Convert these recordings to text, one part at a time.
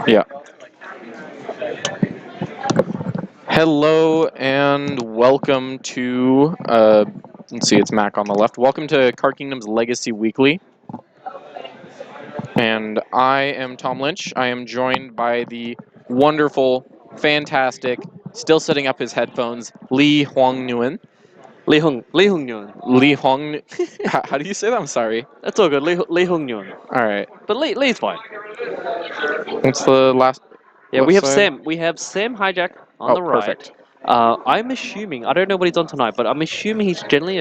Yeah. Hello and welcome to, let's see, it's Mack on the left. Welcome to Card Kingdom's Legacy Weekly. And I am Tom Lynch. I am joined by the wonderful, fantastic, still setting up his headphones, Lee Huang Nguyen. Lee Hung Nguyen. Lee Huang, how do you say that? I'm sorry. That's all good. Lee Hung Nguyen. All right. But Lee's fine. What's the last? Yeah, left we have side? Sam. We have Sam Hriljac on the right. Perfect. I'm assuming, I don't know what he's on tonight, but I'm assuming he's generally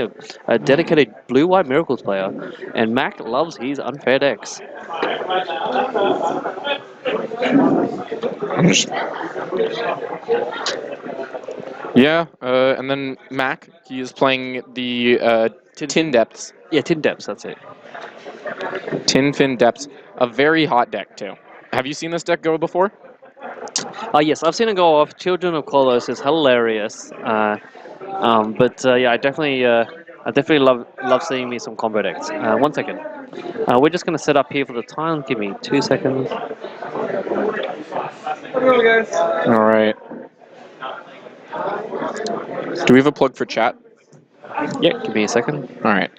a dedicated blue-white Miracles player, and Mack loves his unfair decks. Yeah, and then Mack, he is playing the Tin Depths. Yeah, Tin Depths, that's it. Tin Fin Depths, a very hot deck too. Have you seen this deck go before? Yes, I've seen it go off. Children of Kolos is hilarious. Yeah, I definitely love seeing me some combo decks. 1 second. We're just going to set up here for the time. Give me 2 seconds. All right. Do we have a plug for chat? Yeah, give me a second. All right.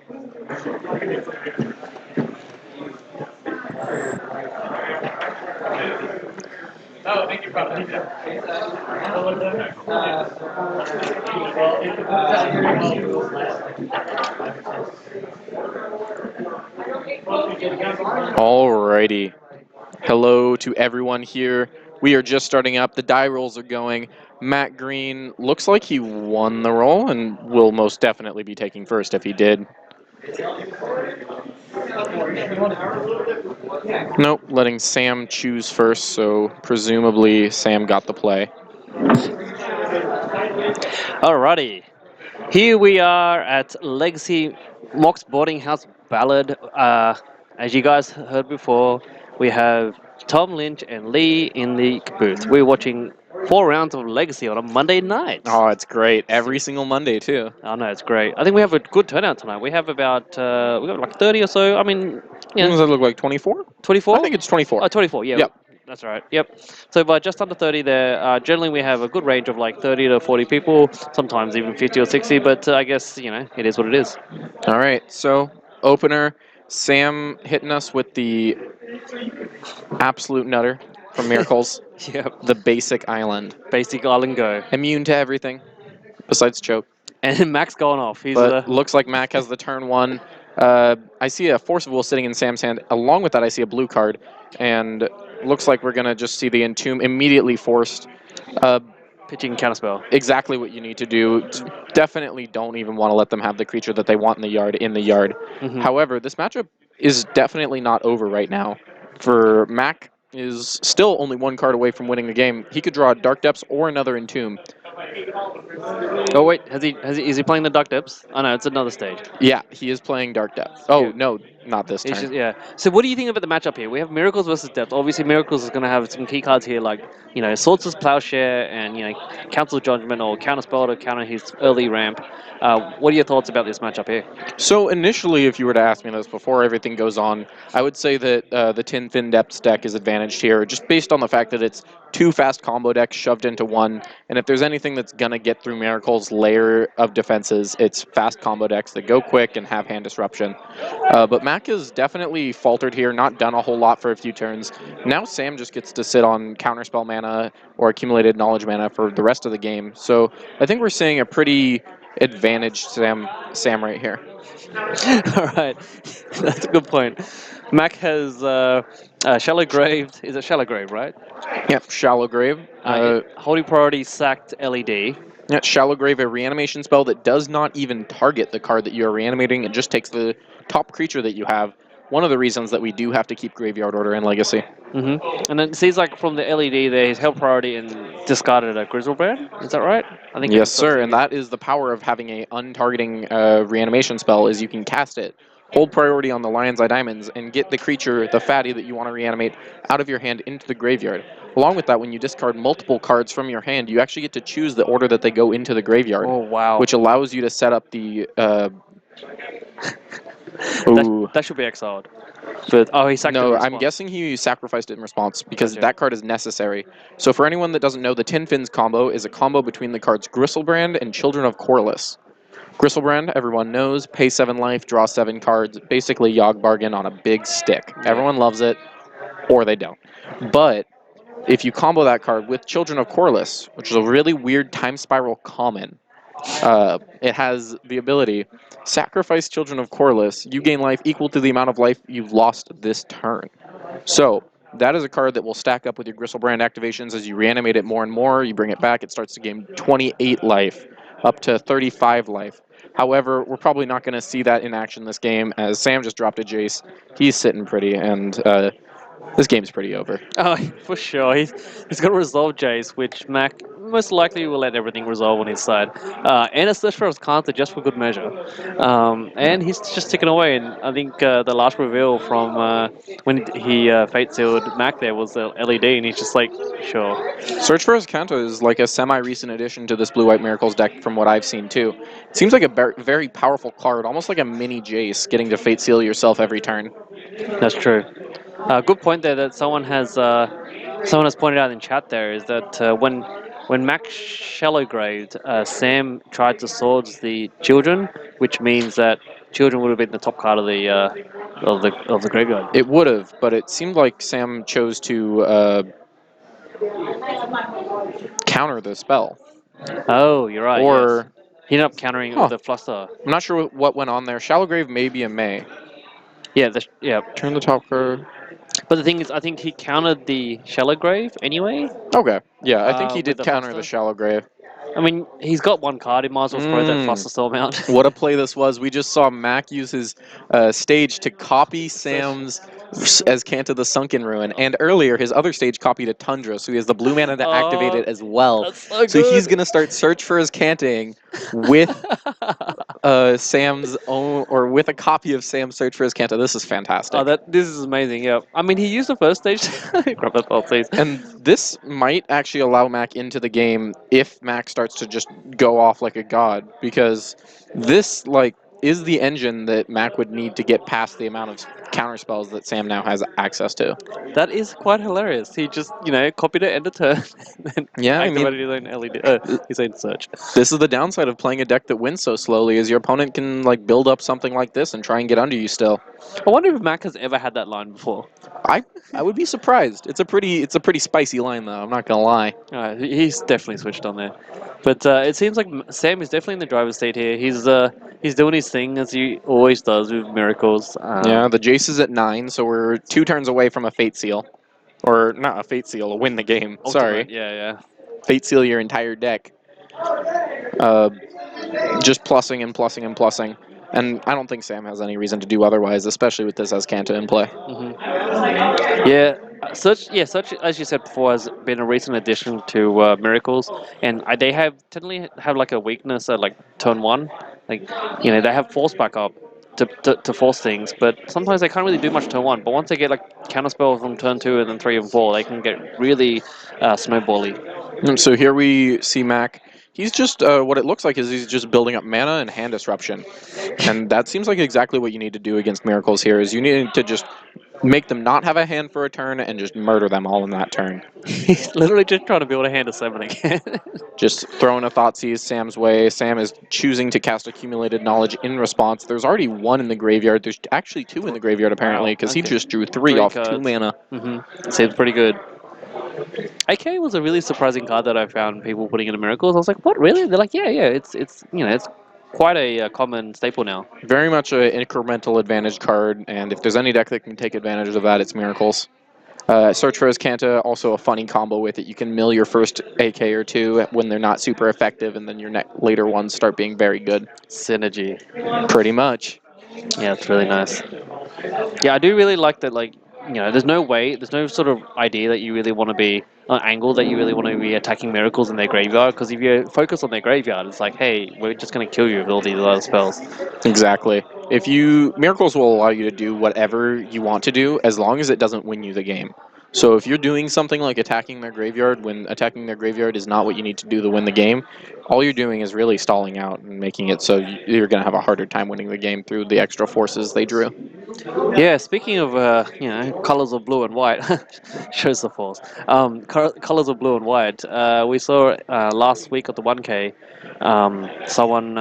Alrighty. Hello to everyone here. We are just starting up. The die rolls are going. Matt Greene looks like he won the roll and will most definitely be taking first if he did. Nope, letting Sam choose first, so presumably Sam got the play. Alrighty. Here we are at Legacy Mock's Boarding House Ballad. As you guys heard before, we have Tom Lynch and Lee in the booth. We're watching 4 rounds of Legacy on a Monday night. Oh, it's great. Every single Monday, too. Oh no, it's great. I think we have a good turnout tonight. We have about we got like 30 or so. I mean, What does that look like, 24? 24? I think it's 24. Oh, 24, yeah. Yep. That's right. Yep. So by just under 30 there, generally we have a good range of like 30 to 40 people, sometimes even 50 or 60, but I guess, it is what it is. All right, so opener, Sam hitting us with the absolute nutter from Miracles. Yep. The basic island. Basic island go. Immune to everything, besides choke. And Mack's going off. He's But looks like Mack has the turn one. I see a Force of Will sitting in Sam's hand. Along with that, I see a blue card. And looks like we're going to just see the Entomb immediately forced. pitching counterspell. Exactly what you need to do. Definitely don't even want to let them have the creature that they want in the yard. Mm-hmm. However, this matchup is definitely not over right now. For Mack is still only 1 card away from winning the game. He could draw Dark Depths or another Entomb. Oh wait, is he playing the Duck Depths? Oh no, it's another stage. Yeah, he is playing Dark Depths. Oh, Yeah. no, not this turn. Yeah. So what do you think about the matchup here? We have Miracles versus Depth. Obviously, Miracles is going to have some key cards here, like Swordsman's Plowshare and Council Judgment or Counterspell to counter his early ramp. What are your thoughts about this matchup here? So initially, if you were to ask me this before everything goes on, I would say that the Tin Fin Depths deck is advantaged here, just based on the fact that it's 2 fast combo decks shoved into 1, and if there's anything that's going to get through Miracle's layer of defenses, it's fast combo decks that go quick and have hand disruption. But Mack has definitely faltered here, not done a whole lot for a few turns. Now Sam just gets to sit on Counterspell mana or Accumulated Knowledge mana for the rest of the game, so I think we're seeing a pretty advantaged Sam right here. All right, that's a good point. Mack has Shallow Grave. Is it Shallow Grave, right? Yep, Shallow Grave. Holding Priority sacked LED. Yeah, Shallow Grave, a reanimation spell that does not even target the card that you are reanimating. It just takes the top creature that you have. One of the reasons that we do have to keep Graveyard Order in Legacy. Mm-hmm. And then it seems like from the LED there, he's held priority and discarded a Grizzlebrand. Is that right? I think. Yes, sir. And that is the power of having a untargeting reanimation spell, is you can cast it, hold priority on the Lion's Eye Diamonds, and get the creature, the fatty that you want to reanimate, out of your hand into the graveyard. Along with that, when you discard multiple cards from your hand, you actually get to choose the order that they go into the graveyard. Oh, wow. Which allows you to set up the Ooh. That should be exiled. But he sacked it in No, I'm response. guessing he sacrificed it in response because Gotcha. that card is necessary. So for anyone that doesn't know, the Tin Fins combo is a combo between the cards Gristlebrand and Children of Corliss. Gristlebrand, everyone knows, pay 7 life, draw 7 cards, basically Yogg Bargain on a big stick. Yeah. Everyone loves it, or they don't. But if you combo that card with Children of Corliss, which is a really weird time spiral common, it has the ability, sacrifice Children of Corliss, you gain life equal to the amount of life you've lost this turn. So, that is a card that will stack up with your Gristlebrand activations as you reanimate it more and more, you bring it back, it starts to gain 28 life, up to 35 life. However, we're probably not going to see that in action this game, as Sam just dropped a Jace. He's sitting pretty, and this game's pretty over. Oh, for sure. He's got to resolve Jace, which Mack most likely will let everything resolve on his side. And a search for his counter just for good measure. And he's just ticking away. And I think the last reveal from when he fate sealed Mack there was the LED, and he's just like, sure. Search for Azcanta is like a semi-recent addition to this Blue-White Miracles deck from what I've seen too. It seems like a very powerful card, almost like a mini Jace, getting to Fate Seal yourself every turn. That's true. Good point there that someone has pointed out in chat there is that when Mac shallow graved, Sam tried to swords the children, which means that children would have been the top card of the graveyard. It would have, but it seemed like Sam chose to counter the spell. Oh, you're right. Yes, Or, he ended up countering it with a fluster. I'm not sure what went on there. Shallowgrave may be a May. Yeah, yeah. Turn the top card. But the thing is, I think he countered the shallow grave anyway. Okay, yeah, I think he With did the counter the fluster. Shallowgrave. I mean, he's got one card. He might as well throw that fluster storm out. What a play this was. We just saw Mack use his stage to copy Sam's Azcanta the Sunken Ruin, and earlier his other stage copied a Tundra, so he has the blue mana to activate it as well. That's so good. So he's going to start search for his canting with Sam's own, or with a copy of Sam's Search for his Canta. This is fantastic. This is amazing. Yeah, I mean, he used the first stage. Grab that ball, please. And this might actually allow Mack into the game if Mack starts to just go off like a god, because this is the engine that Mack would need to get past the amount of counter spells that Sam now has access to. That is quite hilarious. He just, copied it, end of turn, and Yeah, I mean, activated his own LED. His own search. This is the downside of playing a deck that wins so slowly, is your opponent can build up something like this and try and get under you still. I wonder if Mac has ever had that line before. I would be surprised. It's a pretty spicy line though. I'm not gonna lie. He's definitely switched on there, but it seems like Sam is definitely in the driver's seat here. He's doing his thing as he always does with miracles. Yeah, the Jace is at 9, so we're 2 turns away from a Fate Seal, or not a Fate Seal, a win the game. Ultimate, Sorry, yeah. Fate Seal your entire deck. Just plussing and plussing and plussing. And I don't think Sam has any reason to do otherwise, especially with this Azcanta in play. Yeah, such as you said before has been a recent addition to miracles, and they tendally have like a weakness at like turn one, they have force backup to force things, but sometimes they can't really do much turn one. But once they get like counter spell from turn 2 and then 3 and 4, they can get really snowbally. So here we see Mack. He's just, what it looks like is he's just building up mana and hand disruption. And that seems like exactly what you need to do against Miracles here, is you need to just make them not have a hand for a turn and just murder them all in that turn. He's literally just trying to build a hand of 7 again. Just throwing a Thoughtseize Sam's way. Sam is choosing to cast Accumulated Knowledge in response. There's already 1 in the graveyard. There's actually 2 in the graveyard, apparently, because he just drew 3 off cards. 2 mana. Seems pretty good. AK was a really surprising card that I found people putting into Miracles. I was like, what, really? They're like, yeah, it's quite a common staple now. Very much an incremental advantage card, and if there's any deck that can take advantage of that, it's Miracles. Search for Azcanta, also a funny combo with it. You can mill your first AK or 2 when they're not super effective, and then your later ones start being very good. Synergy. Pretty much. Yeah, it's really nice. Yeah, I do really like that, there's no sort of idea that you really want to be, angle that you really want to be attacking Miracles in their graveyard, because if you focus on their graveyard, it's like, hey, we're just going to kill you with all these other spells. Exactly. Miracles will allow you to do whatever you want to do as long as it doesn't win you the game. So if you're doing something like attacking their graveyard when attacking their graveyard is not what you need to do to win the game, all you're doing is really stalling out and making it so you're going to have a harder time winning the game through the extra forces they drew. Yeah, speaking of colors of blue and white, shows the force. Colors of blue and white. We saw last week at the 1K, someone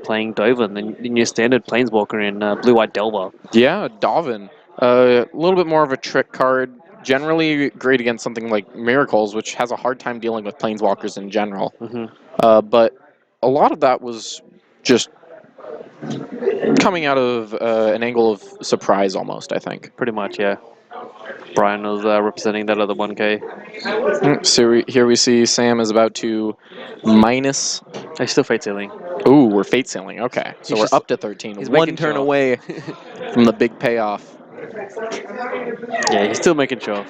playing Dovin, the new standard planeswalker in blue white Delver. Yeah, Dovin. A little bit more of a trick card. Generally great against something like Miracles, which has a hard time dealing with planeswalkers in general. But a lot of that was just coming out of an angle of surprise almost, I think. Pretty much, yeah. Brian was representing that other 1K. So here we see Sam is about to minus. I still fate sealing. Ooh, we're fate sealing. Okay, so He's we're just- up to 13. he's One making turn sure. away from the big payoff. Yeah, he's still making sure.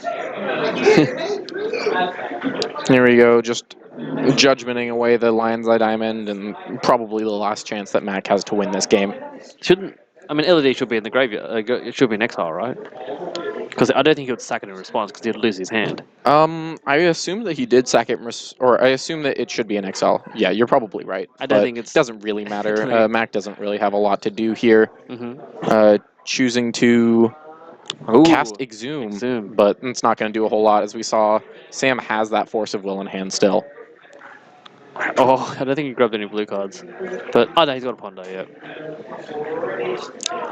Here we go, just judgmenting away the Lion's Eye Diamond, and probably the last chance that Mack has to win this game. Shouldn't I mean LED should be in the graveyard? It should be in exile, right? Because I don't think he would sack it in response because he'd lose his hand. I assume that he did sack it, or I assume that it should be an XL. Yeah, you're probably right. I don't but think it's- it doesn't really I matter. don't think- Mack doesn't really have a lot to do here. Mm-hmm. Choosing to cast Exhume, but it's not going to do a whole lot. As we saw, Sam has that Force of Will in hand still. Oh, I don't think he grabbed any blue cards. But no, he's got a Ponder. Yeah.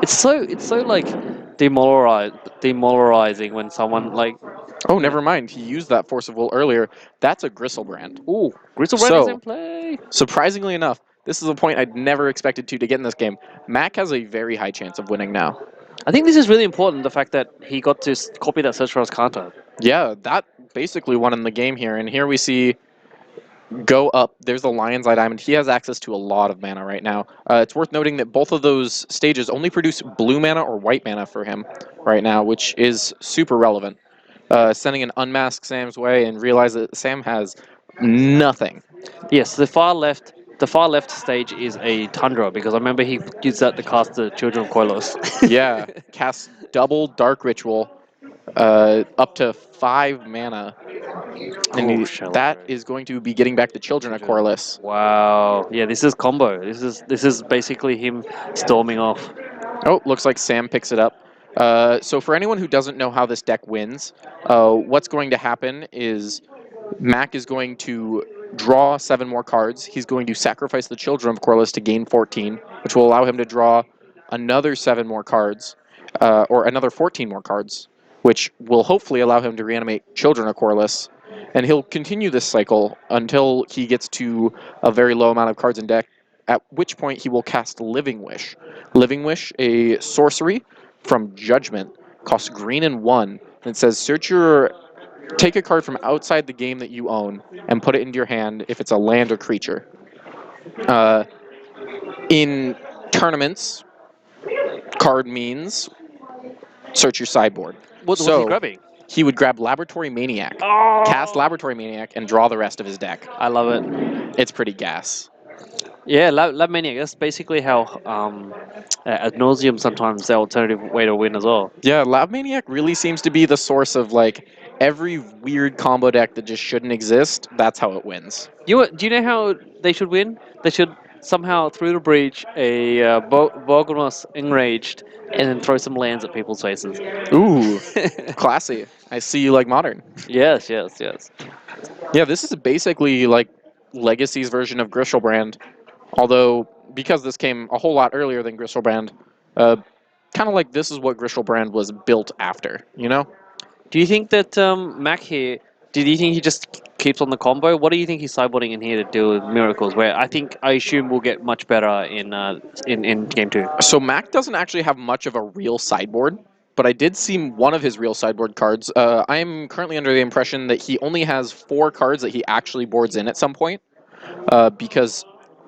It's so like demoralizing when someone like. Oh, never mind. He used that Force of Will earlier. That's a Gristlebrand. Ooh, Gristlebrand is in play. Surprisingly enough, this is a point I'd never expected to get in this game. Mack has a very high chance of winning now. I think this is really important. The fact that he got to copy that Search for Us counter. Yeah, that basically won him the game here. And here we see go up. There's the Lion's Eye Diamond. He has access to a lot of mana right now. It's worth noting that both of those stages only produce blue mana or white mana for him right now, which is super relevant. Sending an Unmasked Sam's way and realize that Sam has nothing. Yes, the far left stage is a Tundra because I remember he used that to cast the Children of Koilos. Yeah, casts double Dark Ritual, up to 5 mana. And that is going to be getting back the Children of Koilos. Wow. Yeah, this is combo. This is basically him storming off. Oh, looks like Sam picks it up. So for anyone who doesn't know how this deck wins, what's going to happen is Mack is going to draw 7 more cards. He's going to sacrifice the Children of Koilos to gain 14, which will allow him to draw another 7 more cards, or another 14 more cards, which will hopefully allow him to reanimate Children of Koilos. And he'll continue this cycle until he gets to a very low amount of cards in deck, at which point he will cast Living Wish. Living Wish, a sorcery from Judgment, costs green and 1. And it says, take a card from outside the game that you own and put it into your hand if it's a land or creature. In tournaments, card means search your sideboard. What was he grabbing? He would grab Laboratory Maniac, cast Laboratory Maniac, and draw the rest of his deck. I love it. It's pretty gas. Yeah, Lab Maniac. That's basically how Ad Nauseam sometimes the alternative way to win as well. Yeah, Lab Maniac really seems to be the source of like every weird combo deck that just shouldn't exist. That's how it wins. Do you know how they should win? They should somehow through the breach a Borgamos Enraged and then throw some lands at people's faces. Ooh, classy. I see you like Modern. Yes. Yeah, this is basically like Legacy's version of Gristlebrand. Although, because this came a whole lot earlier than Gristlebrand, kind of like this is what Gristlebrand was built after, you know? Do you think that Mack here, do you think he just keeps on the combo? What do you think he's sideboarding in here to deal with Miracles, where I assume we'll get much better in Game 2? So Mack doesn't actually have much of a real sideboard, but I did see one of his real sideboard cards. I am currently under the impression that he only has 4 cards that he actually boards in at some point, because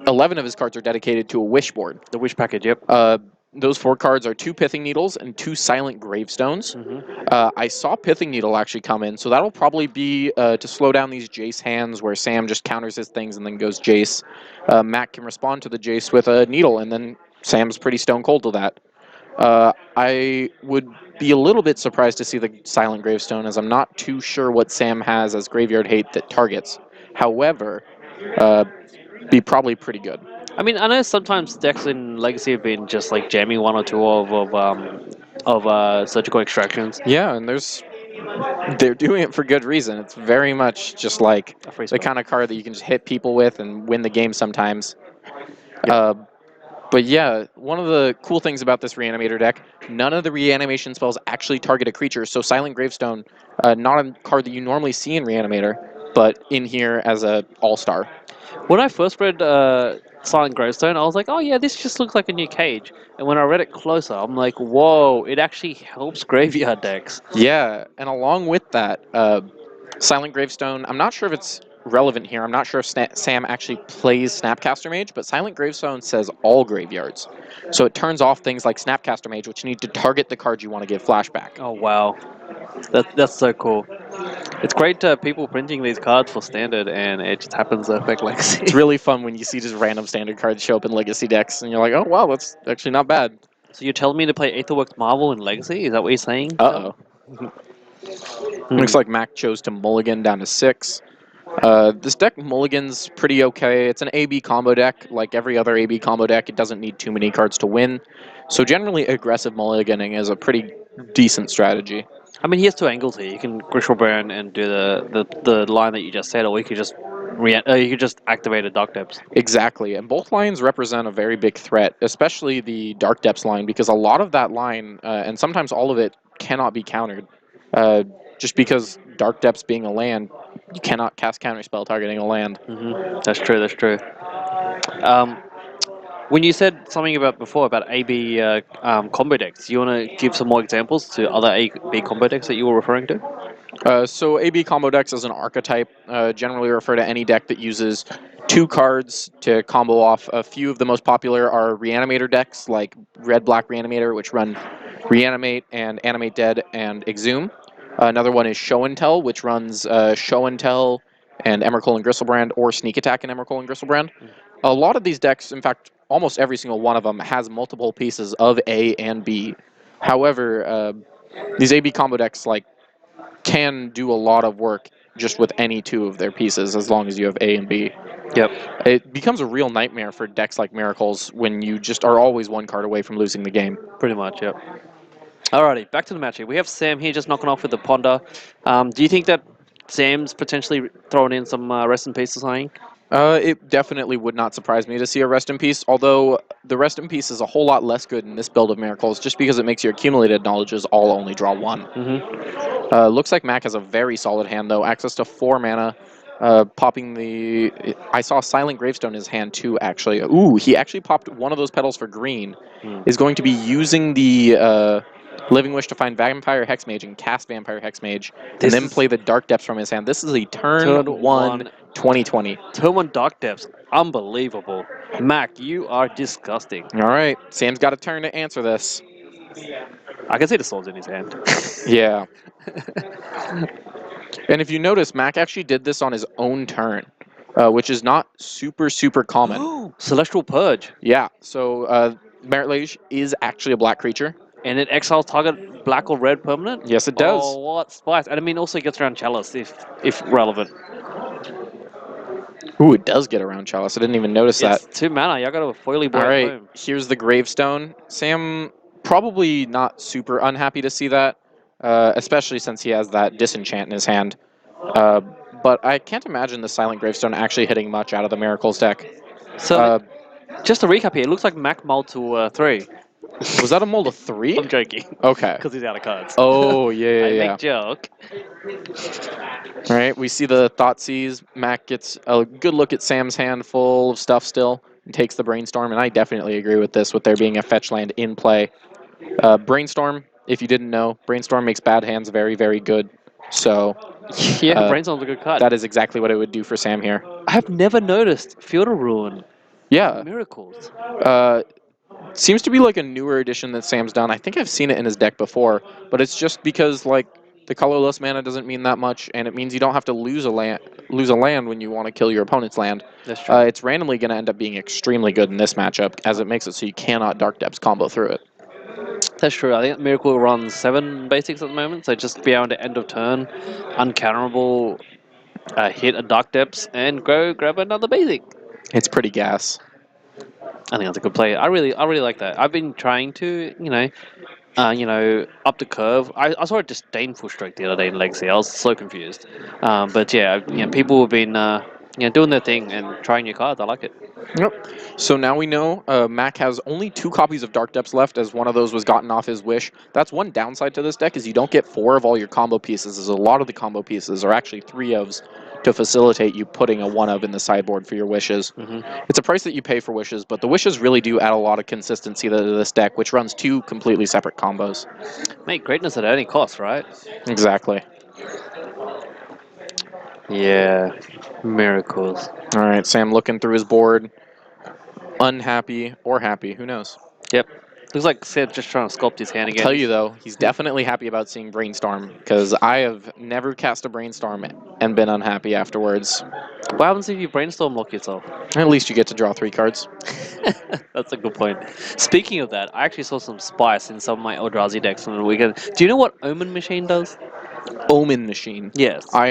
11 of his cards are dedicated to a Wish board. The Wish package, yep. Those 4 cards are 2 Pithing Needles and 2 Silent Gravestones. I saw Pithing Needle actually come in, so that'll probably be to slow down these Jace hands where Sam just counters his things and then goes Jace. Mack can respond to the Jace with a Needle, and then Sam's pretty stone cold to that. I would be a little bit surprised to see the Silent Gravestone, as I'm not too sure what Sam has as Graveyard Hate that targets. However, be probably pretty good. I mean, I know sometimes decks in Legacy have been just like jamming one or two of surgical extractions. Yeah, and they're doing it for good reason. It's very much just like A free the spell. kind of card that you can just hit people with and win the game sometimes. Yep. But yeah, one of the cool things about this Reanimator deck, none of the reanimation spells actually target a creature. So Silent Gravestone, not a card that you normally see in Reanimator, but in here as a all-star. When I first read Silent Gravestone, I was like, oh yeah, this just looks like a new cage. And when I read it closer, I'm like, whoa, it actually helps graveyard decks. Yeah, and along with that, Silent Gravestone, I'm not sure if it's relevant here. I'm not sure if Sam actually plays Snapcaster Mage, but Silent Gravestone says all graveyards. So it turns off things like Snapcaster Mage, which need to target the card you want to give flashback. Oh wow, that's so cool. It's great people printing these cards for Standard, and it just happens to affect Legacy. It's really fun when you see just random Standard cards show up in Legacy decks, and you're like, oh wow, that's actually not bad. So you're telling me to play Aetherworks Marvel in Legacy? Is that what you're saying? Uh-oh. Looks like Mack chose to mulligan down to 6. This deck mulligan's pretty okay. It's an AB combo deck. Like every other AB combo deck, it doesn't need too many cards to win. So generally, aggressive mulliganing is a pretty decent strategy. I mean, he has two angles here. You can Grishwell Burn and do the line that you just said, or you could just you could just activate a Dark Depths. Exactly, and both lines represent a very big threat, especially the Dark Depths line, because a lot of that line, and sometimes all of it, cannot be countered. Just because Dark Depths being a land, you cannot cast Counterspell targeting a land. Mm-hmm. That's true. That's true. When you said something about before about AB combo decks, do you want to give some more examples to other AB combo decks that you were referring to? So AB combo decks as an archetype generally refer to any deck that uses 2 cards to combo off. A few of the most popular are Reanimator decks, like Red-Black Reanimator, which run Reanimate and Animate Dead and Exhume. Another one is Show and Tell, which runs Show and Tell and Emrakul and Gristlebrand, or Sneak Attack and Emrakul and Gristlebrand. A lot of these decks, in fact, almost every single one of them, has multiple pieces of A and B. However, these AB combo decks, like, can do a lot of work just with any 2 of their pieces as long as you have A and B. Yep. It becomes a real nightmare for decks like Miracles when you just are always 1 card away from losing the game. Pretty much, yep. Alrighty, back to the matchup. We have Sam here just knocking off with the Ponder. Do you think that Sam's potentially throwing in some rest in peace or something? It definitely would not surprise me to see a Rest in Peace, although the Rest in Peace is a whole lot less good in this build of Miracles just because it makes your accumulated knowledges all only draw 1. Mm-hmm. Looks like Mack has a very solid hand, though. Access to 4 mana. Popping the... I saw Silent Gravestone in his hand, too, actually. Ooh, he actually popped one of those petals for Greene. Is going to be using the Living Wish to find Vampire Hexmage and cast Vampire Hexmage, and then play the Dark Depths from his hand. This is a turn 1 2020. Turn 1 Dark Depths. Unbelievable. Mac, you are disgusting. All right, Sam's got a turn to answer this. I can see the swords in his hand. Yeah. And if you notice, Mack actually did this on his own turn, which is not super, super common. Celestial Purge. Yeah, so Merit Lage is actually a black creature. And it exiles target black or red permanent? Yes, it does. Oh, what spice. And I mean, also gets around Chalice if relevant. Ooh, it does get around Chalice. I didn't even notice that. It's 2 mana. Y'all got a foily boy All at right, home. here's the Gravestone. Sam probably not super unhappy to see that, especially since he has that Disenchant in his hand. But I can't imagine the Silent Gravestone actually hitting much out of the Miracles deck. So, just to recap here, it looks like Mac mulled to 3. Was that a mold of 3? I'm joking. Okay. Because he's out of cards. Oh, yeah, I yeah. make joke. All right, we see the Thoughtseize. Mac gets a good look at Sam's hand full of stuff still and takes the Brainstorm, and I definitely agree with this, with there being a fetch land in play. Brainstorm, if you didn't know, Brainstorm makes bad hands very, very good. So Yeah, Brainstorm's a good card. that is exactly what it would do for Sam here. I have never noticed Field of Ruin. Yeah. Miracles. Seems to be like a newer addition that Sam's done. I think I've seen it in his deck before, but it's just because like the colorless mana doesn't mean that much, and it means you don't have to lose a land when you want to kill your opponent's land. That's true. It's randomly going to end up being extremely good in this matchup, as it makes it so you cannot Dark Depths combo through it. That's true. I think Miracle runs 7 basics at the moment, so just be able to end of turn, uncounterable, hit a Dark Depths, and go grab another basic. It's pretty gas. I think that's a good play. I really like that. I've been trying to, up the curve. I saw a disdainful stroke the other day in Legacy. I was so confused. But yeah, people have been, doing their thing and trying new cards. I like it. Yep. So now we know Mack has only 2 copies of Dark Depths left, as one of those was gotten off his wish. That's one downside to this deck, is you don't get 4 of all your combo pieces, as a lot of the combo pieces are actually 3 ofs to facilitate you putting a 1 of in the sideboard for your wishes. It's a price that you pay for wishes, but the wishes really do add a lot of consistency to this deck, which runs 2 completely separate combos. Make greatness at any cost, right? Exactly. Yeah, miracles. All right, Sam looking through his board, unhappy or happy, who knows? Yep. Looks like Sid's just trying to sculpt his hand I'll again. tell you though, he's definitely happy about seeing Brainstorm, because I have never cast a Brainstorm and been unhappy afterwards. What happens if you brainstorm lock yourself? At least you get to draw 3 cards. That's a good point. Speaking of that, I actually saw some spice in some of my Eldrazi decks on the weekend. Do you know what Omen Machine does? Omen Machine. Yes. I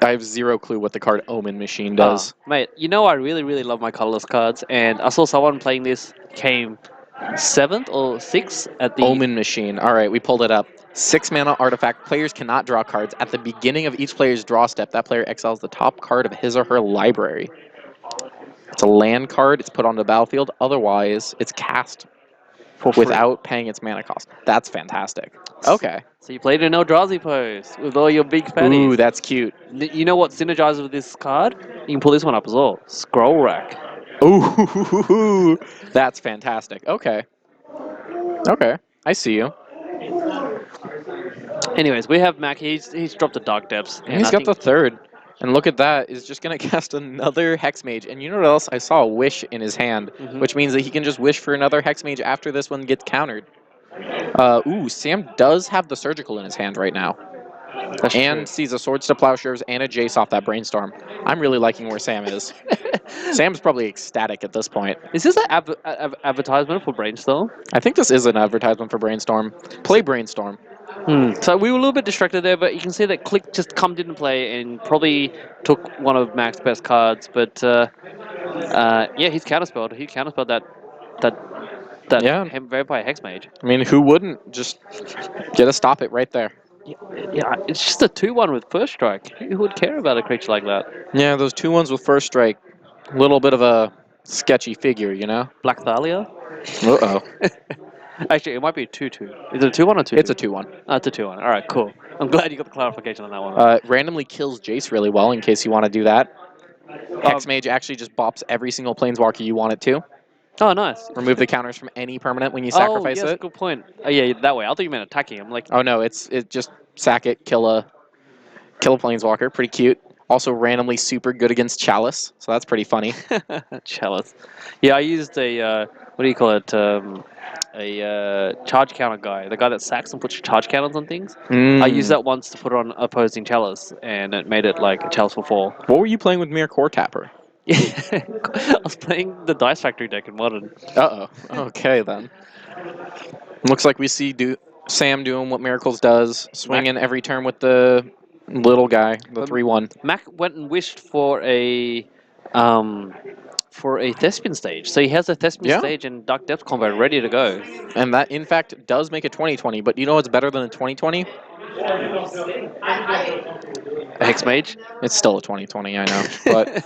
have 0 clue what the card Omen Machine Ah, does. mate, I really, really love my colorless cards, and I saw someone playing this came 7th or 6th at the... Omen Machine. All right, we pulled it up. 6 mana artifact. Players cannot draw cards. At the beginning of each player's draw step, that player exiles the top card of his or her library. It's a land card. It's put on the battlefield. Otherwise, it's cast for free. without paying its mana cost. That's fantastic. Okay. So you played an Eldrazi pose with all your big fatties. Ooh, that's cute. You know what synergizes with this card? You can pull this one up as well. Scroll Rack. Ooh, that's fantastic. Okay. Okay, I see you. Anyways, we have Mack. He's dropped the Dark Depths. And he's got the 3rd. And look at that, is just going to cast another Hex Mage. And you know what else? I saw a Wish in his hand, which means that he can just wish for another Hex Mage after this one gets countered. Ooh, Sam does have the Surgical in his hand right now. That's and true. sees a Swords to Plowshares and a Jace off that Brainstorm. I'm really liking where Sam is. Sam's probably ecstatic at this point. Is this an advertisement for Brainstorm? I think this is an advertisement for Brainstorm. Play Brainstorm. So we were a little bit distracted there, but you can see that Click just come into play and probably took one of Mack's best cards. But yeah, he's counterspelled. He counterspelled that Yeah. Vampire Hex Mage. I mean, who wouldn't just get a stop it right there? Yeah, it's just a 2/1 with first strike. Who would care about a creature like that? Yeah, those 2/1s with first strike. Little bit of a sketchy figure, you know? Black Thalia? Uh-oh. Actually, it might be a 2/2. Is it a 2/1 or 2/2? It's a 2/1. It's a 2/1. All right, cool. I'm glad you got the clarification on that one. Randomly kills Jace really well, in case you want to do that. Hex Mage actually just bops every single Planeswalker you want it to. Oh, nice. Remove the counters from any permanent when you sacrifice yes, it. Good point. Oh, yeah, that way. I thought you meant attacking. I'm like... Oh, no, it just sack it, kill a Planeswalker. Pretty cute. Also randomly super good against Chalice, so that's pretty funny. Chalice. Yeah, I used a, what do you call it? A charge counter guy. The guy that sacks and puts charge counters on things. I used that once to put on opposing Chalice, and it made it like a Chalice for 4. What were you playing with Mere Core Tapper? I was playing the Dice Factory deck in Modern. Uh-oh. Okay, then. Looks like we see Sam doing what Miracles does, swinging every turn with the little guy, the 3/1. Mack went and wished for a Thespian stage. So he has a Thespian stage and Dark Depth combo ready to go. And that, in fact, does make a 20/20, but you know what's better than a 20/20? A Hex Mage? It's still a 20/20, I know. But,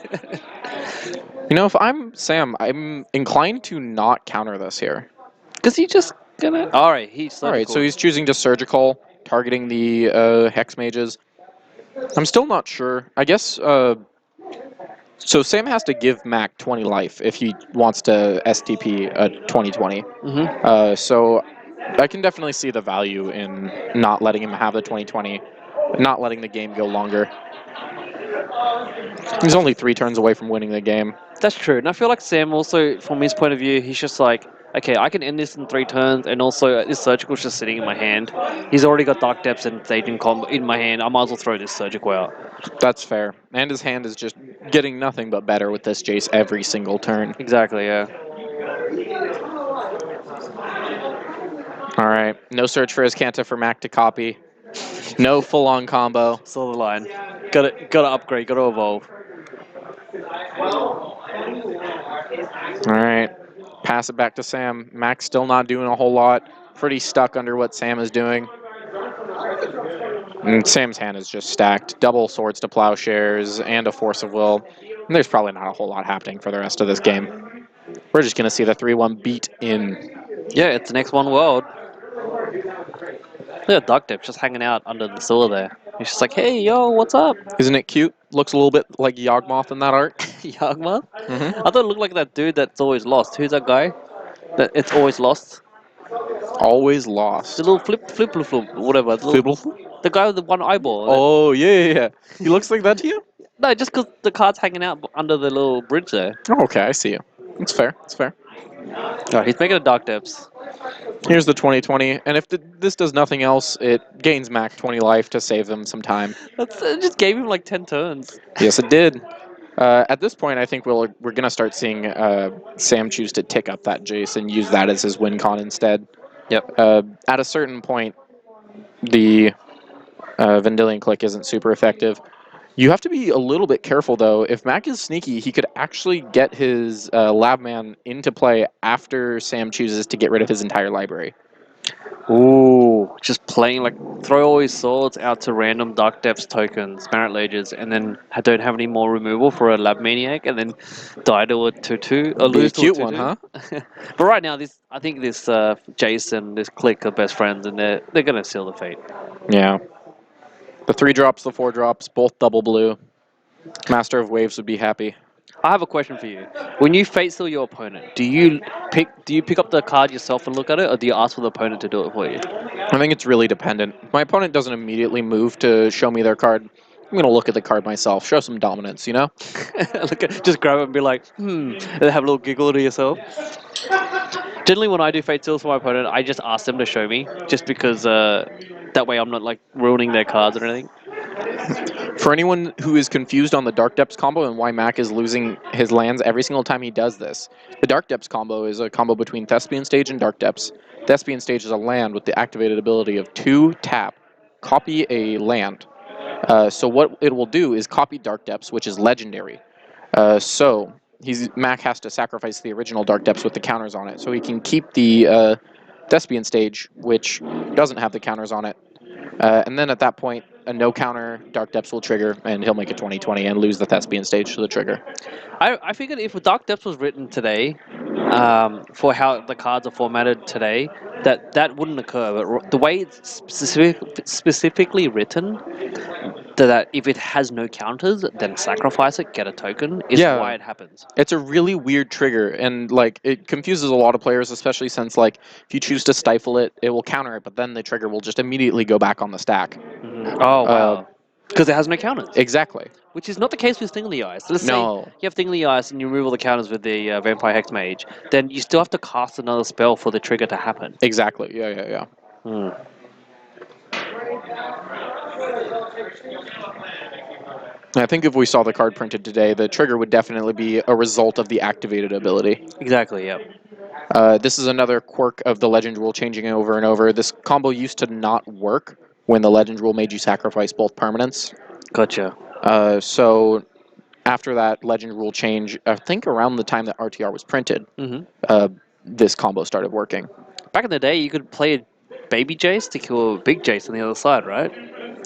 you know, if I'm Sam, I'm inclined to not counter this here. Because he just gonna... Alright, he's surgical. Alright, so he's choosing to Surgical, targeting the Hex Mages. I'm still not sure. I guess... So Sam has to give Mack 20 life if he wants to STP a 20/20. So I can definitely see the value in not letting him have the 20/20, not letting the game go longer. He's only 3 turns away from winning the game. That's true. And I feel like Sam also, from his point of view, he's just like, okay, I can end this in 3 turns, and also this Surgical's just sitting in my hand. He's already got Dark Depths and Staging Combo in my hand. I might as well throw this Surgical out. That's fair. And his hand is just getting nothing but better with this Jace every single turn. Exactly, yeah. All right. No search for his Canta for Mack to copy. No full-on combo. Saw the line. Gotta upgrade. Gotta evolve. All right. Pass it back to Sam. Mack's still not doing a whole lot. Pretty stuck under what Sam is doing. And Sam's hand is just stacked. Double swords to plowshares and a force of will. And there's probably not a whole lot happening for the rest of this game. We're just going to see the 3-1 beat in. Yeah, it's the next one world. Look at Duck Dip just hanging out under the sewer there. He's just like, hey, yo, what's up? Isn't it cute? Looks a little bit like Yawgmoth in that art. Yagma? Mm-hmm. I thought it looked like that dude that's always lost. Who's that guy? That it's always lost. Always The lost. little flip, whatever. The guy with the one eyeball. Oh, yeah. He looks like that to you? No, just because the card's hanging out under the little bridge there. Oh, okay, I see you. It's fair. It's fair. Oh, he's making a Dark Depths. Here's the 2020, and if this does nothing else, it gains Mack 20 life to save them some time. It just gave him like 10 turns. Yes, it did. At this point, I think we're going to start seeing Sam choose to tick up that Jace and use that as his win con instead. Yep. At a certain point, the Vendilion click isn't super effective. You have to be a little bit careful, though. If Mack is sneaky, he could actually get his Labman into play after Sam chooses to get rid of his entire library. Ooh, just playing like throw all his swords out to random Dark Depths tokens, Merit Lages, and then don't have any more removal for a Lab Maniac, and then die to a 2/2 or Be a lose to a cute 2/2. one, huh? But right now, I think this Jason, this clique are best friends, and they're gonna seal the fate. Yeah. The 3 drops, the 4 drops, both double blue. Master of Waves would be happy. I have a question for you. When you fate seal your opponent, do you pick up the card yourself and look at it, or do you ask for the opponent to do it for you? I think it's really dependent. If my opponent doesn't immediately move to show me their card, I'm going to look at the card myself, show some dominance, you know? Just grab it and be like, and have a little giggle to yourself. Generally, when I do fate seals for my opponent, I just ask them to show me, just because that way I'm not like ruining their cards or anything. For anyone who is confused on the Dark Depths combo and why Mack is losing his lands every single time he does this, the Dark Depths combo is a combo between Thespian Stage and Dark Depths. Thespian Stage is a land with the activated ability of 2 tap, copy a land. So what it will do is copy Dark Depths, which is legendary. So Mack has to sacrifice the original Dark Depths with the counters on it, so he can keep the Thespian Stage, which doesn't have the counters on it. And then at that point, a no counter Dark Depths will trigger, and he'll make a 20/20 and lose the Thespian Stage to the trigger. I figured if Dark Depths was written today, for how the cards are formatted today, that wouldn't occur. But the way it's specifically written, that if it has no counters, then sacrifice it, get a token, is Yeah. why it happens. It's a really weird trigger, and like it confuses a lot of players, especially since like if you choose to stifle it, it will counter it, but then the trigger will just immediately go back on the stack. Oh, wow. Because it has no counters. Exactly. Which is not the case with Thingly Eyes. Let's say No. you have Thingly Eyes and you remove all the counters with the Vampire Hex Mage, then you still have to cast another spell for the trigger to happen. Exactly. Yeah. I think if we saw the card printed today, the trigger would definitely be a result of the activated ability. Exactly, yep. This is another quirk of the Legend rule changing over and over. This combo used to not work when the Legend rule made you sacrifice both permanents. Gotcha. So after that Legend rule change, I think around the time that RTR was printed, this combo started working. Back in the day, you could play a baby Jace to kill a big Jace on the other side, right?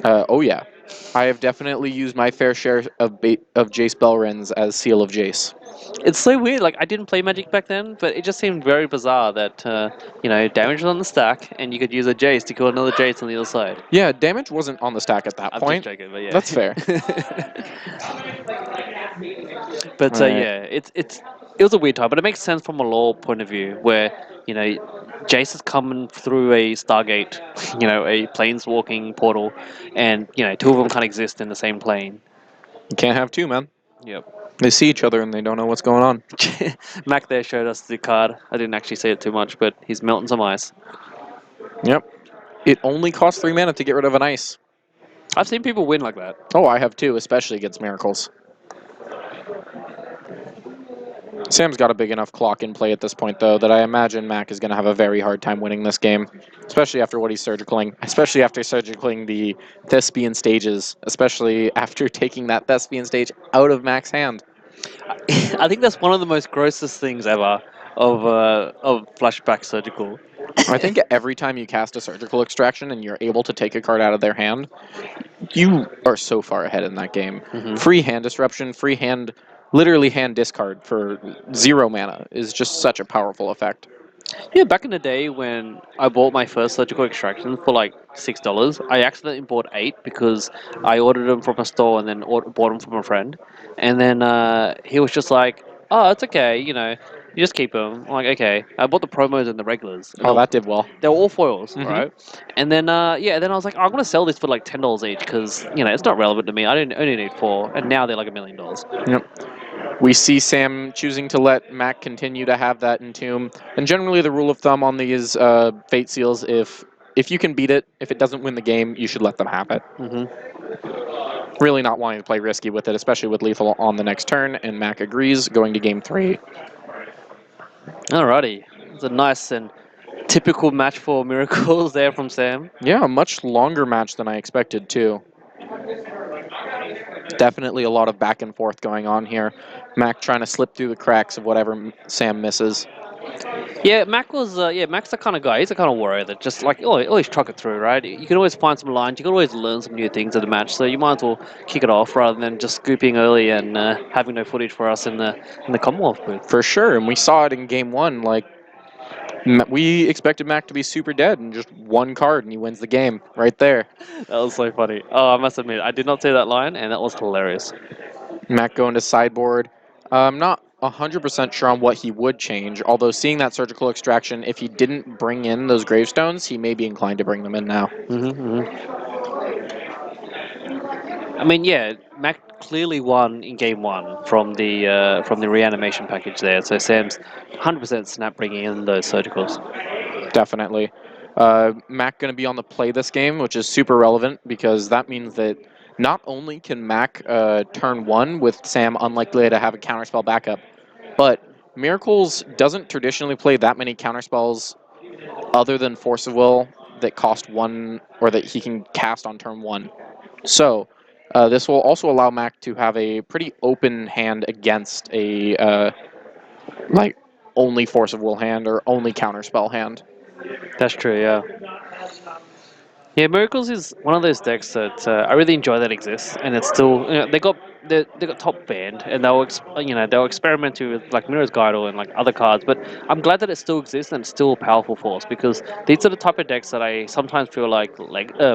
Oh yeah. I have definitely used my fair share of Jace Belrins as Seal of Jace. It's so weird. Like, I didn't play Magic back then, but it just seemed very bizarre that, damage was on the stack, and you could use a Jace to kill another Jace on the other side. Yeah, damage wasn't on the stack at that I'm point. just joking, but yeah. That's fair. But Right. yeah, it was a weird time, but it makes sense from a lore point of view, where Jace is coming through a Stargate, a planeswalking portal, and two of them can't exist in the same plane. You can't have two, man. Yep. They see each other and they don't know what's going on. Mack there showed us the card. I didn't actually see it too much, but he's melting some ice. Yep. It only costs 3 mana to get rid of an ice. I've seen people win like that. Oh, I have too, especially against Miracles. Sam's got a big enough clock in play at this point, though, that I imagine Mack is going to have a very hard time winning this game, especially after what he's surgicaling, especially after surgicaling the Thespian stages, especially after taking that Thespian stage out of Mack's hand. I think that's one of the most grossest things ever of flashback surgical. I think every time you cast a surgical extraction and you're able to take a card out of their hand, you are so far ahead in that game. Mhm. Free hand disruption, free hand, literally hand discard for 0 mana is just such a powerful effect. Yeah, back in the day when I bought my first surgical extraction for like $6, I accidentally bought 8 because I ordered them from a store and then bought them from a friend, and then he was just like, "Oh, it's okay, you just keep them." I'm like, okay. I bought the promos and the regulars, and Oh, that did well. they were all foils, Mhm. right? And then then I was like, oh, I'm gonna sell this for like $10 each because it's not relevant to me. I only need 4, and now they're like $1 million. Yep. We see Sam choosing to let Mack continue to have that entomb. And generally the rule of thumb on these Fate Seals, if you can beat it, if it doesn't win the game, you should let them have it. Really not wanting to play risky with it, especially with lethal on the next turn, and Mack agrees, going to game 3. Alrighty, it's a nice and typical match for miracles there from Sam. Yeah, a much longer match than I expected, too. Definitely a lot of back and forth going on here. Mack trying to slip through the cracks of whatever Sam misses. Yeah, Mack's the kind of guy. He's the kind of warrior that just like always truck it through, right? You can always find some lines. You can always learn some new things in the match. So you might as well kick it off rather than just scooping early and having no footage for us in the Commonwealth booth. For sure, and we saw it in game 1. Like, we expected Mack to be super dead and just one card, and he wins the game right there. That was so funny. Oh, I must admit, I did not see that line, and that was hilarious. Mack going to sideboard. I'm not 100% sure on what he would change, although seeing that surgical extraction, if he didn't bring in those gravestones, he may be inclined to bring them in now. I mean, yeah, Mac clearly won in game 1 from the reanimation package there. So Sam's 100% snap bringing in those surgicals. Definitely. Mack going to be on the play this game, which is super relevant because that means that not only can Mack turn 1 with Sam unlikely to have a counterspell backup, but Miracles doesn't traditionally play that many counterspells other than Force of Will that cost 1 or that he can cast on turn 1. So this will also allow Mack to have a pretty open hand against a like only Force of Will hand or only counterspell hand. That's true, yeah. Yeah, Miracles is one of those decks that I really enjoy that exists, and it's still they got top banned, and they'll experiment with like Mirror's Guidal and like other cards, but I'm glad that it still exists and it's still a powerful force because these are the type of decks that I sometimes feel like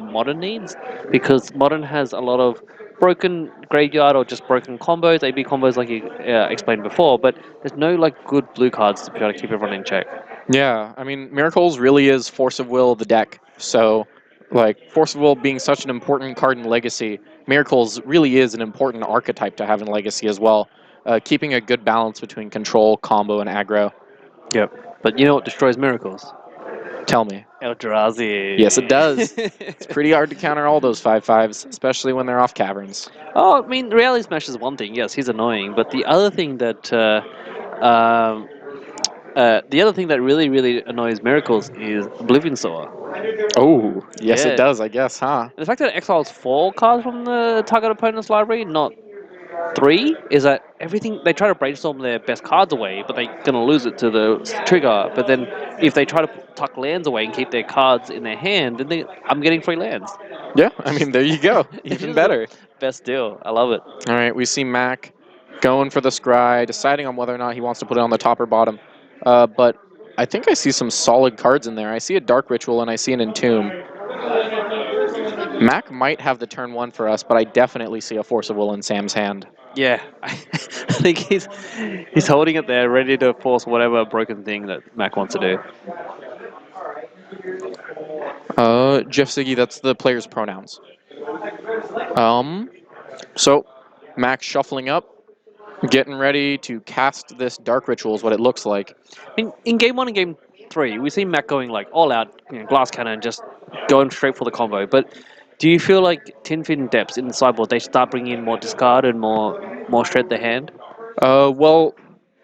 Modern needs, because Modern has a lot of broken graveyard or just broken combos, AB combos like you explained before, but there's no like good blue cards to be able to keep everyone in check. Yeah, I mean, Miracles really is Force of Will of the deck. So, like, Force of Will being such an important card in Legacy, Miracles really is an important archetype to have in Legacy as well. Keeping a good balance between control, combo, and aggro. Yep. But you know what destroys Miracles? Tell me. Eldrazi. Yes, it does. It's pretty hard to counter all those 5/5s, especially when they're off caverns. Oh, I mean, Reality Smash is one thing. Yes, he's annoying. But the other thing that really really annoys Miracles is Oblivion Sower. Oh, yes, it Yeah. does, I guess, huh? And the fact that it exiles 4 cards from the target opponent's library, not 3, is that everything they try to brainstorm their best cards away, but they're gonna lose it to the trigger. But then if they try to tuck lands away and keep their cards in their hand, then I'm getting free lands. Yeah, I mean, there you go. It's Even just the better. best deal. I love it. All right, we see Mack going for the scry, deciding on whether or not he wants to put it on the top or bottom. But I think I see some solid cards in there. I see a Dark Ritual and I see an Entomb. Mack might have the turn 1 for us, but I definitely see a Force of Will in Sam's hand. Yeah, I think he's holding it there, ready to force whatever broken thing that Mac wants to do. Jeff Siggy, that's the player's pronouns. So Mack shuffling up, getting ready to cast this Dark Ritual is what it looks like. I mean, in game 1 and game 3, we see Mac going like all out, glass cannon, just going straight for the combo. But do you feel like Tin Fin depths in the sideboard they start bringing in more discard and more shred the hand? Well,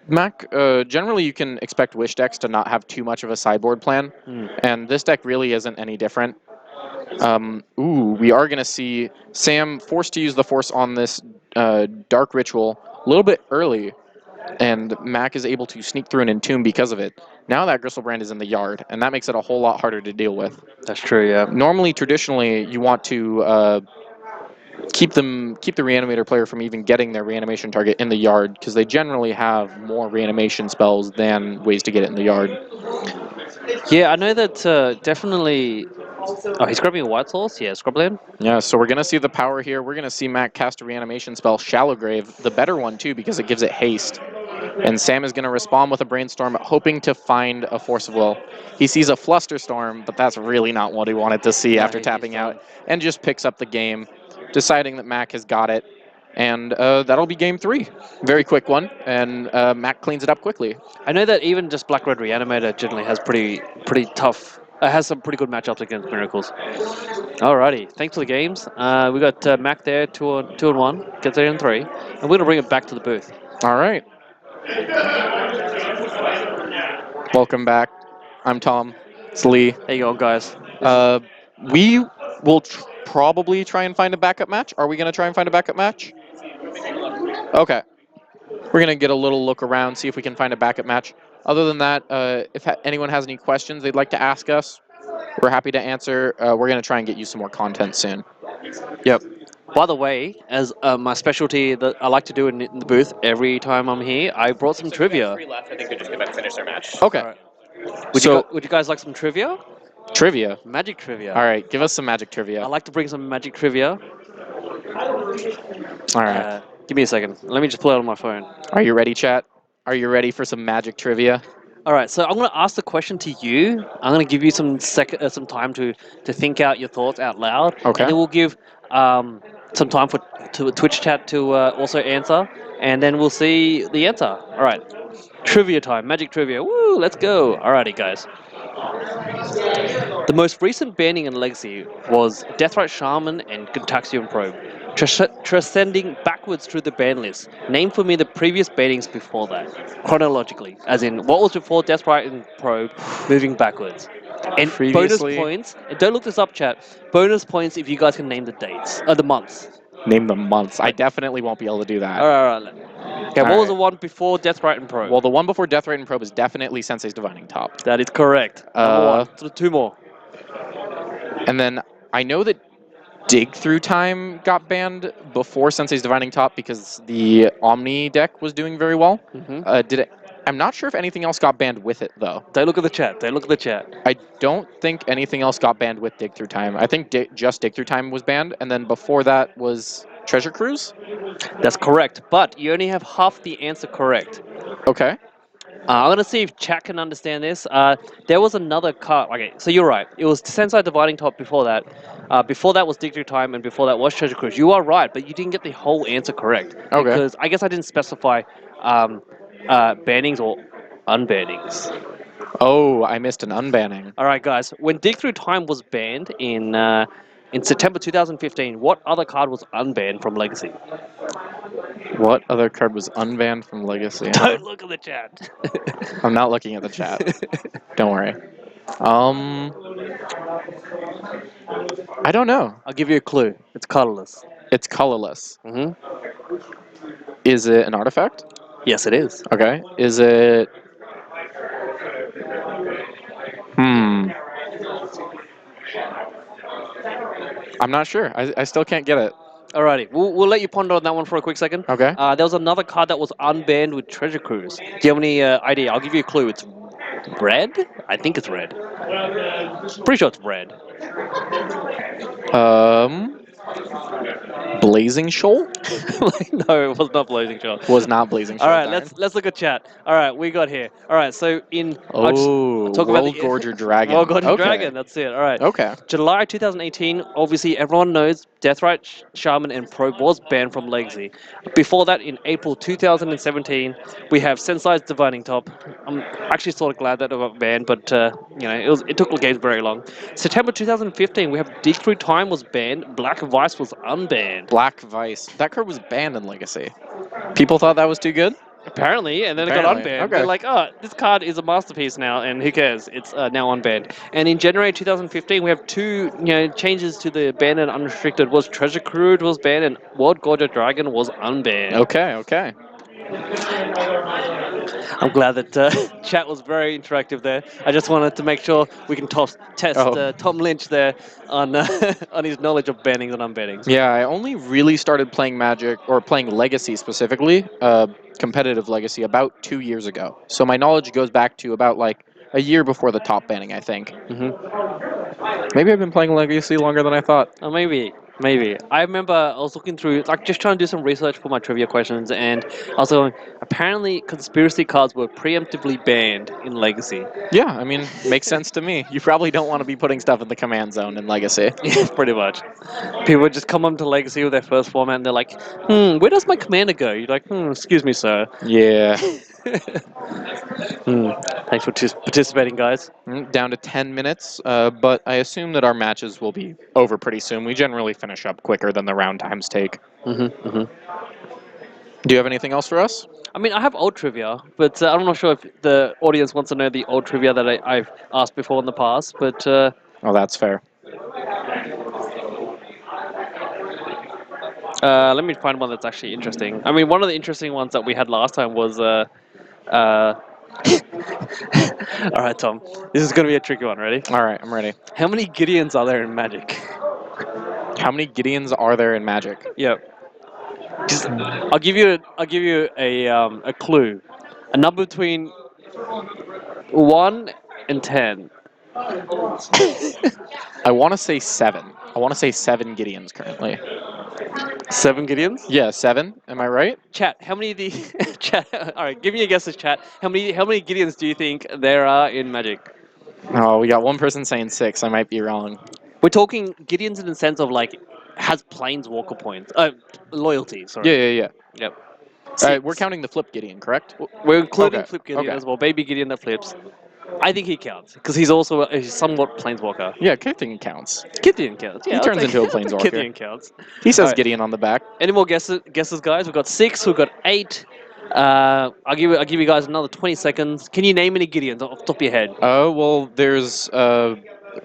Mac, generally you can expect Wish decks to not have too much of a sideboard plan, and this deck really isn't any different. We are going to see Sam forced to use the Force on this Dark Ritual a little bit early, and Mac is able to sneak through an Entomb because of it. Now that Gristlebrand is in the yard, and that makes it a whole lot harder to deal with. That's true, yeah. Normally, traditionally, you want to keep the Reanimator player from even getting their reanimation target in the yard, because they generally have more reanimation spells than ways to get it in the yard. Yeah, I know that definitely... Oh, he's grabbing a white source? Yeah, Scrubland. Yeah, so we're going to see the power here. We're going to see Mac cast a reanimation spell, Shallow Grave, the better one too, because it gives it haste. And Sam is going to respond with a Brainstorm, hoping to find a Force of Will. He sees a Flusterstorm, but that's really not what he wanted to see after tapping out, and just picks up the game, deciding that Mac has got it. And that'll be game 3. Very quick one, and Mac cleans it up quickly. I know that even just Black Red Reanimator generally has pretty tough... has some pretty good matchups against Miracles. Alrighty, thanks for the games. We got Mac there, 2-1, gets there in 3, and we're going to bring it back to the booth. All right. Welcome back. I'm Tom. It's Lee. There you go, guys. We will probably try and find a backup match. Are we going to try and find a backup match? Okay. We're going to get a little look around, see if we can find a backup match. Other than that, if anyone has any questions they'd like to ask us, we're happy to answer. We're going to try and get you some more content soon. Yep. By the way, as my specialty that I like to do in the booth every time I'm here, I brought some trivia. I think we just go back and finish their match. Okay. Right. Would you guys like some trivia? Trivia? Magic trivia. All right, give us some magic trivia. I like to bring some magic trivia. All right. Give me a second. Let me just pull it out on my phone. Are you ready, chat? Are you ready for some magic trivia? All right, so I'm going to ask the question to you. I'm going to give you some time to think out your thoughts out loud. Okay. And then we'll give some time to Twitch chat to also answer, and then we'll see the answer. All right, trivia time, magic trivia. Woo, let's go. Alrighty, guys. The most recent banning in Legacy was Deathrite Shaman and Contaxium Probe, transcending backwards through the ban list. Name for me the previous bannings before that, chronologically, as in what was before Deathrite and Probe, moving backwards. And bonus points, and don't look this up, chat, bonus points if you guys can name the dates, the months. Name the months. I definitely won't be able to do that. All right. Okay, what was the one before Deathrite and Probe? Well, the one before Deathrite and Probe is definitely Sensei's Divining Top. That is correct. Number one. So 2 more. And then I know that Dig Through Time got banned before Sensei's Divining Top because the Omni deck was doing very well. Mm-hmm. I'm not sure if anything else got banned with it, though. They look at the chat. I don't think anything else got banned with Dig Through Time. I think just Dig Through Time was banned, and then before that was Treasure Cruise? That's correct, but you only have half the answer correct. Okay. I'm going to see if chat can understand this. There was another card. Okay, so you're right. It was Sensei Dividing Top before that. Before that was Dig Through Time, and before that was Treasure Cruise. You are right, but you didn't get the whole answer correct. Okay. Because I guess I didn't specify bannings or unbannings. Oh, I missed an unbanning. All right, guys. When Dig Through Time was banned in September 2015, what other card was unbanned from Legacy? What other card was unbanned from Legacy? Don't look at the chat. I'm not looking at the chat. Don't worry. I don't know. I'll give you a clue. It's colorless. It's colorless. Mm-hmm. Is it an artifact? Yes, it is. Okay. Is it... I'm not sure. I still can't get it. Alrighty, we'll let you ponder on that one for a quick second. Okay. There was another card that was unbanned with Treasure Cruise. Do you have any idea? I'll give you a clue. It's red? I think it's red. Pretty sure it's red. Blazing Shoal? No, it was not Blazing Shoal. Was not Blazing Shoal. All right, let's look at chat. All right, we got here. All right, so World Gorger Dragon. World Gorger Dragon, that's it. All right. Okay. July 2018, obviously everyone knows Deathrite Shaman and Probe was banned from Legacy. Before that, in April 2017, we have Sensei's Divining Top. I'm actually sort of glad that it got banned, but it took the games very long. September 2015, we have Dig Through Time was banned. Black Vice was unbanned. Black Vice. That card was banned in Legacy. People thought that was too good? Apparently, and then it got Apparently, unbanned. okay. They're like, oh, this card is a masterpiece now, and who cares? It's now unbanned. And in January 2015, we have two changes to the banned and unrestricted. Was Treasure Crude was banned, and World Gorger Dragon was unbanned. Okay. I'm glad that chat was very interactive there. I just wanted to make sure we can test Oh. Tom Lynch there on on his knowledge of bannings and unbannings. Yeah, I only really started playing Magic, or playing Legacy specifically, competitive Legacy, about 2 years ago. So my knowledge goes back to about like a year before the top banning, I think. Maybe I've been playing Legacy longer than I thought. Oh, maybe. I remember I was looking through, like, just trying to do some research for my trivia questions, and I was going, apparently conspiracy cards were preemptively banned in Legacy. Yeah, I mean, makes sense to me. You probably don't want to be putting stuff in the command zone in Legacy. Yeah, pretty much. People would just come onto Legacy with their first format, and they're like, where does my commander go? You're like, excuse me, sir. Yeah. Thanks for participating, guys. Down to 10 minutes, but I assume that our matches will be over pretty soon. We generally finish up quicker than the round times take. Do you have anything else for us? I mean, I have old trivia, but I'm not sure if the audience wants to know the old trivia that I've asked before in the past, but... Oh, that's fair. let me find one that's actually interesting. I mean, one of the interesting ones that we had last time was... All right, Tom. This is going to be a tricky one. Ready? All right, I'm ready. How many Gideons are there in Magic? How many Gideons are there in Magic? Yep. I'll give you a clue. A number between 1 and 10. I want to say 7. I want to say 7 Gideons currently. 7 Gideons? Yeah, 7. Am I right? Chat, how many of the chat? All right, give me a guess, chat. How many Gideons do you think there are in Magic? Oh, we got one person saying 6. I might be wrong. We're talking Gideons in the sense of like has planeswalker points, loyalty. Sorry. Yeah. Yep. We're counting the flip Gideon, correct? We're including Okay, Flip Gideon okay. as well. Baby Gideon that flips. I think he counts because he's also a somewhat planeswalker. Yeah, Gideon counts. Gideon counts. Yeah, He turns into a planeswalker. Gideon counts. He says All right. Gideon on the back. Any more guesses, guys? We've got 6. We've got 8. I'll give you guys another 20 seconds. Can you name any Gideons off the top of your head? Oh, well, there's Ryza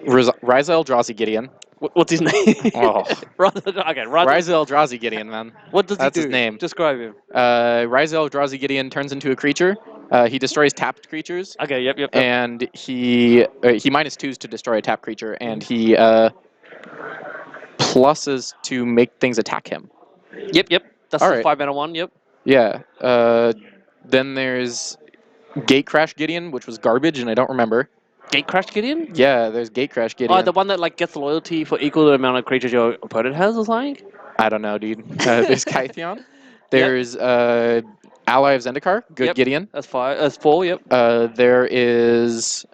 Eldrazi Gideon. What's his name? Oh. Okay, Ryza Eldrazi Gideon, man. What does That's he do? his name. Describe him. Ryza Eldrazi Gideon turns into a creature. He destroys tapped creatures. Okay, yep. And he -2s to destroy a tapped creature, and he pluses to make things attack him. Yep. That's All the right. 5-mana one, yep. Yeah. Then there's Gatecrash Gideon, which was garbage, and I don't remember. Gatecrash Gideon? Yeah, there's Gatecrash Gideon. Oh, the one that like gets loyalty for equal to the amount of creatures your opponent has or something? I don't know, dude. There's Kytheon. There's Ally of Zendikar, good Yep. Gideon. That's 5. That's 4, yep. There is...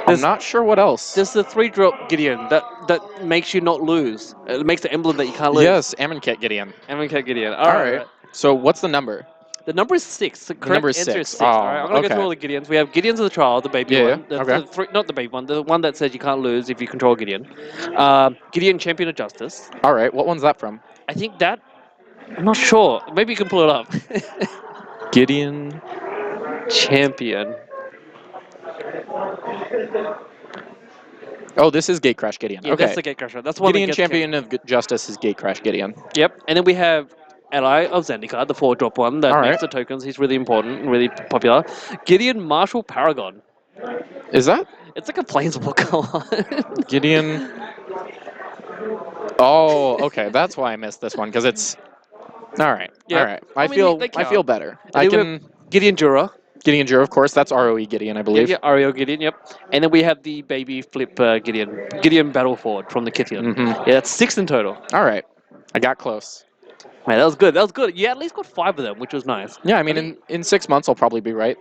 I'm not sure what else. There's the 3-drop Gideon that makes you not lose. It makes the emblem that you can't lose. Yes, Amonkhet Gideon. Amonkhet Gideon. All right. So what's the number? The number is 6. The correct number is answer 6. is 6. All right, I'm going to go okay. through all the Gideons. We have Gideons of the Trial, the baby Yeah, one. The, okay. not the baby one, the one that says you can't lose if you control Gideon. Gideon Champion of Justice. All right, what one's that from? I think that... I'm not sure. Maybe you can pull it up. Gideon... Champion. Oh, this is Gatecrash Gideon. Yeah, okay. that's the Gatecrasher. That's one Gideon that Champion of Justice is Gatecrash Gideon. Yep, and then we have Ally of Zendikar, the 4-drop one that All makes right. the tokens. He's really important and really popular. Gideon Marshall Paragon. Is that? It's like a planeswalker one. Gideon... Oh, okay. That's why I missed this one, because it's... All right. Yeah. All right. I mean, they I feel better. And then we have Gideon Jura. Gideon Jura, of course. That's ROE Gideon, I believe. Yeah, Ariel Gideon, yep. And then we have the baby flip Gideon. Gideon Battleford from the Kithian. Yeah, that's 6 in total. All right. I got close. Man, that was good. That was good. You at least got 5 of them, which was nice. Yeah, I mean, in 6 months, I'll probably be right.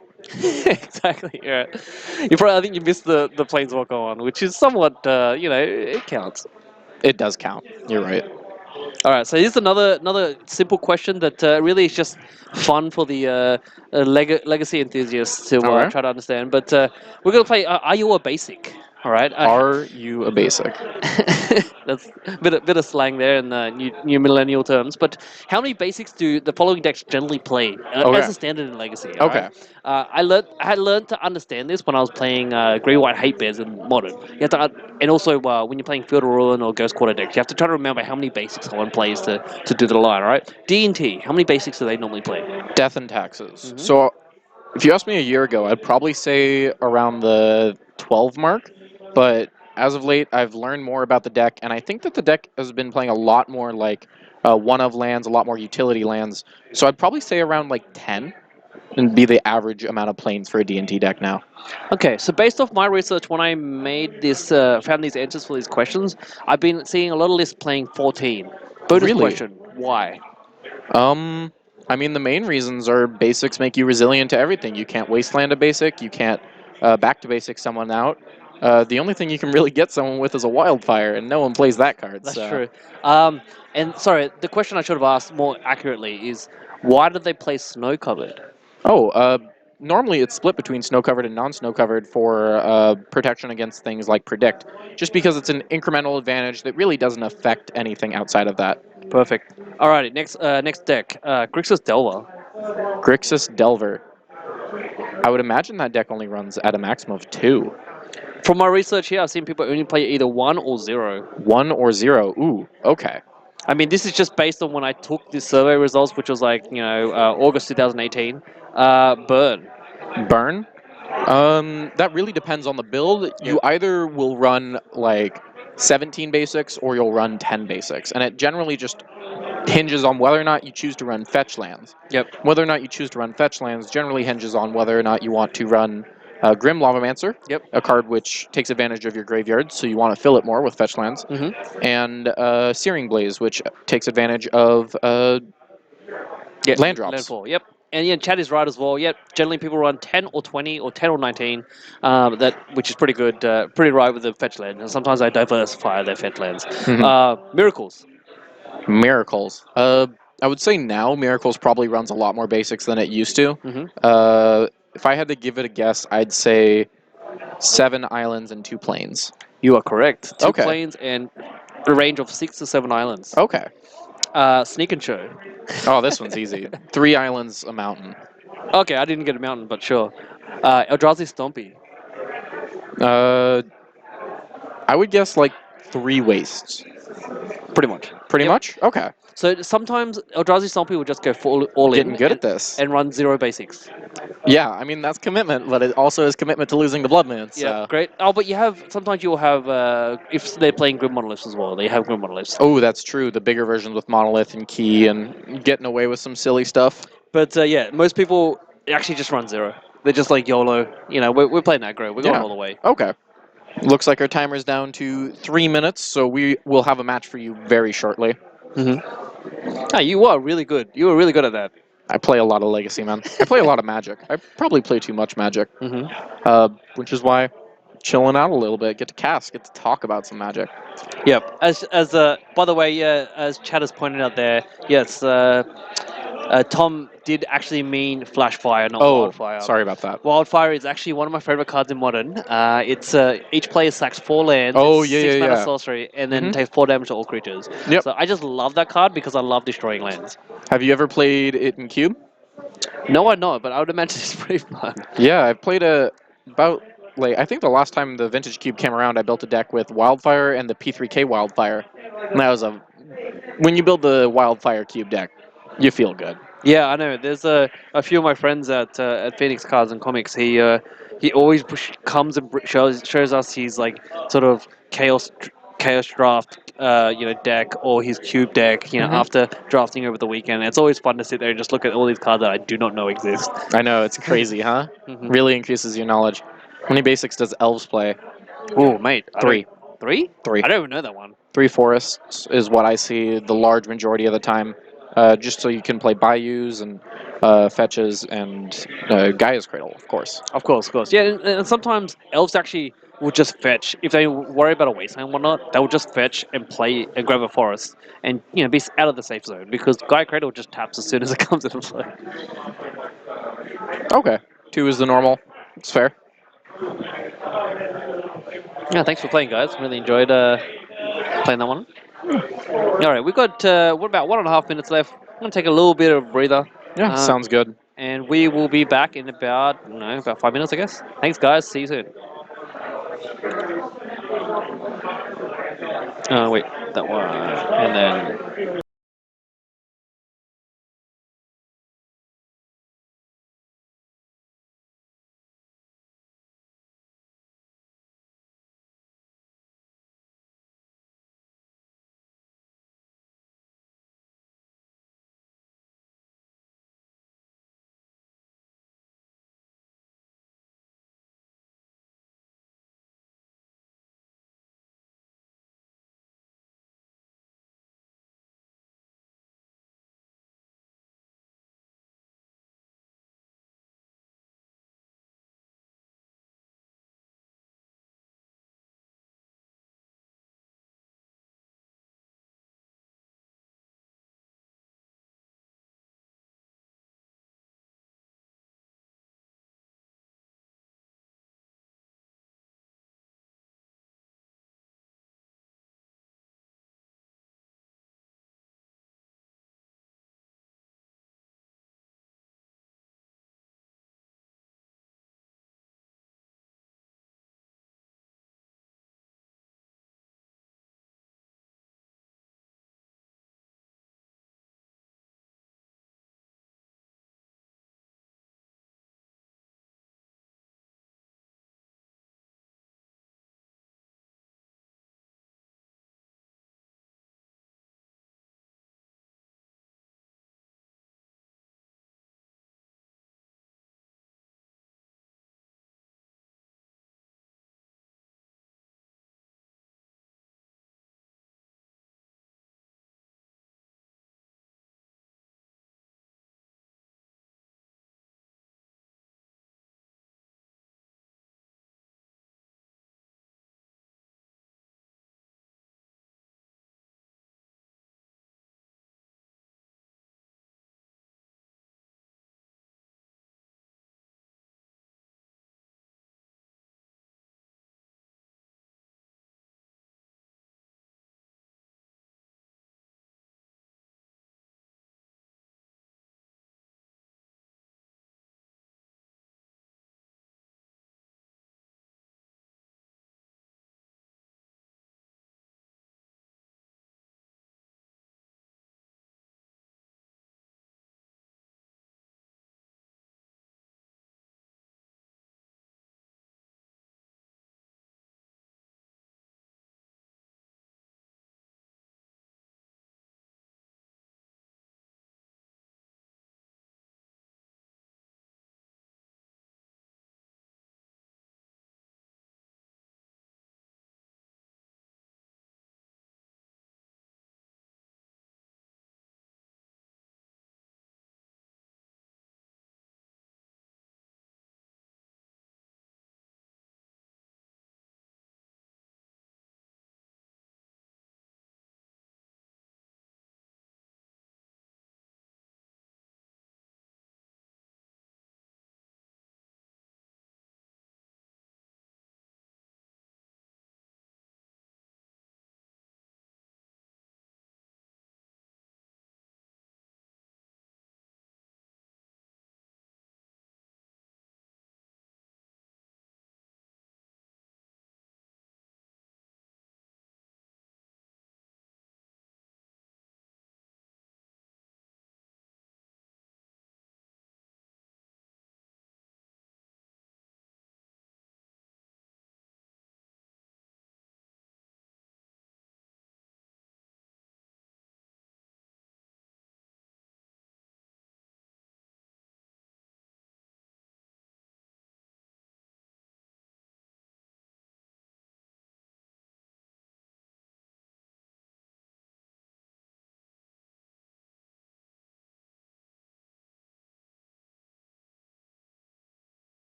Exactly. Yeah. I think you missed the Planeswalker one, which is somewhat, it counts. It does count. You're right. All right. So here's another simple question that really is just fun for the legacy enthusiasts to All right. try to understand. But we're gonna play. Are you a basic? All right. Are you a basic? That's a bit of slang there in new millennial terms. But how many basics do the following decks generally play as Okay. a standard in Legacy? All right. Okay. I had learned to understand this when I was playing Grey White Hate Bears in Modern. You have to, and also when you're playing Field of Ruin or Ghost Quarter decks, you have to try to remember how many basics someone plays to do the line. All right. D&T. How many basics do they normally play? Death and taxes. Mm-hmm. So if you asked me a year ago, I'd probably say around the 12 mark. But as of late, I've learned more about the deck, and I think that the deck has been playing a lot more like one-of lands, a lot more utility lands. So I'd probably say around like 10 and be the average amount of planes for a D&T deck now. Okay, so based off my research, when I made this, found these answers for these questions, I've been seeing a lot of lists playing 14. Bonus Really? question: why? I mean, the main reasons are basics make you resilient to everything. You can't wasteland a basic. You can't back to basic someone out. The only thing you can really get someone with is a wildfire, and no one plays that card. That's So. true. And sorry, the question I should have asked more accurately is why did they play snow covered? Oh, normally it's split between snow-covered and non-snow-covered for protection against things like Predict, just because it's an incremental advantage that really doesn't affect anything outside of that. Perfect. Alrighty, next deck, Grixis Delver. Grixis Delver. I would imagine that deck only runs at a maximum of 2. From my research here, I've seen people only play either 1 or 0. 1 or 0. Ooh, okay. I mean, this is just based on when I took the survey results, which was like, August 2018. Burn. Burn? That really depends on the build. You either will run like 17 basics or you'll run 10 basics. And it generally just hinges on whether or not you choose to run fetch lands. Yep. Whether or not you choose to run fetch lands generally hinges on whether or not you want to run Grim Lavamancer, Yep. a card which takes advantage of your graveyard, so you want to fill it more with fetch lands, and Searing Blaze, which takes advantage of land drops. Landfall, yep. And yeah, Chad is right as well. Yep, generally people run 10 or 20 or 10 or 19, which is pretty good, pretty right with the fetch land. And sometimes they diversify their fetch lands. Miracles. Miracles. I would say now Miracles probably runs a lot more basics than it used to. If I had to give it a guess, I'd say 7 islands and 2 plains. You are correct. 2 Okay. plains and a range of 6 to 7 islands. Okay. Sneak and Show. Oh, this one's easy. 3 islands, a mountain. Okay, I didn't get a mountain, but sure. Eldrazi Stompy. I would guess like 3 wastes. Pretty much. Pretty much? Okay. So sometimes Eldrazi Stompy will just go all in. Getting good at this. And run 0 basics. Yeah, I mean, that's commitment, but it also is commitment to losing the Bloodlands. So. Yeah, great. Oh, but sometimes you'll have, if they're playing Grim Monoliths as well, they have Grim Monoliths. Oh, that's true. The bigger versions with Monolith and Key and getting away with some silly stuff. But yeah, most people actually just run 0. They're just like YOLO. We're playing aggro. We're going all the way. Okay. Looks like our timer's down to 3 minutes, so we will have a match for you very shortly. Ah, you are really good. You were really good at that. I play a lot of Legacy, man. I play a lot of Magic. I probably play too much Magic. Which is why chilling out a little bit, get to cast, get to talk about some Magic. Yep. By the way, as Chad has pointed out there, yes, Tom did actually mean Flashfire, not Wildfire. Sorry about that. Wildfire is actually one of my favorite cards in Modern. It's each player sacks 4 lands, Oh, it's yeah, 6 yeah, mana yeah. sorcery, and then takes 4 damage to all creatures. Yep. So I just love that card because I love destroying lands. Have you ever played it in Cube? No, I know, but I would imagine it's pretty fun. Yeah, I've played I think the last time the Vintage Cube came around, I built a deck with Wildfire and the P3K Wildfire. And that was when you build the Wildfire Cube deck, you feel good. Yeah, I know. There's a few of my friends at Phoenix Cards and Comics. He always comes and shows us his like sort of chaos draft deck or his cube deck. After drafting over the weekend. It's always fun to sit there and just look at all these cards that I do not know exist. I know, it's crazy, huh? Really increases your knowledge. How many basics does Elves play? Oh, mate, 3. 3? 3. I don't even know that one. 3 forests is what I see the large majority of the time. Just so you can play Bayous and Fetches and Gaia's Cradle, of course. Of course. Yeah, and sometimes Elves actually will just fetch. If they worry about a wasteland and whatnot, they'll just fetch and play and grab a forest and be out of the safe zone because Gaia Cradle just taps as soon as it comes into play. Okay. 2 is the normal. It's fair. Yeah, thanks for playing, guys. Really enjoyed playing that one. All right, we've got what about 1.5 minutes left. I'm gonna take a little bit of a breather. Yeah, sounds good. And we will be back in about about 5 minutes, I guess. Thanks, guys. See you soon. Wait, that one, and then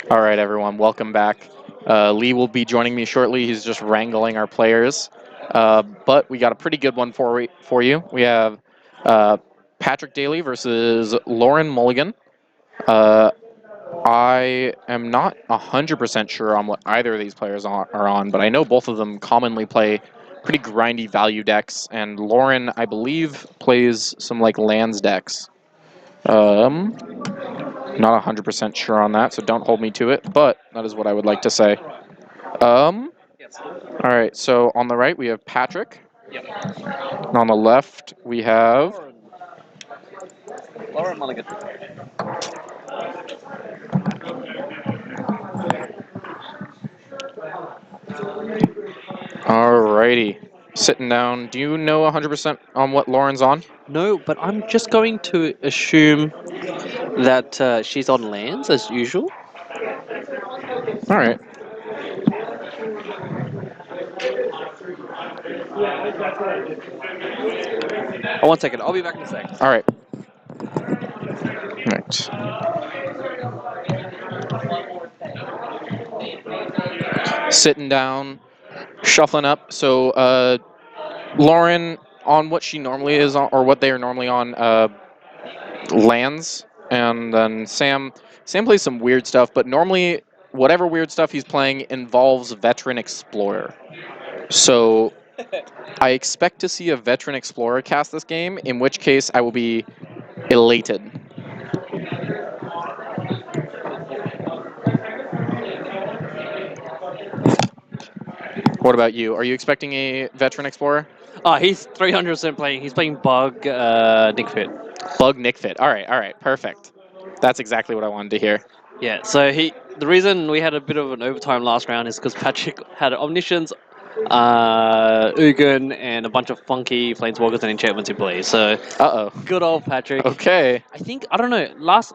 All right, everyone, welcome back. Lee will be joining me shortly. He's just wrangling our players. But we got a pretty good one for you. We have Patrick Daly versus Lauren Mulligan. I am not 100% sure on what either of these players are on, but I know both of them commonly play pretty grindy value decks, and Lauren, I believe, plays some like lands decks. Not 100% sure on that, so don't hold me to it, but that is what I would like to say. Yes. All right, so on the right we have Patrick. Yep. And on the left we have Lauren Mulligan. Alrighty. Sitting down. Do you know 100% on what Lauren's on? No, but I'm just going to assume that she's on lands as usual. All right. Oh, 1 second. I'll be back in a sec. All right. Right. Sitting down, shuffling up. So, Lauren on what she normally is on, or what they are normally on, lands, and then Sam plays some weird stuff, but normally whatever weird stuff he's playing involves Veteran Explorer. So I expect to see a Veteran Explorer cast this game, in which case I will be elated. What about you? Are you expecting a Veteran Explorer? Oh, he's 300% playing. He's playing Bug Nick Fit. Bug Nick Fit. All right, perfect. That's exactly what I wanted to hear. Yeah, so the reason we had a bit of an overtime last round is because Patrick had Omniscience, Nguyen, and a bunch of funky Planeswalkers and enchantments in play. So, Uh-oh. good old Patrick. Okay. I think, I don't know, last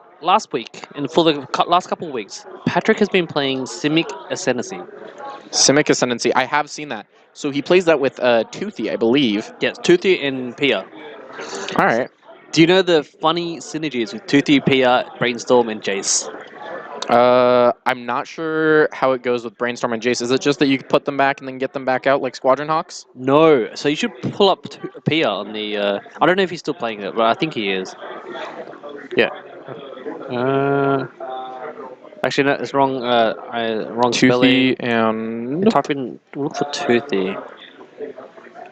week, and for the last couple of weeks, Patrick has been playing Simic Ascendancy. Simic Ascendancy. I have seen that. So he plays that with Toothy, I believe. Yes, Toothy and Pia. All right. Do you know the funny synergies with Toothy, Pia, Brainstorm, and Jace? I'm not sure how it goes with Brainstorm and Jace. Is it just that you put them back and then get them back out like Squadron Hawks? No, so you should pull up Pia on the. I don't know if he's still playing it, but I think he is. Yeah. Actually, no, it's wrong. Wrong Toothy spelling. and... Type in. Look for Toothy. I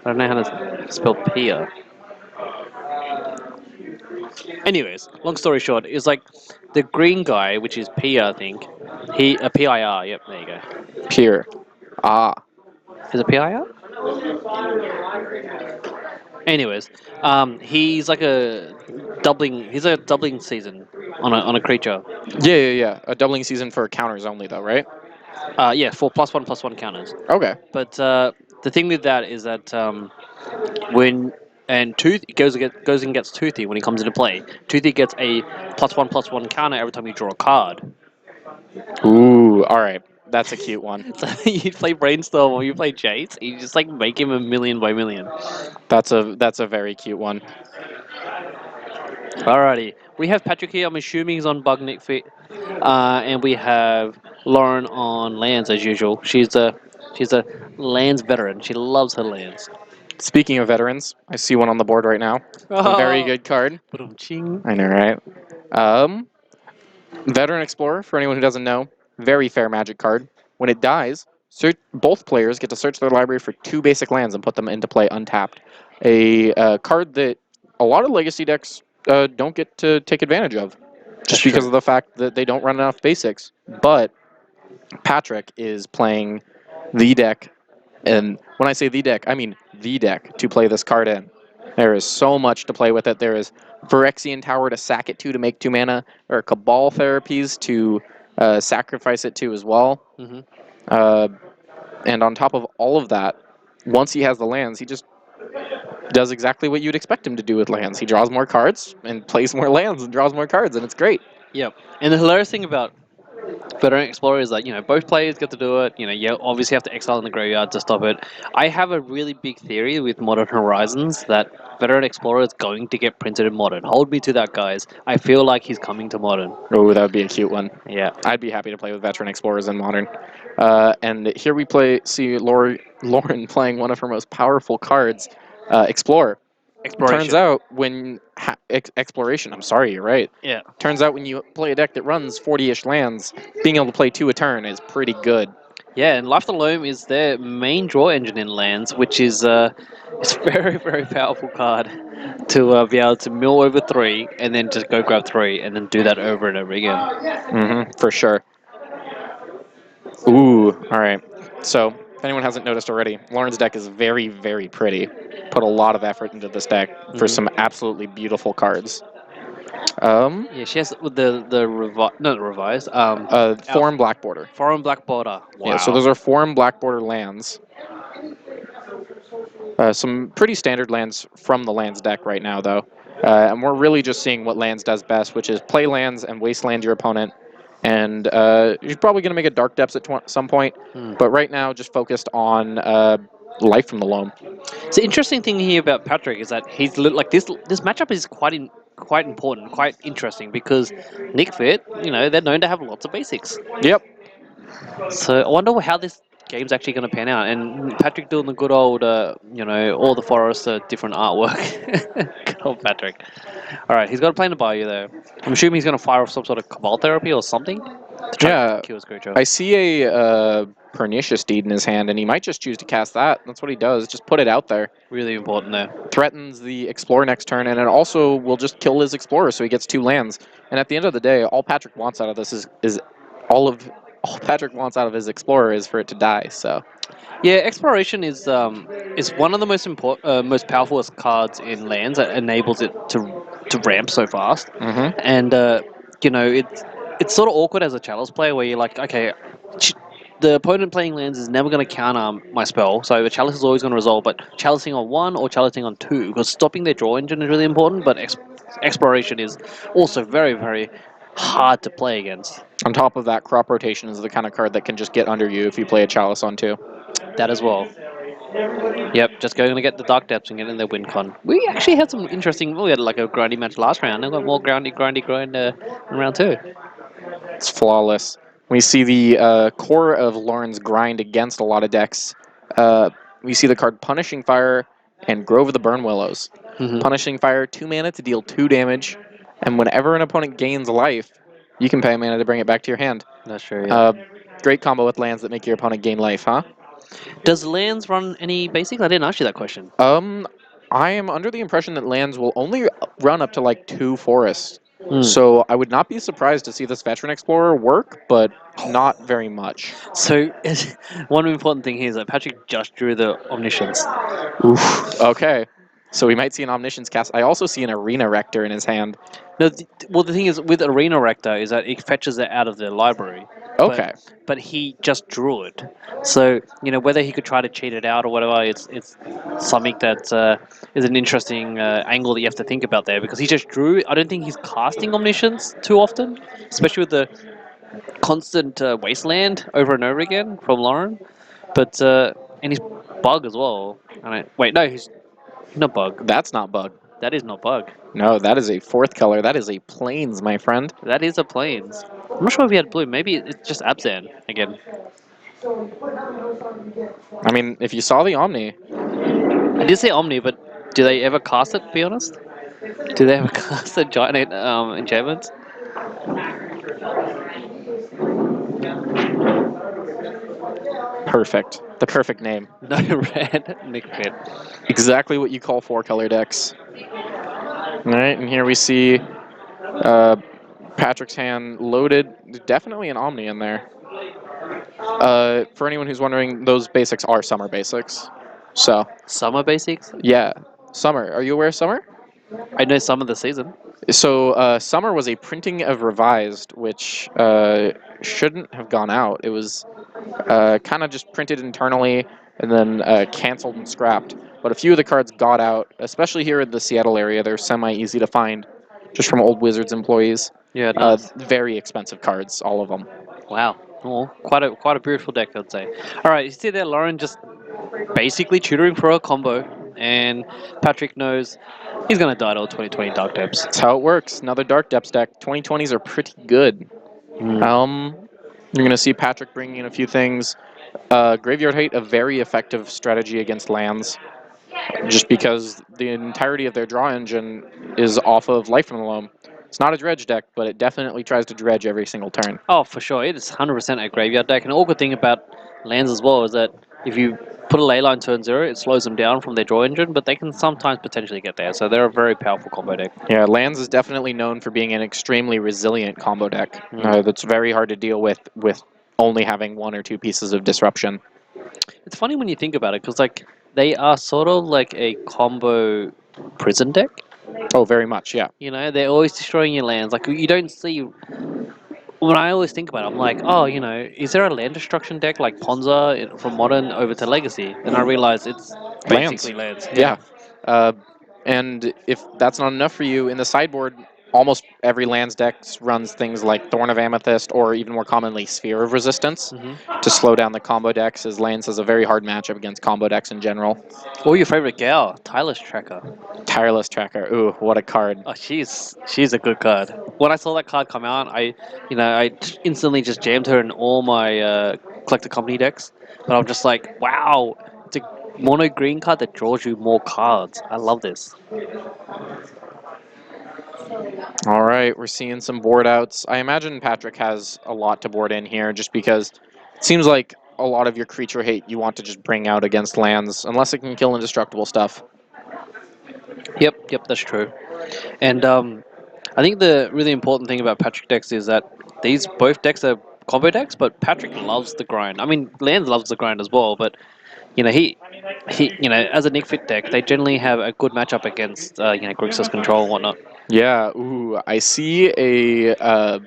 don't know how to spell Pia. Anyways, long story short, it's like the green guy, which is Pia, I think. PIR. Yep, there you go. Pier. Ah. Is it PIR? Anyways, he's like a doubling. He's a doubling season on a creature. Yeah. A doubling season for counters only, though, right? Yeah, for +1/+1 counters. Okay. But the thing with that is that when Tooth goes and gets Toothy when he comes into play. Toothy gets a +1/+1 counter every time you draw a card. Ooh, all right. That's a cute one. So you play Brainstorm or you play Jace, you just like make him a million by million. That's a very cute one. Alrighty, we have Patrick here. I'm assuming he's on Bug Nick Fit, and we have Lauren on lands as usual. She's a lands veteran. She loves her lands. Speaking of veterans, I see one on the board right now. A very good card. Ba-dum-ching. I know, right? Veteran Explorer, for anyone who doesn't know, very fair Magic card. When it dies, both players get to search their library for 2 basic lands and put them into play untapped. A card that a lot of Legacy decks don't get to take advantage of, just because of the fact that they don't run enough basics. But Patrick is playing the deck, and when I say the deck, I mean the deck to play this card in. There is so much to play with it. There is Phyrexian Tower to sack it to make 2 mana. There are Cabal Therapies to sacrifice it to as well. Mm-hmm. And on top of all of that, once he has the lands, he just does exactly what you'd expect him to do with lands. He draws more cards and plays more lands and draws more cards, and it's great. Yep. And the hilarious thing about Veteran Explorer is like, both players get to do it. You obviously have to exile in the graveyard to stop it. I have a really big theory with Modern Horizons that Veteran Explorer is going to get printed in Modern. Hold me to that, guys. I feel like he's coming to Modern. Oh, that would be a cute one. Yeah. I'd be happy to play with Veteran Explorers in Modern. And here we see Lauren playing one of her most powerful cards, Explorer. Exploration. Turns out when Exploration, I'm sorry, you're right. Yeah. Turns out when you play a deck that runs 40-ish lands, being able to play 2 a turn is pretty good. Yeah, and Life the Loam is their main draw engine in lands, which is it's a very, very powerful card to be able to mill over 3 and then just go grab 3 and then do that over and over again. For sure. Ooh, all right. So, if anyone hasn't noticed already, Lauren's deck is very, very pretty. Put a lot of effort into this deck for some absolutely beautiful cards. Yeah, she has not revised. Foreign Black Border. Foreign Black Border. Wow. Yeah, so those are foreign Black Border lands. Some pretty standard lands from the lands deck right now, though. And we're really just seeing what lands does best, which is play lands and wasteland your opponent. And you're probably going to make a Dark Depths at some point, but right now just focused on Life from the Loam. So the interesting thing here about Patrick is that he's like this matchup is quite important, quite interesting because Nick Fit, they're known to have lots of basics. Yep. So I wonder how this game's actually going to pan out. And Patrick doing the good old, all the forests different artwork. Good old Patrick. All right, he's got to play in the Bayou though. I'm assuming he's going to fire off some sort of Cabal Therapy or something to try to kill his creature. I see a Pernicious Deed in his hand, and he might just choose to cast that. That's what he does. Just put it out there. Really important there. Threatens the Explorer next turn, and it also will just kill his Explorer, so he gets 2 lands. And at the end of the day, all Patrick wants out of this is all Patrick wants out of his Explorer is for it to die. So. Yeah, Exploration is one of the most powerful cards in lands that enables it to ramp so fast. And it's sort of awkward as a Chalice player where you're like, okay, the opponent playing lands is never going to counter my spell, so the Chalice is always going to resolve. But Chalicing on 1 or Chalicing on 2, because stopping their draw engine is really important. But Exploration is also very, very hard to play against. On top of that, Crop Rotation is the kind of card that can just get under you if you play a Chalice on 2. That as well. Yep, just going to get the Dark Depths and get in their win con. We actually had some interesting... We had like a grindy match last round. I've got more grind in round 2. It's flawless. We see the core of Lauren's grind against a lot of decks. We see the card Punishing Fire and Grove of the Burn Willows. Punishing Fire, 2 mana to deal 2 damage, and whenever an opponent gains life, you can pay a mana to bring it back to your hand. That's true, yeah. Great combo with lands that make your opponent gain life, huh? Does lands run any basics? I didn't ask you that question. I am under the impression that lands will only run up to like 2 forests. So I would not be surprised to see this Veteran Explorer work, but not very much. So one important thing here is that Patrick just drew the Omniscience. Oof. Okay. So we might see an Omniscience cast. I also see an Arena Rector in his hand. No, the thing is with Arena Rector is that it fetches it out of the library. Okay. But he just drew it. So, whether he could try to cheat it out or whatever, it's something that is an interesting angle that you have to think about there, because he just drew. I don't think he's casting Omniscience too often, especially with the constant Wasteland over and over again from Lauren. But, and he's Bug as well. Wait, no, he's not Bug. That's not Bug. That is not Bug. No, that is a 4th color. That is a Plains, my friend. That is a Plains. I'm not sure if he had blue. Maybe it's just Abzan again. I mean, if you saw the Omni. I did say Omni, but do they ever cast it, to be honest? Do they ever cast the giant enchantments? Perfect. The perfect name. No red, Nick Fit. Exactly what you call 4-color decks. All right, and here we see Patrick's hand loaded. Definitely an Omni in there. For anyone who's wondering, those basics are Summer basics. So. Summer basics? Yeah. Summer. Are you aware of Summer? I know some of the season. So Summer was a printing of Revised, which shouldn't have gone out. It was kind of just printed internally and then canceled and scrapped. But a few of the cards got out, especially here in the Seattle area. They're semi-easy to find, just from old Wizards employees. Yeah, nice. Very expensive cards, all of them. Wow. Oh, quite a beautiful deck, I'd say. All right, you see there, Lauren just basically tutoring for a combo, and Patrick knows he's gonna die to 2020 Dark Depths. That's how it works. Another Dark Depths deck. 2020s are pretty good. You're going to see Patrick bringing in a few things. Graveyard Hate, a very effective strategy against lands, just because the entirety of their draw engine is off of Life from the Loam. It's not a dredge deck, but it definitely tries to dredge every single turn. Oh, for sure, it is 100% a graveyard deck. And the awkward thing about lands as well is that if you put a leyline turn 0, it slows them down from their draw engine, but they can sometimes potentially get there. So they're a very powerful combo deck. Yeah, lands is definitely known for being an extremely resilient combo deck. That's very hard to deal with only having 1 or 2 pieces of disruption. It's funny when you think about it, because like they are sort of like a combo prison deck. Oh, very much, yeah. You know, they're always destroying your lands. Like you don't see. When I always think about it, I'm like, oh, you know, is there a land destruction deck like Ponza from Modern over to Legacy? And I realize it's basically lands. Yeah. And if that's not enough for you, in the sideboard, almost every lands deck runs things like Thorn of Amethyst, or even more commonly, Sphere of Resistance, to slow down the combo decks, as lands has a very hard matchup against combo decks in general. What your favorite gal? Tireless Tracker. Tireless Tracker, ooh, what a card. Oh, she's a good card. When I saw that card come out, I instantly just jammed her in all my collector company decks. But I'm just like, wow, it's a mono green card that draws you more cards. I love this. All right, we're seeing some board outs. I imagine Patrick has a lot to board in here, just because it seems like a lot of your creature hate you want to just bring out against lands, unless it can kill indestructible stuff. Yep, that's true. And I think the really important thing about Patrick decks is that these both decks are combo decks, but Patrick loves the grind. I mean, Lands loves the grind as well, but you know as a Nick Fit deck, they generally have a good matchup against Grixis control and whatnot. Yeah, ooh, I see a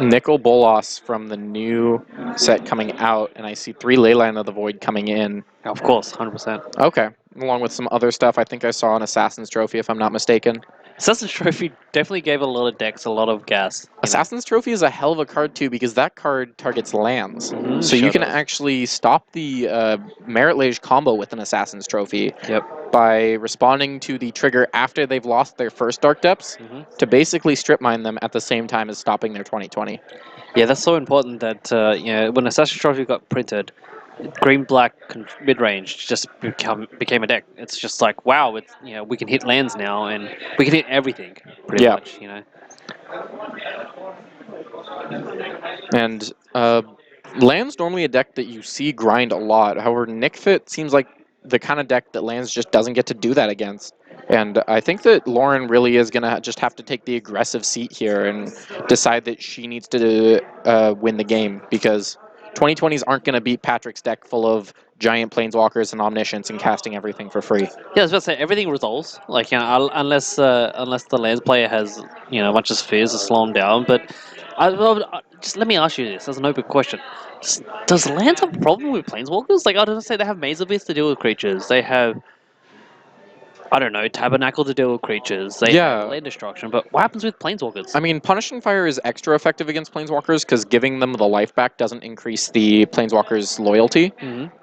Nicol Bolas from the new set coming out, and I see 3 Leyline of the Void coming in. Of course, 100%. Okay, along with some other stuff. I think I saw an Assassin's Trophy, if I'm not mistaken. Assassin's Trophy definitely gave a lot of decks a lot of gas. Assassin's Trophy is a hell of a card, too, because that card targets lands. So Sure you can does. actually stop the Merit Lage combo with an Assassin's Trophy Yep. by responding to the trigger after they've lost their first Dark Depths to basically strip mine them at the same time as stopping their 2020. Yeah, that's so important that when Assassin's Trophy got printed, green-black mid-range just became a deck. It's just like, wow, it's we can hit lands now, and we can hit everything pretty much. And land's normally a deck that you see grind a lot. However, Nick Fit seems like the kind of deck that lands just doesn't get to do that against. And I think that Lauren really is going to just have to take the aggressive seat here and decide that she needs to win the game, because 2020s aren't going to beat Patrick's deck full of giant planeswalkers and omniscience and casting everything for free. Yeah, I was about to say everything resolves. Like unless the lands player has a bunch of spheres to slow them down. But just let me ask you this as an open question: does lands have a problem with planeswalkers? Like I don't say they have Maze Abyss to deal with creatures. They have Tabernacle to deal with creatures. They have land destruction. But what happens with planeswalkers? I mean, Punishing Fire is extra effective against planeswalkers because giving them the life back doesn't increase the planeswalker's loyalty.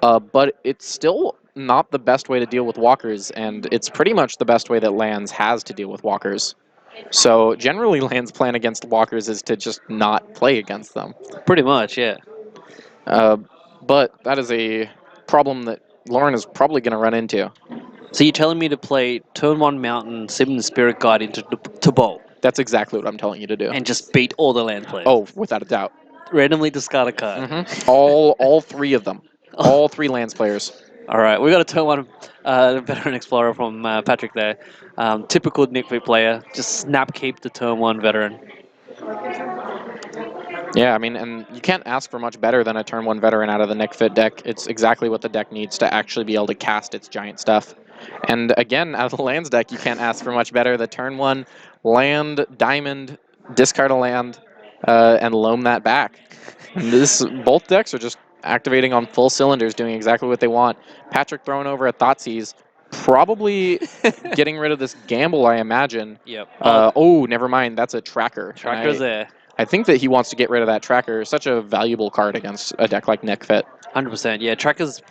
But it's still not the best way to deal with walkers, and it's pretty much the best way that lands has to deal with walkers. So generally, lands' plan against walkers is to just not play against them. Pretty much, yeah. But that is a problem that Lauren is probably going to run into. So you're telling me to play turn 1 Mountain, Summon the Spirit Guide into to bowl? That's exactly what I'm telling you to do. And just beat all the land players? Oh, without a doubt. Randomly discard a card? All 3 of them. All 3 lands players. All right, we got a turn 1 Veteran Explorer from Patrick there. Typical Nick Fit player. Just snap keep the turn 1 Veteran. Yeah, I mean, and you can't ask for much better than a turn 1 Veteran out of the Nick Fit deck. It's exactly what the deck needs to actually be able to cast its giant stuff. And again, out of the lands deck, you can't ask for much better. The turn 1 land, diamond, discard a land, and loam that back. And both decks are just activating on full cylinders, doing exactly what they want. Patrick throwing over a Thoughtseize, probably getting rid of this gamble, I imagine. Yep. Oh, never mind. That's a tracker. Tracker's there. I think that he wants to get rid of that tracker. Such a valuable card against a deck like Neckfit. 100%. Yeah, Tracker's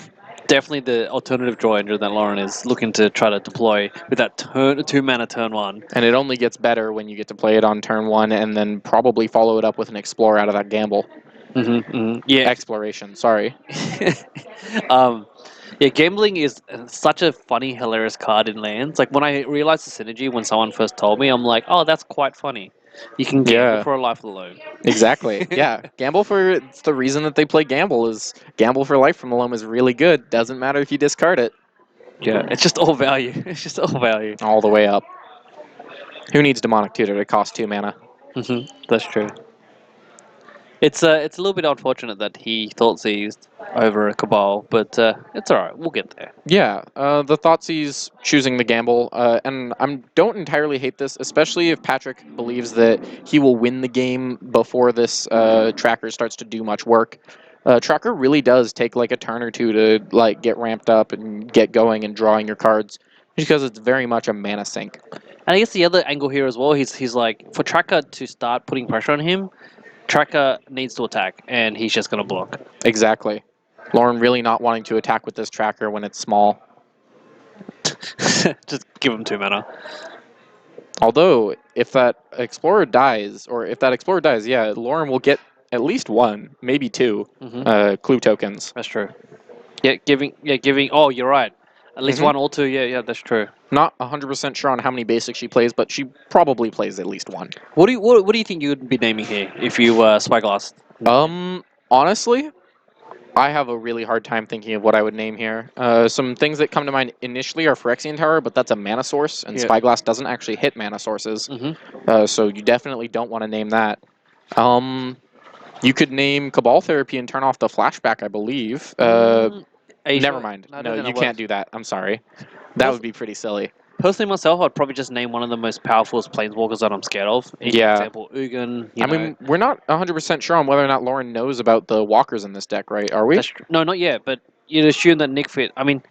definitely the alternative draw engine that Lauren is looking to try to deploy with that 2-mana turn 1. And it only gets better when you get to play it on turn 1 and then probably follow it up with an Explorer out of that gamble. Yeah. Exploration, sorry. Yeah, gambling is such a funny, hilarious card in lands. Like, when I realized the synergy when someone first told me, I'm like, oh, that's quite funny. You can gamble Yeah. for a life of the loam. Exactly. Yeah. Gamble for it's the reason that they play Gamble is Gamble for Life from the Loam is really good. Doesn't matter if you discard it. Yeah, it's just all value. It's just all value. All the way up. Who needs Demonic Tutor to cost 2 mana? That's true. It's a little bit unfortunate that he thought seized over a Cabal, but it's alright. We'll get there. Yeah, the Thoughtseize choosing the gamble, and I don't entirely hate this, especially if Patrick believes that he will win the game before this tracker starts to do much work. Tracker really does take like a turn or two to like get ramped up and get going and drawing your cards, because it's very much a mana sink. And I guess the other angle here as well, he's like, for Tracker to start putting pressure on him, Tracker needs to attack, and he's just going to block. Exactly. Lauren really not wanting to attack with this tracker when it's small. Just give him 2 mana. Although, if that Explorer dies, yeah, Lauren will get at least 1, maybe 2 clue tokens. That's true. Yeah, giving. Oh, you're right. At least 1 or 2. Yeah, that's true. Not 100% sure on how many basics she plays, but she probably plays at least 1. What do you think you would be naming here if you Spyglass? Honestly, I have a really hard time thinking of what I would name here. Some things that come to mind initially are Phyrexian Tower, but that's a mana source, and Spyglass doesn't actually hit mana sources. So you definitely don't want to name that. You could name Cabal Therapy and turn off the flashback, I believe. Never mind. No, you can't do that. I'm sorry. That would be pretty silly. Personally, myself, I'd probably just name one of the most powerful planeswalkers that I'm scared of. For example, Ugin. I mean, we're not 100% sure on whether or not Lauren knows about the walkers in this deck, right? Are we? No, not yet, but you'd assume that Nick Fit. I mean,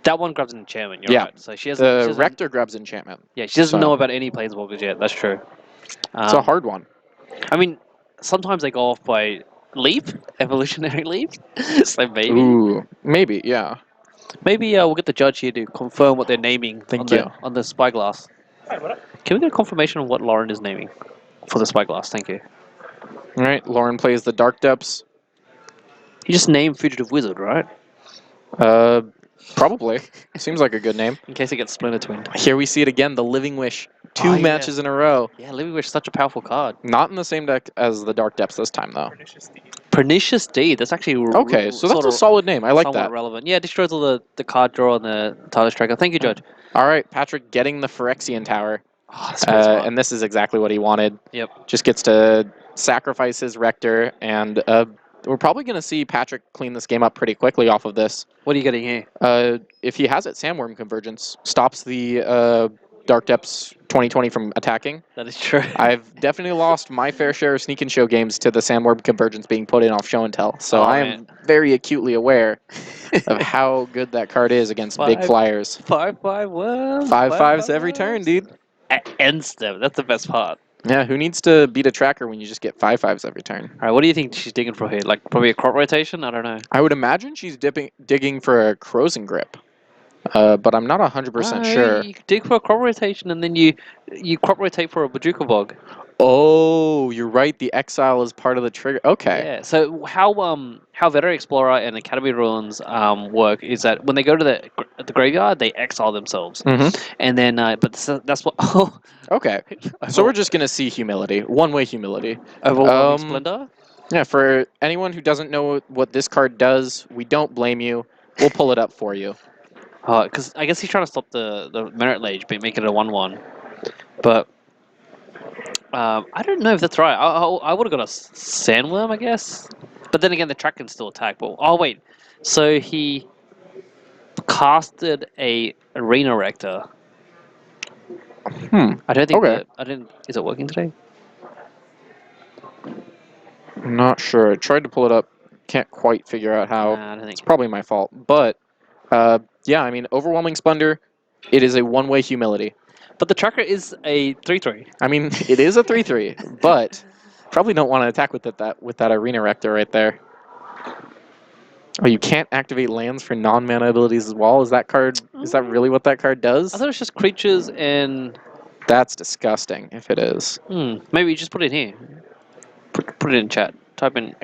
that one grabs an enchantment, you're right. So she the Rector grabs enchantment. Yeah, she doesn't know about any planeswalkers yet. That's true. It's a hard one. I mean, sometimes they go off by leap, evolutionary leap. So maybe. Ooh, maybe, yeah. Maybe we'll get the judge here to confirm what they're naming on the Spyglass. Hi, what up? Can we get a confirmation of what Lauren is naming for the Spyglass? Thank you. All right, Lauren plays the Dark Depths. You just named Fugitive Wizard, right? Probably. Seems like a good name. In case it gets Splinter Twinned. Here we see it again, the Living Wish. 2 matches in a row. Yeah, Living Wish is such a powerful card. Not in the same deck as the Dark Depths this time, though. Pernicious Deed. That's actually okay. So that's a solid name. I like that. Relevant. Yeah, destroys all the card draw and the Tyler Striker. Thank you, Judge. All right, Patrick getting the Phyrexian Tower. Oh, that's smart. And this is exactly what he wanted. Yep. Just gets to sacrifice his Rector, and we're probably going to see Patrick clean this game up pretty quickly off of this. What are you getting here? If he has it, Sandworm Convergence stops the Dark Depths 2020 from attacking. That is true. I've definitely lost my fair share of Sneak and Show games to the Sandworm Convergence being put in off Show and Tell. So I am very acutely aware of how good that card is against big flyers. 5/5 worms. 5/5s every turn, dude. Ends them. That's the best part. Yeah, who needs to beat a tracker when you just get 5/5s every turn? All right, what do you think she's digging for here? Like probably a crop rotation? I don't know. I would imagine she's digging for a Crozen Grip. But I'm not 100% sure. You dig for a crop rotation and then you crop rotate for a Bajuka Bog. Oh, you're right. The exile is part of the trigger. Okay. Yeah. So how Veteran Explorer and Academy Ruins work is that when they go to the graveyard, they exile themselves, and then but that's what. Oh. Okay. So we're just gonna see humility, one-way humility. Overwhelming Splendor. Yeah. For anyone who doesn't know what this card does, we don't blame you. We'll pull it up for you. Because I guess he's trying to stop the Merit Lage, but make it a 1/1. But I don't know if that's right. I would have got a Sandworm, I guess. But then again, the track can still attack. But wait. So he casted a Arena Rector. I don't think is it working today? I'm not sure. I tried to pull it up. Can't quite figure out how. Nah, I don't think it's probably my fault. But yeah, I mean, Overwhelming Splendor, it is a one-way humility. But the tracker is a 3/3. I mean, it is a 3/3, but Probably don't want to attack with that Arena Rector right there. Oh, you can't activate lands for non-mana abilities as well? Is that really what that card does? I thought it was just creatures and... That's disgusting if it is. Maybe you just put it here. Put it in chat. Type in !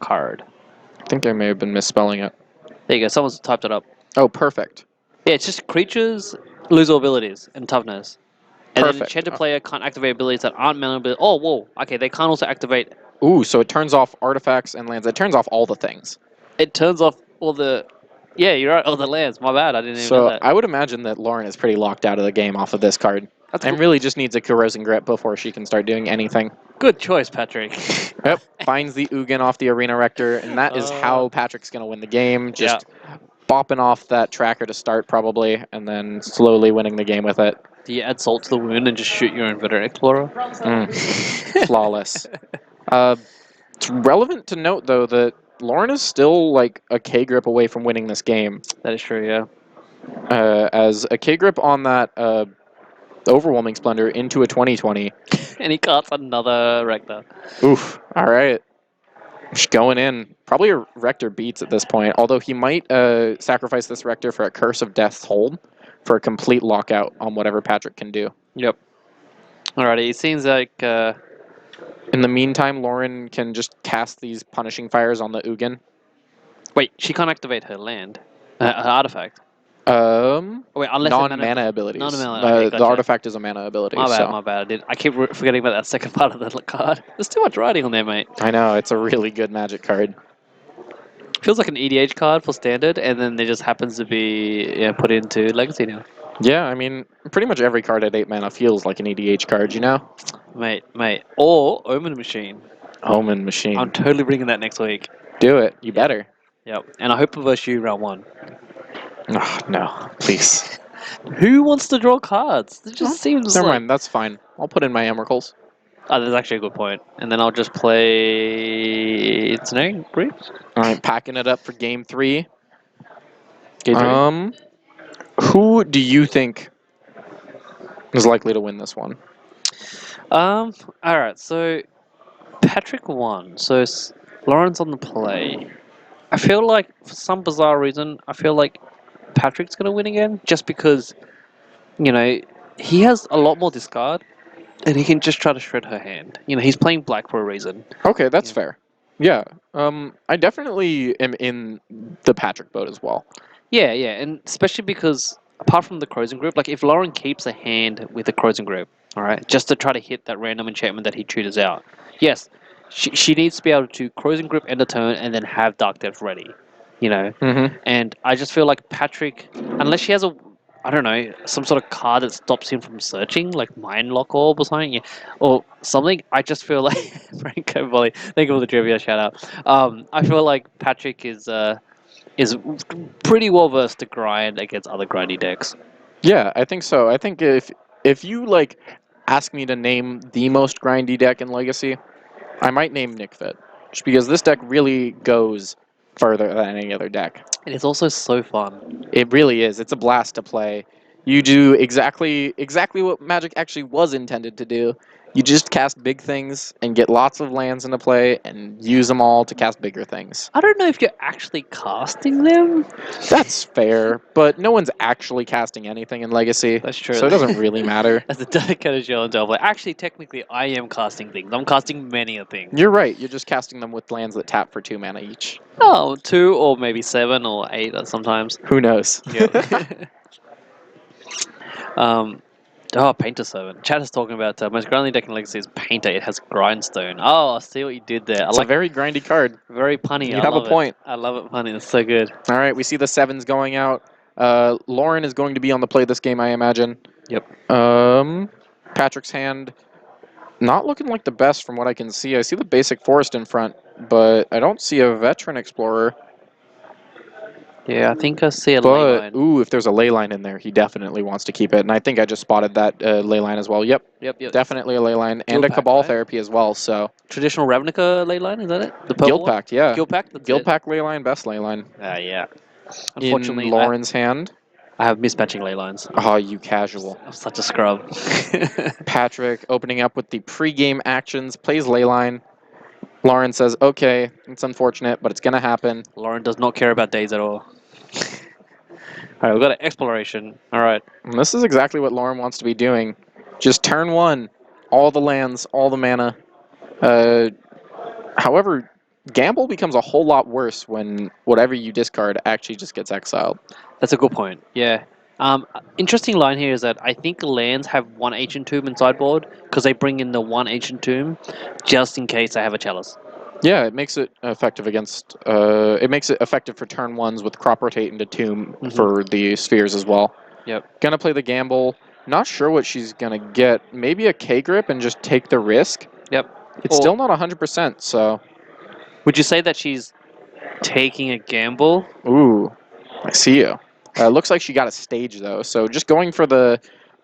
card. I think I may have been misspelling it. There you go. Someone's typed it up. Oh, perfect. Yeah, it's just creatures lose all abilities and toughness. And then Perfect. enchanted player can't activate abilities that aren't mana abilities. Oh, whoa. Okay, they can't also activate... Ooh, so it turns off artifacts and lands. It turns off all the things. It turns off all the... Yeah, you're right. All the lands. My bad. I didn't even know So that. I would imagine that Lauren is pretty locked out of the game off of this card. And really just needs a Corrosive Grip before she can start doing anything. Good choice, Patrick. Yep, finds the Ugin off the Arena Rector, and that is how Patrick's going to win the game. Just bopping off that tracker to start, probably, and then slowly winning the game with it. Do you add salt to the wound and just shoot your Inverted Explorer? Flawless. It's relevant to note, though, that Lauren is still like a K-grip away from winning this game. That is true, yeah. As a K-grip on that Overwhelming Splendor into a 2020. And he cuts another Rector. Oof, all right. Just going in. Probably a Rector beats at this point, although he might sacrifice this Rector for a Curse of Death's Hold for a complete lockout on whatever Patrick can do. Yep. Alrighty, it seems like... In the meantime, Lauren can just cast these Punishing Fires on the Ugin. Wait, she can't activate her land. Her artifact. Wait, unless non-mana abilities. Non-mana, okay, the artifact is a mana ability. My bad. I keep forgetting about that second part of the card. There's too much writing on there, mate. I know, it's a really good Magic card. Feels like an EDH card for Standard, and then it just happens to be put into Legacy now. Yeah, I mean, pretty much every card at 8 mana feels like an EDH card, you know? Mate. Or Omen Machine. Omen Machine. I'm totally bringing that next week. Do it. You better. Yep. And I hope to verse you round 1. Oh, no, please. Who wants to draw cards? It just seems Never mind, that's fine. I'll put in my Emeralds. Oh, that's actually a good point. And then I'll just All play... right, packing it up for Game 3. Who do you think is likely to win this one? Alright, so... Patrick won. So Lauren's on the play. I feel like, for some bizarre reason, I feel like Patrick's going to win again. Just because, he has a lot more discard. And he can just try to shred her hand. He's playing black for a reason. Okay, that's fair. Yeah. I definitely am in the Patrick boat as well. Yeah, and especially because, apart from the Crozen Grip, like if Lauren keeps a hand with the Crozen Grip, alright, just to try to hit that random enchantment that he tutors out, yes, she needs to be able to Crozen Grip end a turn and then have Dark Depth ready. And I just feel like Patrick, unless she has some sort of card that stops him from searching, like Mind Lock Orb or something, or something. I just feel like Franco Volley. Thank you for the trivia shout out. I feel like Patrick is pretty well versed to grind against other grindy decks. Yeah, I think so. I think if you ask me to name the most grindy deck in Legacy, I might name Nickfit, just because this deck really goes further than any other deck. And it's also so fun. It really is. It's a blast to play. You do exactly what Magic actually was intended to do. You just cast big things and get lots of lands into play and use them all to cast bigger things. I don't know if you're actually casting them. That's fair, but no one's actually casting anything in Legacy. That's true. So it doesn't really matter. As a dedicated show and tell, actually, technically, I am casting things. I'm casting many a thing. You're right. You're just casting them with lands that tap for 2 mana each. Oh, 2 or maybe 7 or 8 sometimes. Who knows? Yeah. Painter 7. Chat is talking about most grinding deck in Legacy is Painter. It has Grindstone. Oh, I see what you did there. It's a very grindy card. Very punny. You have a point. I love it punny. It's so good. All right, we see the 7s going out. Lauren is going to be on the play this game, I imagine. Yep. Patrick's hand, not looking like the best from what I can see. I see the basic forest in front, but I don't see a veteran explorer. Yeah, I think I see a ley line. Ooh, if there's a ley line in there, he definitely wants to keep it. And I think I just spotted that ley line as well. Yep. Definitely a ley line. And a Cabal Therapy as well, so. Traditional Ravnica ley line, is that it? The Guild Pact, yeah. Guild Pact? Guild Pact ley line, best ley line. Yeah. Unfortunately, in Lauren's hand. I have mismatching ley lines. Oh, you casual. I'm such a scrub. Patrick opening up with the pre-game actions, plays leyline. Lauren says, okay, it's unfortunate, but it's going to happen. Lauren does not care about days at all. Alright, we've got an exploration. Alright. And this is exactly what Lauren wants to be doing. Just turn one, all the lands, all the mana. However, gamble becomes a whole lot worse when whatever you discard actually just gets exiled. That's a good point. Yeah. Interesting line here is that I think lands have one Ancient Tomb in sideboard because they bring in the one Ancient Tomb just in case they have a Chalice. Yeah, it makes it effective against. It makes it effective for turn ones with crop rotate into tomb for the spheres as well. Yep. Gonna play the gamble. Not sure what she's gonna get. Maybe a K grip and just take the risk. Yep. It's still not 100%. So. Would you say that she's taking a gamble? Ooh, I see you. Looks like she got a stage though. So just going for the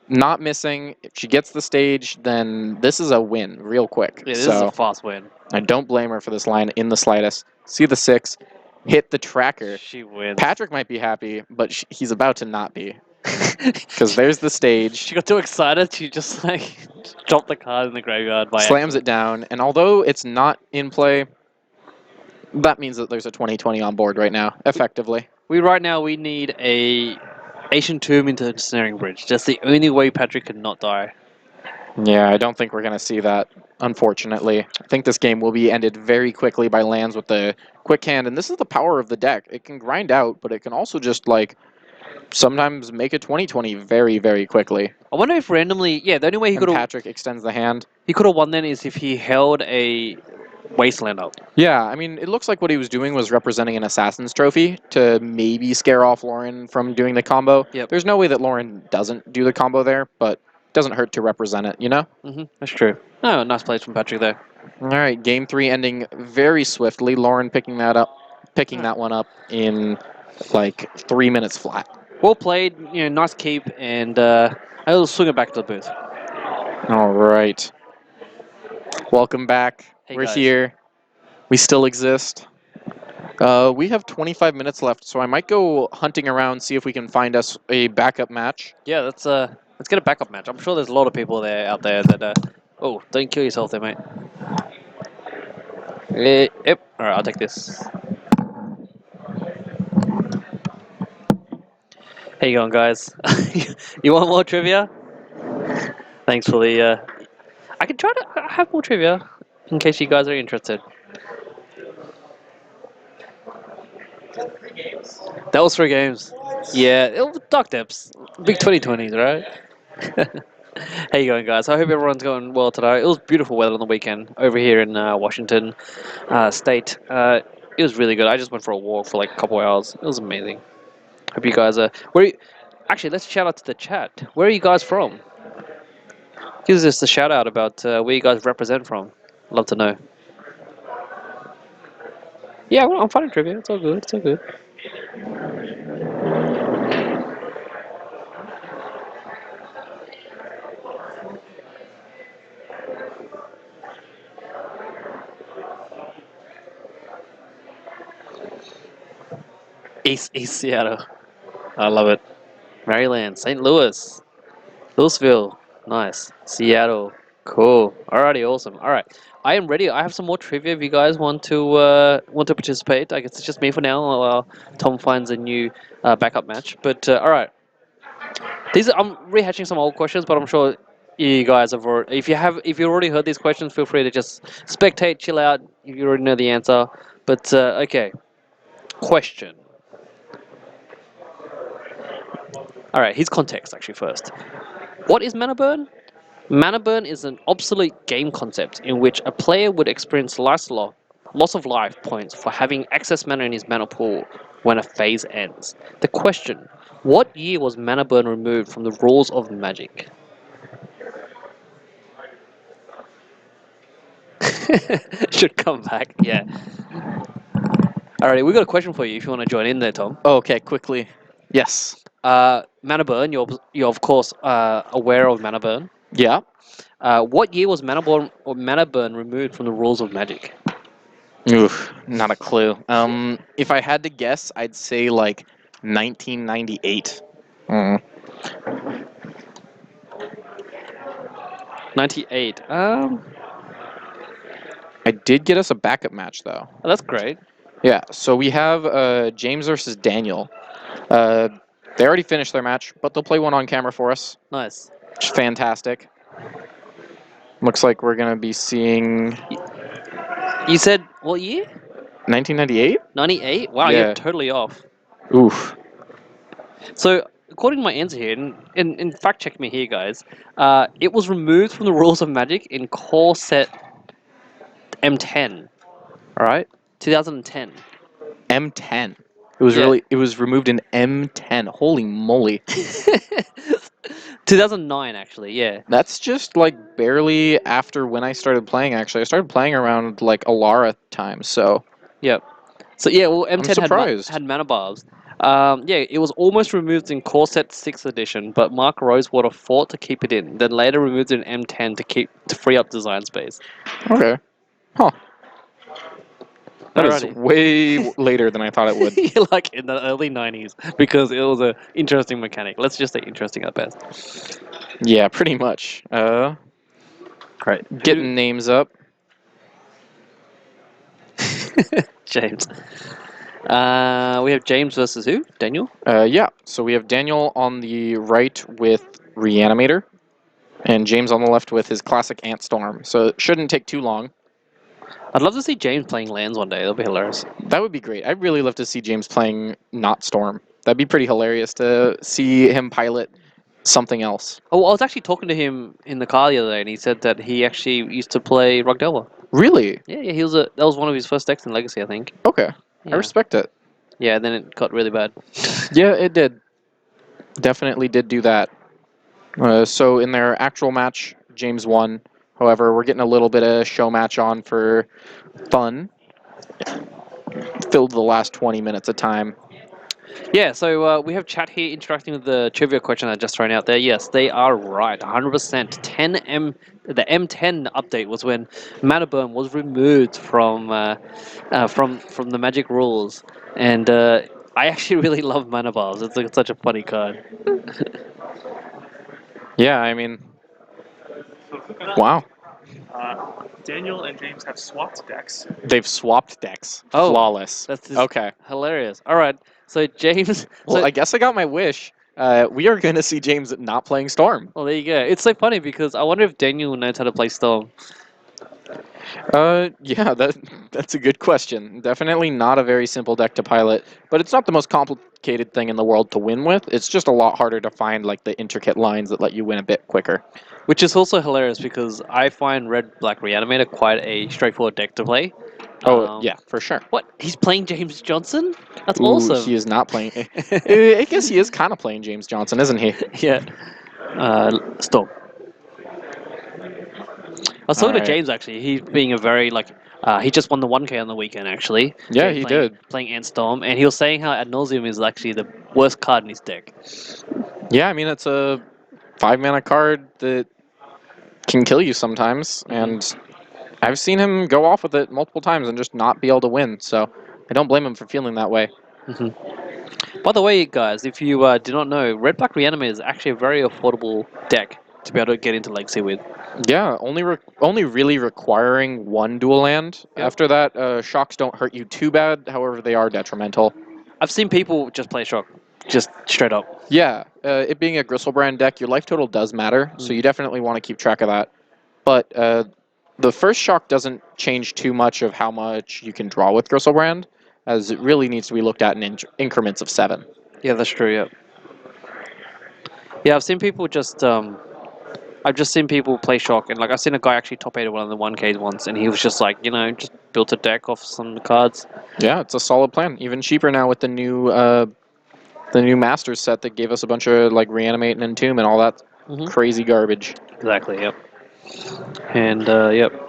not missing. If she gets the stage, then this is a win real quick. Yeah, this is a fast win. I don't blame her for this line in the slightest. See the 6, hit the tracker. She wins. Patrick might be happy, but he's about to not be. Because there's the stage. She got too excited, she just dropped the card in the graveyard by slams it down, and although it's not in play, that means that there's a 2020 on board right now, effectively. Right now we need a Ancient Tomb into the Snaring Bridge. That's the only way Patrick could not die. Yeah, I don't think we're going to see that, unfortunately. I think this game will be ended very quickly by lands with the quick hand, and this is the power of the deck. It can grind out, but it can also just, sometimes make a 2020 very, very quickly. I wonder if randomly... Yeah, the only way he could have... Patrick extends the hand. He could have won then is if he held a Wasteland up. Yeah, I mean, it looks like what he was doing was representing an Assassin's Trophy to maybe scare off Lauren from doing the combo. Yep. There's no way that Lauren doesn't do the combo there, but it doesn't hurt to represent it, you know? That's true. Oh, nice plays from Patrick there. All right, game 3 ending very swiftly. Lauren picking that one up in 3 minutes flat. Well played, nice keep, and I'll swing it back to the booth. All right. Welcome back. Hey, We're guys. here. We still exist. We have 25 minutes left, so I might go hunting around, see if we can find us a backup match. Yeah, let's get a backup match. I'm sure there's a lot of people out there that oh, don't kill yourself there, mate. Yep. All right, I'll take this. How you going, guys? You want more trivia? Thanks for the. I can try to have more trivia in case you guys are interested. That was 3 games. Yeah, it was Dark Depths. Big 2020s, right? How you going, guys? I hope everyone's going well today. It was beautiful weather on the weekend over here in Washington State. It was really good. I just went for a walk for a couple hours. It was amazing. Hope you guys are... Actually, let's shout out to the chat. Where are you guys from? Give us a shout out about where you guys represent from. Love to know. Yeah, well, I'm finding trivia. It's all good. It's all good. East Seattle. I love it. Maryland, St. Louis, Louisville, nice. Seattle, cool. Alrighty, awesome. All right, I am ready. I have some more trivia if you guys want to participate. I guess it's just me for now while Tom finds a new backup match. But all right, I'm rehashing some old questions, but I'm sure you guys have already. If you already heard these questions, feel free to just spectate, chill out. If you already know the answer. But okay, question. All right, here's context actually first. What is mana burn? Mana burn is an obsolete game concept in which a player would experience loss of life points for having excess mana in his mana pool when a phase ends. The question, what year was mana burn removed from the rules of Magic? Should come back, yeah. Alrighty, we got a question for you if you want to join in there, Tom. Oh, okay, quickly. Yes. Mana burn, you're of course aware of mana burn. Yeah. What year was mana burn removed from the rules of Magic? Oof, not a clue. If I had to guess, I'd say 1998. Mm. 98. I did get us a backup match, though. Oh, that's great. Yeah, so we have James versus Daniel. They already finished their match, but they'll play one on camera for us. Nice. Which is fantastic. Looks like we're going to be seeing You said what year? 1998? 98? Wow, Yeah. you're totally off. Oof. So, according to my answer here, and fact check me here, guys, it was removed from the rules of Magic in core set M10. All right, 2010. M10. It was Yeah. it was removed in M10. Holy moly. 2009, actually. Yeah. That's just like barely after when I started playing, actually. I started playing around like Alara time, so Yep. So yeah, well, I'm M10 surprised. had mana bars. Yeah, it was almost removed in core set 6th edition, but Mark Rosewater fought to keep it in. Then later removed it in M10 to free up design space. Okay. Huh. That is Alrighty. way later than I thought it would. Like in the early 90s, because it was a interesting mechanic. Let's just say interesting at best. Yeah, pretty much. Great. Getting names up. James. We have James versus who? Daniel? Yeah, so we have Daniel on the right with Reanimator, and James on the left with his classic Ant Storm. So it shouldn't take too long. I'd love to see James playing lands one day. That'll be hilarious. That would be great. I'd really love to see James playing not Storm. That'd be pretty hilarious to see him pilot something else. Oh, I was actually talking to him in the car the other day, and he said that he actually used to play Rugdelva. Really? Yeah, he was that was one of his first decks in Legacy, I think. Okay. Yeah. I respect it. Yeah, then it got really bad. Yeah, it did. Definitely did do that. So in their actual match, James won. However, we're getting a little bit of show match on for fun. Filled the last 20 minutes of time. Yeah, so we have chat here interacting with the trivia question I just thrown out there. Yes, they are right, 100%. The M10 update was when Mana Burn was removed from the Magic rules, and I actually really love Mana Bars. It's like such a funny card. Yeah, I mean, wow. Daniel and James have swapped decks. They've swapped decks. Oh, Flawless. that's just Okay. hilarious. All right, so James. Well, so, I guess I got my wish. We are going to see James not playing Storm. well, there you go. It's so funny because I wonder if Daniel knows how to play Storm. Yeah, that's a good question. Definitely not a very simple deck to pilot, but it's not the most complicated thing in the world to win with. It's just a lot harder to find like the intricate lines that let you win a bit quicker. Which is also hilarious because I find Red Black Reanimator quite a straightforward deck to play. Oh, yeah, for sure. What? He's playing James Johnson? That's Ooh, awesome. he is not playing. I guess he is kind of playing James Johnson, isn't he? Yeah. Stop. I was talking to Alright. James actually. He's being a very he just won the 1K on the weekend actually. Yeah, he did. Playing Ant Storm, and he was saying how Ad Nauseam is actually the worst card in his deck. Yeah, I mean, it's a 5-mana card that can kill you sometimes, and I've seen him go off with it multiple times and just not be able to win, so I don't blame him for feeling that way. By the way, guys, if you do not know, Red Black Reanimator is actually a very affordable deck to be able to get into Legacy with. Yeah, only really requiring one dual land. Yep. After that, shocks don't hurt you too bad, however, they are detrimental. I've seen people just play Shock, just straight up. Yeah, it being a Gristlebrand deck, your life total does matter, so you definitely want to keep track of that. But the first shock doesn't change too much of how much you can draw with Gristlebrand, as it really needs to be looked at in increments of 7. Yeah, that's true. Yeah. Yeah, I've seen people just I've just seen people play Shock, and I've seen a guy actually top 8 one of the 1Ks once, and he was just just built a deck off some cards. Yeah, it's a solid plan. Even cheaper now with the new Masters set that gave us a bunch of Reanimate and Entomb and all that crazy garbage. Exactly. Yep. And yep.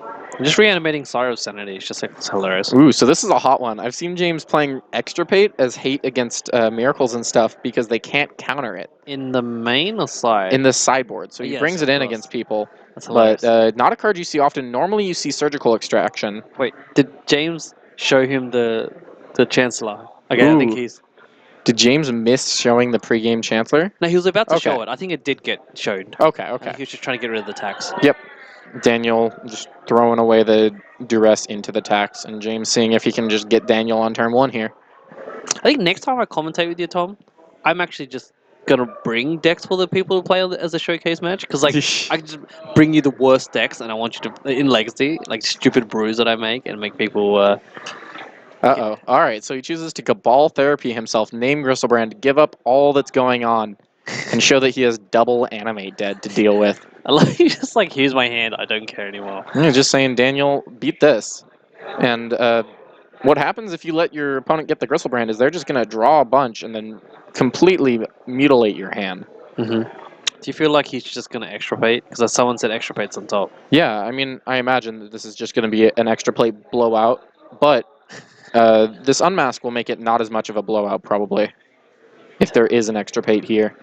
Just reanimating Siro's Sanity is just it's hilarious. Ooh, so this is a hot one. I've seen James playing Extirpate as hate against Miracles and stuff because they can't counter it. In the main or side? In the sideboard. So he Yes, brings it of in course. against people. That's hilarious. But not a card you see often. Normally you see Surgical Extraction. Wait, did James show him the Chancellor? Okay, I think Ooh. he's... Did James miss showing the pregame Chancellor? No, he was about to Okay. show it. I think it did get showed. Okay, I think okay. he was just trying to get rid of the tax. Yep. Daniel just throwing away the duress into the tax, and James seeing if he can just get Daniel on turn 1 here. I think next time I commentate with you, Tom, I'm actually just gonna bring decks for the people to play as a showcase match because like I can just bring you the worst decks and I want you to in Legacy like stupid brews that I make and make people. Uh-oh. All right, so he chooses to Cabal Therapy himself, name Gristlebrand, give up all that's going on, and show that he has double Animate Dead to deal with. I like just like here's my hand. I don't care anymore. Just saying, Daniel, beat this. And what happens if you let your opponent get the Gristlebrand is they're just going to draw a bunch and then completely mutilate your hand. Mm-hmm. Do you feel like he's just gonna extirpate? Because someone said extirpate's on top. Yeah, I mean, I imagine that this is just going to be an extra plate blowout, but this Unmask will make it not as much of a blowout, probably, if there is an extirpate here.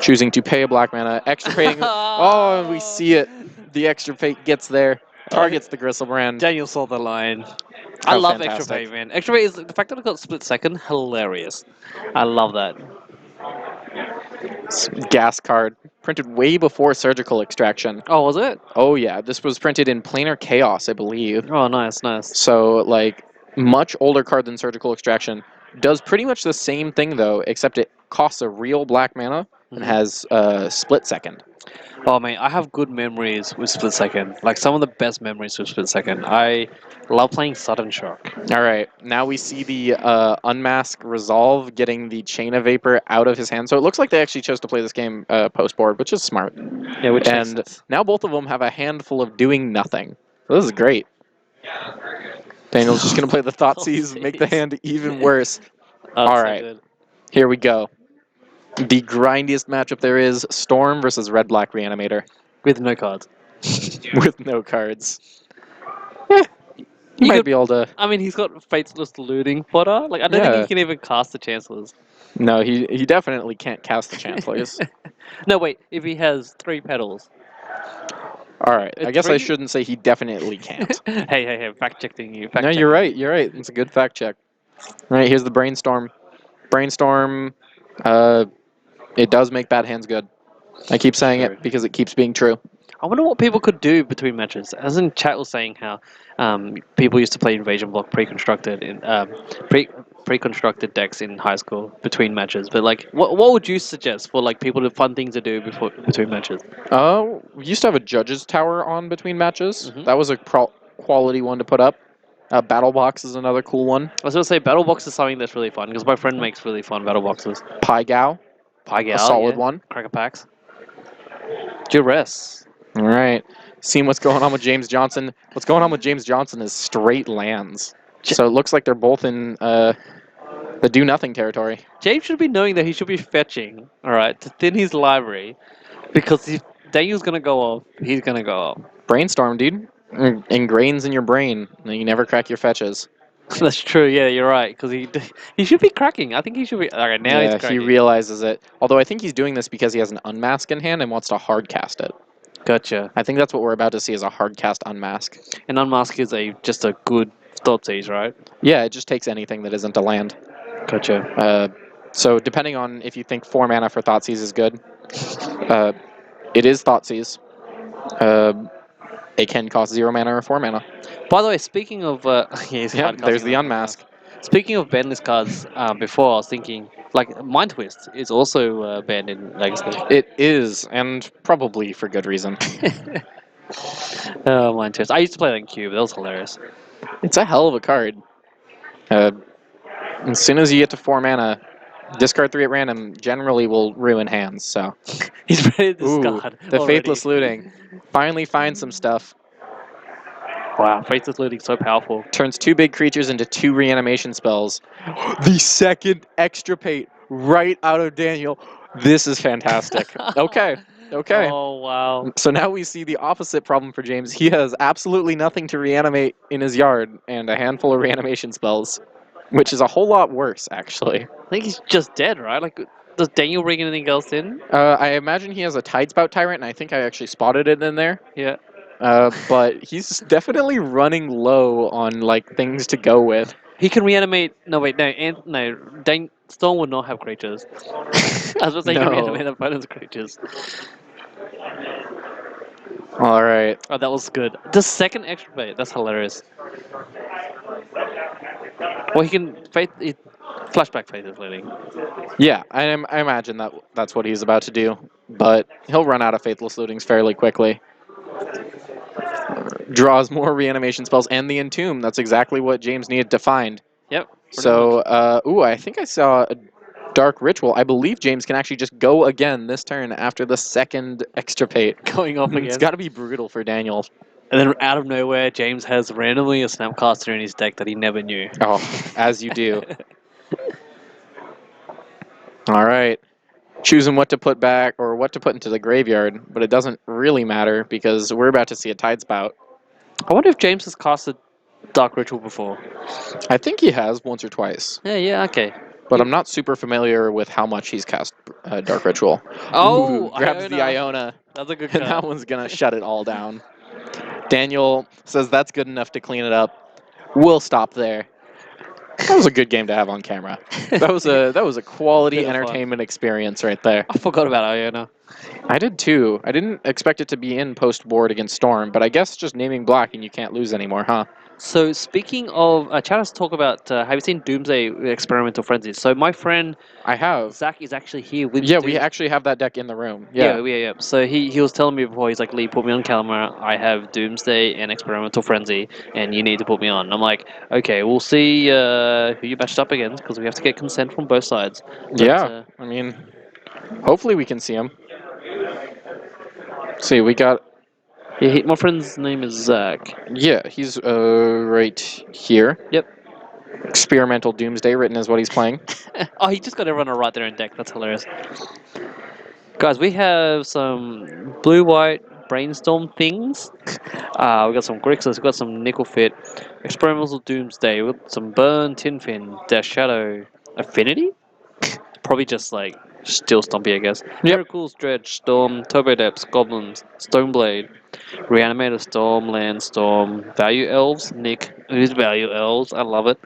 Choosing to pay a black mana, extirpating. Oh, we see it. The extirpate gets there, targets the Gristlebrand. Daniel saw the line. I How love fantastic. extirpate, man. Extirpate is the fact that it got split second. Hilarious. I love that. Gas card, printed way before Surgical Extraction. Oh, was it? Oh yeah, this was printed in Planar Chaos, I believe. Oh, nice, nice. So, like, much older card than Surgical Extraction. Does pretty much the same thing, though, except it costs a real black mana and has split second. Oh man, I have good memories with Split Second. Like some of the best memories with Split Second. I love playing Sudden Shock. All right, now we see the Unmask Resolve getting the Chain of Vapor out of his hand. So it looks like they actually chose to play this game post-board, which is smart. Yeah, which makes And sense. now both of them have a handful of doing nothing. So this is great. Daniel's just going to play the Thoughtseize, make the hand even worse. Oh, All so right, good. here we go. The grindiest matchup there is, Storm versus Red-Black Reanimator. With no cards. With no cards. You might could- be able to... I mean, he's got Faceless Looting Fodder. Like, I don't think Yeah. he can even cast the Chancellors. No, he definitely can't cast the Chancellors. No, wait. If he has 3 petals. All right, I guess I 3? shouldn't say he definitely can't. Hey, fact checking you. No, you're right. You're right. It's a good fact check. All right, here's the Brainstorm. Brainstorm, it does make bad hands good. I keep saying True. it because it keeps being true. I wonder what people could do between matches. As in chat was saying how people used to play Invasion Block pre-constructed in pre-constructed decks in high school between matches. But like, what would you suggest for like people to fun things to do between matches? We used to have a Judge's Tower on between matches. Mhm. That was a quality one to put up. Battle Box is another cool one. I was gonna say Battle Box is something that's really fun because my friend makes really fun Battle Boxes. Pai Gao, Pie a solid one. Cracker Packs. Duress. All right. Seeing what's going on with James Johnson. What's going on with James Johnson is straight lands. So it looks like they're both in the do-nothing territory. James should be knowing that he should be fetching, all right, to thin his library, because if Daniel's gonna go off, he's gonna go off. Brainstorm, dude. Ingrains in your brain, and you never crack your fetches. That's true. Yeah, you're right. Because he should be cracking. I think he should be. All right, now he's Yeah, cracking. he realizes it. Although I think he's doing this because he has an Unmask in hand and wants to hard cast it. Gotcha. I think that's what we're about to see is a hard cast Unmask. And Unmask is just a good Thoughtseize, right? Yeah, it just takes anything that isn't a land. Gotcha. So depending on if you think 4 mana for Thoughtseize is good, it is Thoughtseize. It can cost 0 mana or 4 mana. By the way, speaking of There's the Unmask. Speaking of bandless cards, before I was thinking like Mind Twist is also banned in Legacy. It is, and probably for good reason. Oh, Mind Twist. I used to play that in Cube. That was hilarious. It's a hell of a card. As soon as you get to 4 mana, discard 3 at random generally will ruin hands. So He's ready to Ooh, discard. the already. Faithless Looting. Finally finds some stuff. Wow, Faithless Looting so powerful. Turns 2 big creatures into 2 reanimation spells. The second extirpate right out of Daniel. This is fantastic. Okay. Oh wow. So now we see the opposite problem for James. He has absolutely nothing to reanimate in his yard and a handful of reanimation spells, which is a whole lot worse, actually. I think he's just dead, right? Like, does Daniel bring anything else in? I imagine he has a Tidespout Tyrant, and I think I actually spotted it in there. Yeah. But he's definitely running low on like things to go with. He can reanimate. No, wait, no, Storm would not have creatures. I was supposed to say he can No. reanimate opponent's creatures. All right. Oh, that was good. The second extra bait, that's hilarious. Well, he can flashback Faith is leading. Yeah, I imagine that's what he's about to do, but he'll run out of Faithless Lootings fairly quickly. Draws more reanimation spells and the Entomb. That's exactly what James needed to find. Yep. So, I think I saw a Dark Ritual. I believe James can actually just go again this turn after the second extirpate. Going off It's again. got to be brutal for Daniel. And then out of nowhere, James has randomly a Snapcaster in his deck that he never knew. Oh, as you do. All right. Choosing what to put back or what to put into the graveyard, but it doesn't really matter because we're about to see a Tide Spout. I wonder if James has casted Dark Ritual before. I think he has once or twice, Yeah, okay. but I'm not super familiar with how much he's cast Dark Ritual. Oh, Ooh, grabs the Iona, That's a good and that card. one's going to shut it all down. Daniel says that's good enough to clean it up. We'll stop there. That was a good game to have on camera. That was a quality Bit of fun. entertainment experience right there. I forgot about Iona. I did too. I didn't expect it to be in post board against Storm, but I guess just naming black and you can't lose anymore, huh? So speaking of, chat us talk about, have you seen Doomsday Experimental Frenzy? So my friend I have. Zach is actually here with Yeah, we actually have that deck in the room. Yeah. So he was telling me before, he's like, Lee, put me on camera. I have Doomsday and Experimental Frenzy, and you need to put me on. I'm like, okay, we'll see who you matched up against, because we have to get consent from both sides. But, Yeah, I mean, hopefully we can see him. See, we got... my friend's name is Zach. Yeah, he's right here. Yep. Experimental Doomsday written is what he's playing. Oh, he just got everyone to write their own deck. That's hilarious. Guys, we have some blue-white brainstorm things. We got some Grixis, we got some Nickel Fit, Experimental Doomsday, we got some Burn, Tinfin, Dash Shadow, Affinity? Probably just like Steel Stompy, I guess. Yep. Miracles, Dredge, Storm, Turbo Depths, Goblins, Stoneblade, Reanimator, Storm, Land Storm, Value Elves, Nick, who's Value Elves, I love it.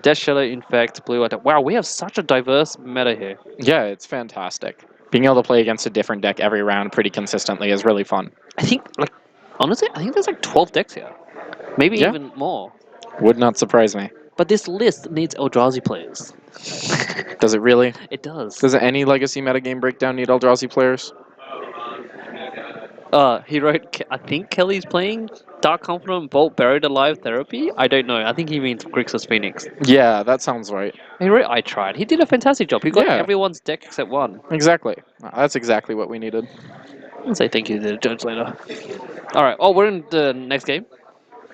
Dash Shadow, Infect, Blue White. Wow, we have such a diverse meta here. Yeah, it's fantastic. Being able to play against a different deck every round pretty consistently is really fun. I think, honestly, I think there's like 12 decks here. Maybe Yeah. even more. Would not surprise me. But this list needs Eldrazi players. Does it really? It does. Does any Legacy metagame breakdown need Eldrazi players? He wrote, I think Kelly's playing Dark Confidant Bolt Buried Alive Therapy? I don't know. I think he means Grixis Phoenix. Yeah, that sounds right. He wrote, I tried. He did a fantastic job. He got Yeah. everyone's deck except one. Exactly. That's exactly what we needed. I'll say thank you to the judge later. Alright, we're in the next game.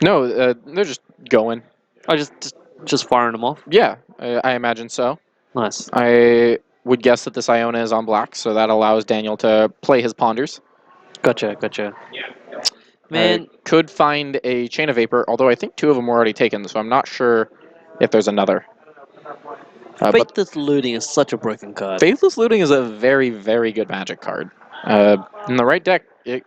No, they're just going. I just firing them off. Yeah, I imagine so. Nice. I would guess that this Iona is on black, so that allows Daniel to play his Ponders. Gotcha. Man, Could find a Chain of Vapor, although I think 2 of them were already taken, so I'm not sure if there's another. But Faithless Looting is such a broken card. Faithless Looting is a very, very good Magic card. In the right deck, it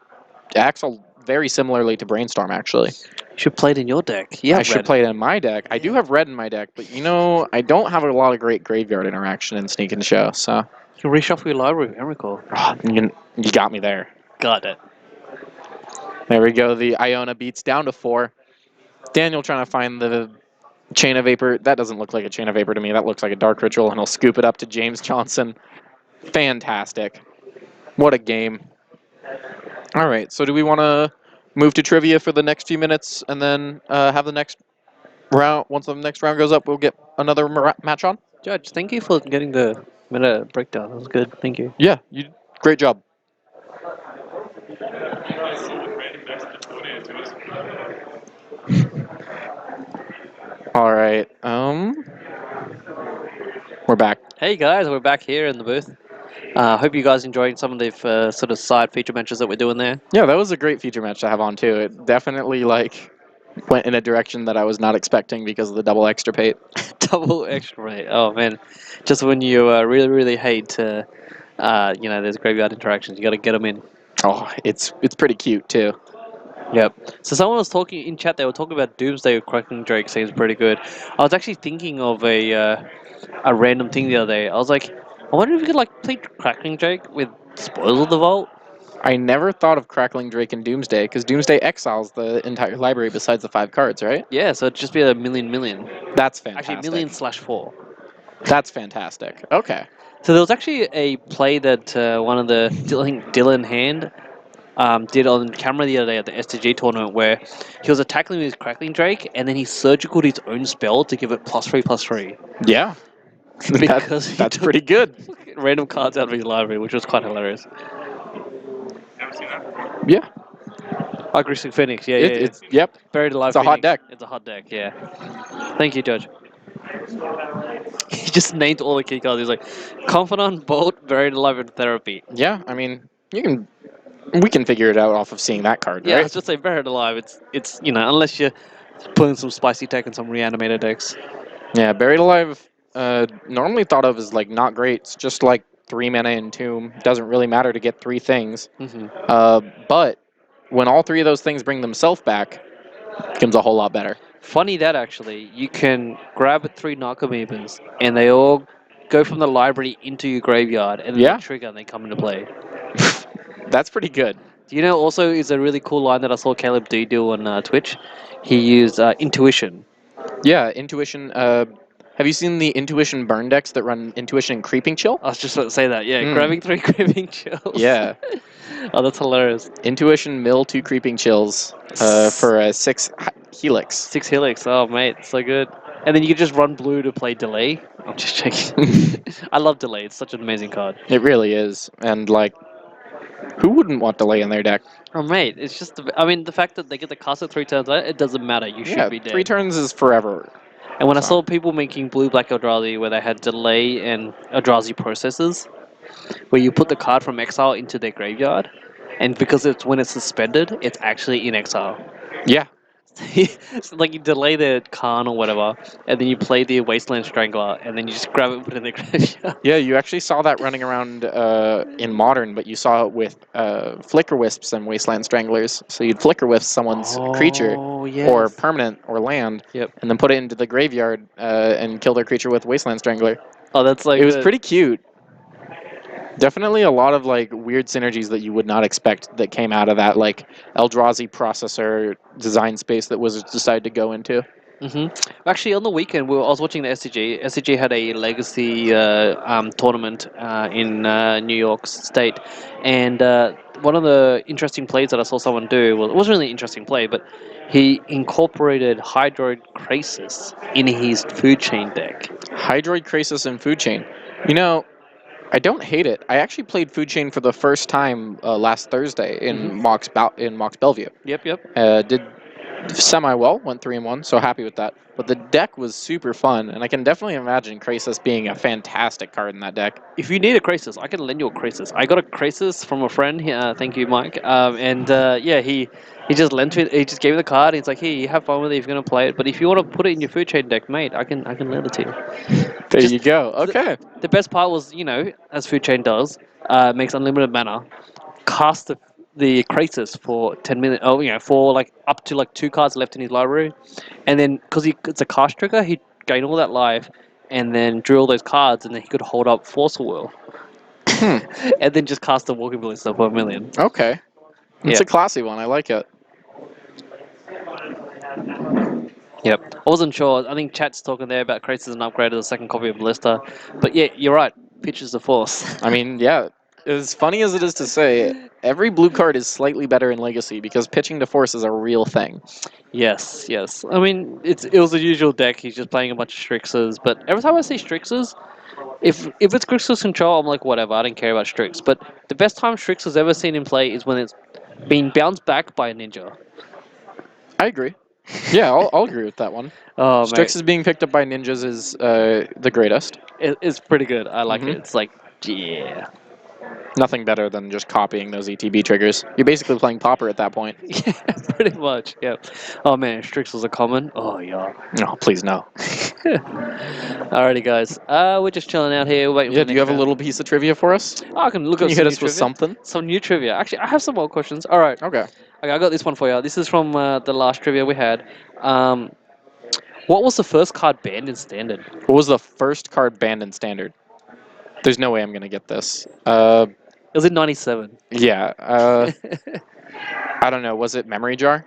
acts very similarly to Brainstorm, actually. You should play it in your deck. Yeah, I should play it in my deck. I do have red in my deck, but I don't have a lot of great graveyard interaction in Sneak and Show, so... You can reshuffle your library, I recall. You got me there. Got it. There we go. The Iona beats down to 4. Daniel trying to find the Chain of Vapor. That doesn't look like a Chain of Vapor to me. That looks like a Dark Ritual, and he'll scoop it up to James Johnson. Fantastic. What a game. All right, so do we want to move to trivia for the next few minutes and then have the next round? Once the next round goes up, we'll get another match on? Judge, thank you for getting the meta breakdown. That was good. Thank you. Yeah, great job. All right. We're back. Hey guys, we're back here in the booth. Hope you guys enjoying some of the sort of side feature matches that we're doing there. Yeah, that was a great feature match to have on too. It definitely went in a direction that I was not expecting because of the double extirpate. Double extra rate. Oh man, just when you really hate there's graveyard interactions, you got to get them in. Oh, it's pretty cute too. Yep. So someone was talking in chat. They were talking about Doomsday with Crackling Drake. Seems pretty good. I was actually thinking of a random thing the other day. I was like, I wonder if we could like play Crackling Drake with Spoils of the Vault. I never thought of Crackling Drake and Doomsday, because Doomsday exiles the entire library besides the 5 cards, right? Yeah, so it'd just be a million. That's Actually, fantastic. million/4. That's fantastic. Okay. So there was actually a play that one of the I think Dylan Hand did on camera the other day at the STG tournament where he was attacking with his Crackling Drake and then he surgicaled his own spell to give it +3/+3 Yeah. because he That's took pretty good. random cards out of his library, which was quite hilarious. Never seen that before. Yeah. Aggressive Phoenix, yeah. Yep. Buried Alive It's a hot Phoenix. deck. It's a hot deck, yeah. Thank you, Judge. He just named all the key cards. He's like, Confidant, Bolt, Buried Alive, and Therapy. Yeah, I mean, we can figure it out off of seeing that card, Yeah, I right? was just saying Buried Alive. It's unless you're pulling some spicy tech and some Reanimator decks. Yeah, Buried Alive, normally thought of as like not great. It's just like 3 mana in Tomb. Doesn't really matter to get 3 things. Mm-hmm. But when all 3 of those things bring themselves back, it becomes a whole lot better. Funny that actually, you can grab 3 Narcomoebas and they all go from the library into your graveyard and then Yeah. they trigger and they come into play. That's pretty good. Do you know also is a really cool line that I saw Caleb D do on Twitch? He used Intuition. Yeah, Intuition. Have you seen the Intuition burn decks that run Intuition and Creeping Chill? I was just about to say that, yeah. Mm. Grabbing 3 Creeping Chills. Yeah. Oh, that's hilarious. Intuition, mill 2 Creeping Chills for a 6 Helix. 6 Helix. Oh, mate, so good. And then you can just run blue to play Delay. I'm just checking. I love Delay. It's such an amazing card. It really is. And, like, who wouldn't want Delay in their deck? Oh, mate, it's just... I mean, the fact that they get to cast it 3 turns, it doesn't matter. You should be dead. 3 turns is forever. And when I saw people making blue-black Eldrazi where they had Delay and Eldrazi processes, where you put the card from exile into their graveyard, and because it's when it's suspended, it's actually in exile. Yeah. So like you delay the Khan or whatever, and then you play the Wasteland Strangler, and then you just grab it and put it in the graveyard. Yeah, you actually saw that running around in Modern, but you saw it with Flicker Wisps and Wasteland Stranglers. So you'd Flicker Wisp someone's creature, yes. or permanent, or land, Yep. and then put it into the graveyard and kill their creature with Wasteland Strangler. Oh, that's like It was pretty cute. Definitely a lot of like weird synergies that you would not expect that came out of that like Eldrazi processor design space that Wizards decided to go into. Actually, on the weekend, I was watching the SCG. SCG had a legacy tournament in New York State, and one of the interesting plays that I saw someone do it wasn't really an interesting play, but he incorporated Hydroid Krasis in his food chain deck. Hydroid Krasis and Food Chain. You know, I don't hate it. I actually played Food Chain for the first time last Thursday in Mox Bellevue. Yep. Did semi-well, went 3-1, so happy with that. But the deck was super fun, and I can definitely imagine Krasis being a fantastic card in that deck. If you need a Krasis, I can lend you a Krasis. I got a Krasis from a friend. Thank you, Mike. Yeah, he just lent it. He just gave me the card. He's like, "Here, you have fun with it if you're gonna play it. But if you want to put it in your food chain deck, mate, I can lend it to you." There you go. Okay. The best part was, as food chain does, makes unlimited mana. Cast the Krasis for 10 minutes. Oh, for like up to like 2 cards left in his library, and then because it's a cast trigger, he gain all that life, and then drew all those cards, and then he could hold up Force of Will, and then just cast the Walking Ballista for 1,000,000. Okay. It's a classy one. I like it. Yep. I wasn't sure. I think chat's talking there about Krasis as an upgrade to the second copy of Ballista, but yeah, you're right. Pitches the Force. I mean, yeah. As funny as it is to say, every blue card is slightly better in Legacy because pitching to Force is a real thing. Yes. I mean, it was the usual deck. He's just playing a bunch of Strixes, but every time I see Strixes, if it's Grixis control, I'm like, whatever, I don't care about Strix. But the best time Strix has ever seen him play is when it's being bounced back by a ninja. I agree. Yeah, I'll agree with that one. Oh, Strix mate. is being picked up by ninjas is the greatest. It's pretty good. I like it. It's like, yeah. Nothing better than just copying those ETB triggers. You're basically playing Pauper at that point. Yeah, pretty much. Yeah. Oh man, Strix was a common. Oh yeah. No, please no. Alrighty, guys. We're just chilling out here, waiting for Yeah, the do you next have a round. little piece of trivia for us? Oh, I can look Can up you some hit new us with trivia. something? Some new trivia. Actually, I have some more questions. All right. Okay. Okay, I got this one for you. This is from the last trivia we had. What was the first card banned in Standard? What was the first card banned in Standard? There's no way I'm going to get this. It was in '97. Yeah. I don't know. Was it Memory Jar?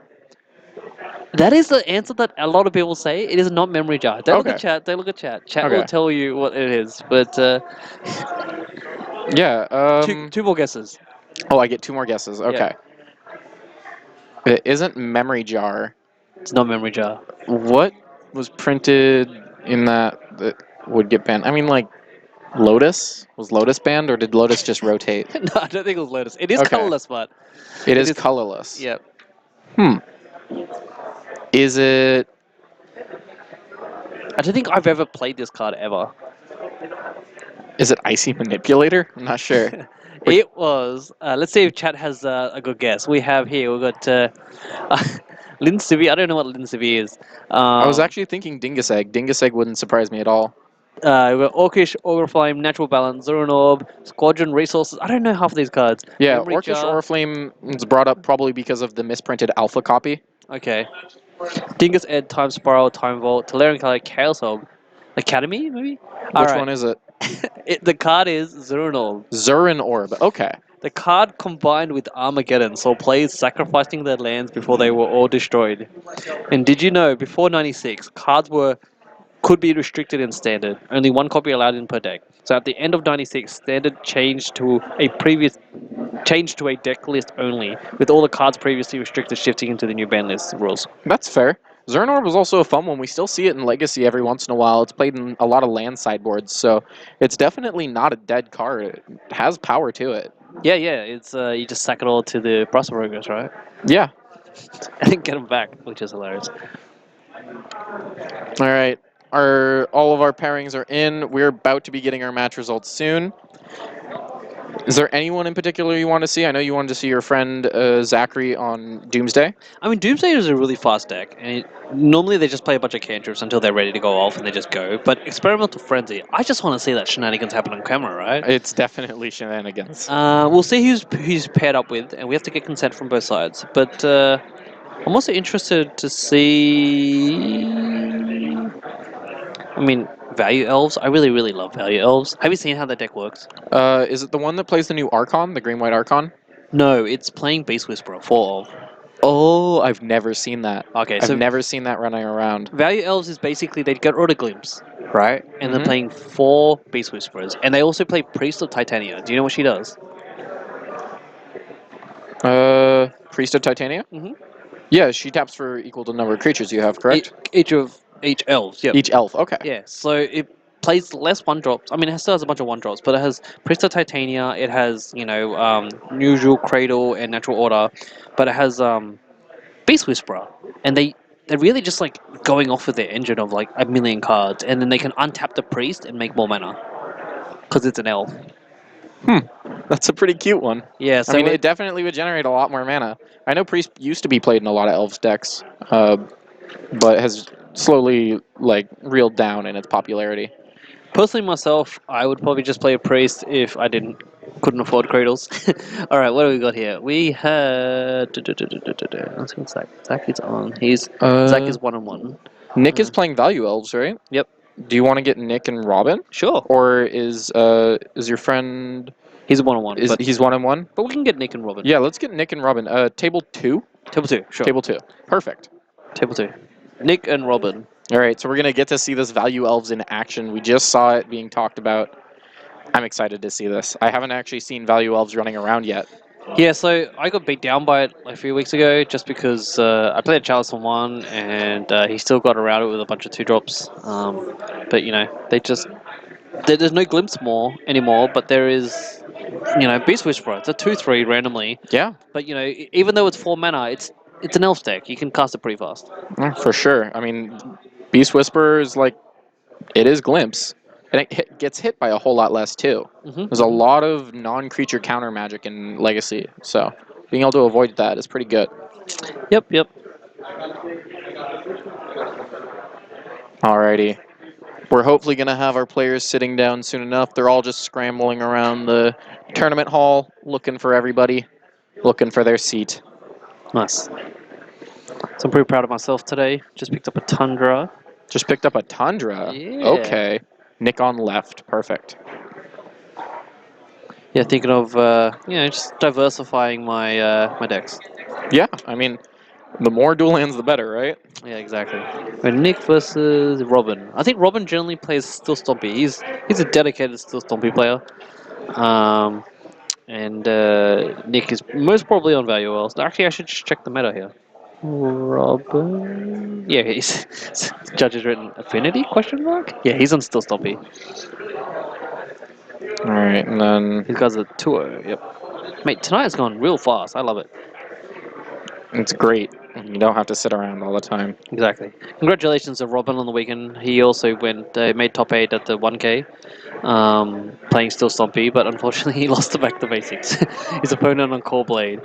That is the answer that a lot of people say. It is not memory jar. Don't look at Okay. chat. Don't look at chat. Chat will Okay. tell you what it is. But Yeah. two more guesses. Oh, I get 2 more guesses. Yeah. Okay. It isn't Memory Jar. It's not memory jar. What was printed in that would get banned? I mean, like, Lotus? Was Lotus banned, or did Lotus just rotate? No, I don't think it was Lotus. It is Okay. colorless, but It is colorless. Yep. Is it... I don't think I've ever played this card ever. Is it Icy Manipulator? I'm not sure. It was. Let's see if chat has a good guess. We have here. We've got Lin Civi. I don't know what Lin Civi is. I was actually thinking Dingus Egg. Dingus Egg wouldn't surprise me at all. We've got Orcish, Ogre Flame, Natural Balance, Zero Orb, Squadron Resources. I don't know half of these cards. Yeah, Memory Orcish Jar. Oriflame is brought up probably because of the misprinted alpha copy. Okay. Dingus Ed, Time Spiral, Time Vault, Tolarian Color, Chaos Orb. Academy, maybe? Which one is it? The card is Zero Orb. Zurin Orb. Okay. The card combined with Armageddon saw players sacrificing their lands before they were all destroyed. And did you know, before 96, cards could be restricted in Standard. Only one copy allowed in per deck. So at the end of 96, Standard changed to a deck list only, with all the cards previously restricted shifting into the new ban list rules. That's fair. Zurin Orb was also a fun one. We still see it in Legacy every once in a while. It's played in a lot of land sideboards, so it's definitely not a dead card. It has power to it. Yeah, it's you just sack it all to the Process Progress, right? Yeah. And then get them back, which is hilarious. All right. All of our pairings are in. We're about to be getting our match results soon. Is there anyone in particular you want to see? I know you wanted to see your friend Zachary on Doomsday. I mean, Doomsday is a really fast deck, and normally they just play a bunch of cantrips until they're ready to go off, and they just go. But Experimental Frenzy, I just want to see that shenanigans happen on camera, right? It's definitely shenanigans. We'll see who's paired up with, and we have to get consent from both sides. But I'm also interested to see. I mean, Value Elves. I really, really love Value Elves. Have you seen how that deck works? Is it the one that plays the new Archon, the green-white Archon? No, it's playing Beast Whisperer, 4 of. Oh, I've never seen that. Okay, I've so never seen that running around. Value Elves is basically they get rid of Glimpse, right? And they're playing 4 Beast Whisperers. And they also play Priest of Titania. Do you know what she does? Priest of Titania? Mm-hmm. Yeah, she taps for equal to the number of creatures you have, correct? Each elves, yep. Each elf, okay. Yeah, so it plays less 1-drops. I mean, it still has a bunch of 1-drops, but it has Priest of Titania, it has, Usual, Cradle, and Natural Order, but it has Beast Whisperer. And they're really just like going off with their engine of like a million cards, and then they can untap the Priest and make more mana. Because it's an elf. That's a pretty cute one. Yeah, so I mean, it definitely would generate a lot more mana. I know Priest used to be played in a lot of Elves decks, but has slowly, reeled down in its popularity. Personally, myself, I would probably just play a Priest if I couldn't afford Cradles. All right, what do we got here? We had... Let's see what Zach is on. Zach is 1-on-1. Nick is playing Value Elves, right? Yep. Do you want to get Nick and Robin? Sure. Or is your friend... He's a 1-on-1. He's 1-on-1? But we can get Nick and Robin. Yeah, let's get Nick and Robin. Table 2? Table 2, sure. Table 2. Perfect. Table 2. Nick and Robin. All right, so we're going to get to see this Value Elves in action. We just saw it being talked about. I'm excited to see this. I haven't actually seen Value Elves running around yet. Yeah, so I got beat down by it a few weeks ago just because I played Chalice on 1 and he still got around it with a bunch of 2-drops. But, they just... There's no Glimpse anymore, but there is, Beast Whisperer. It's a 2/3 randomly. Yeah. But, even though it's 4 mana, it's an elf deck. You can cast it pretty fast. For sure. I mean, Beast Whisperer is it is Glimpse. And it gets hit by a whole lot less, too. There's a lot of non-creature counter magic in Legacy, so being able to avoid that is pretty good. Yep, yep. Alrighty. We're hopefully going to have our players sitting down soon enough. They're all just scrambling around the tournament hall, looking for everybody, looking for their seat. Nice. So I'm pretty proud of myself today. Just picked up a Tundra. Just picked up a Tundra. Yeah. Okay. Nick on left. Perfect. Yeah, thinking of just diversifying my my decks. Yeah, I mean, the more dual lands, the better, right? Yeah, exactly. But Nick versus Robin. I think Robin generally plays Still Stompy. He's a dedicated Still Stompy player. And Nick is most probably on Value Wells. Actually, I should just check the meta here. Robin. Yeah, he's Judge has written Affinity question mark. Yeah, he's on Still Stompy. All right, and then These guys are 2-0. Yep. Mate, tonight has gone real fast. I love it. it's great. You don't have to sit around all the time. Exactly. Congratulations to Robin on the weekend. He also made top 8 at the 1K, playing Still Stompy, but unfortunately he lost the back to basics. His opponent on Core Blade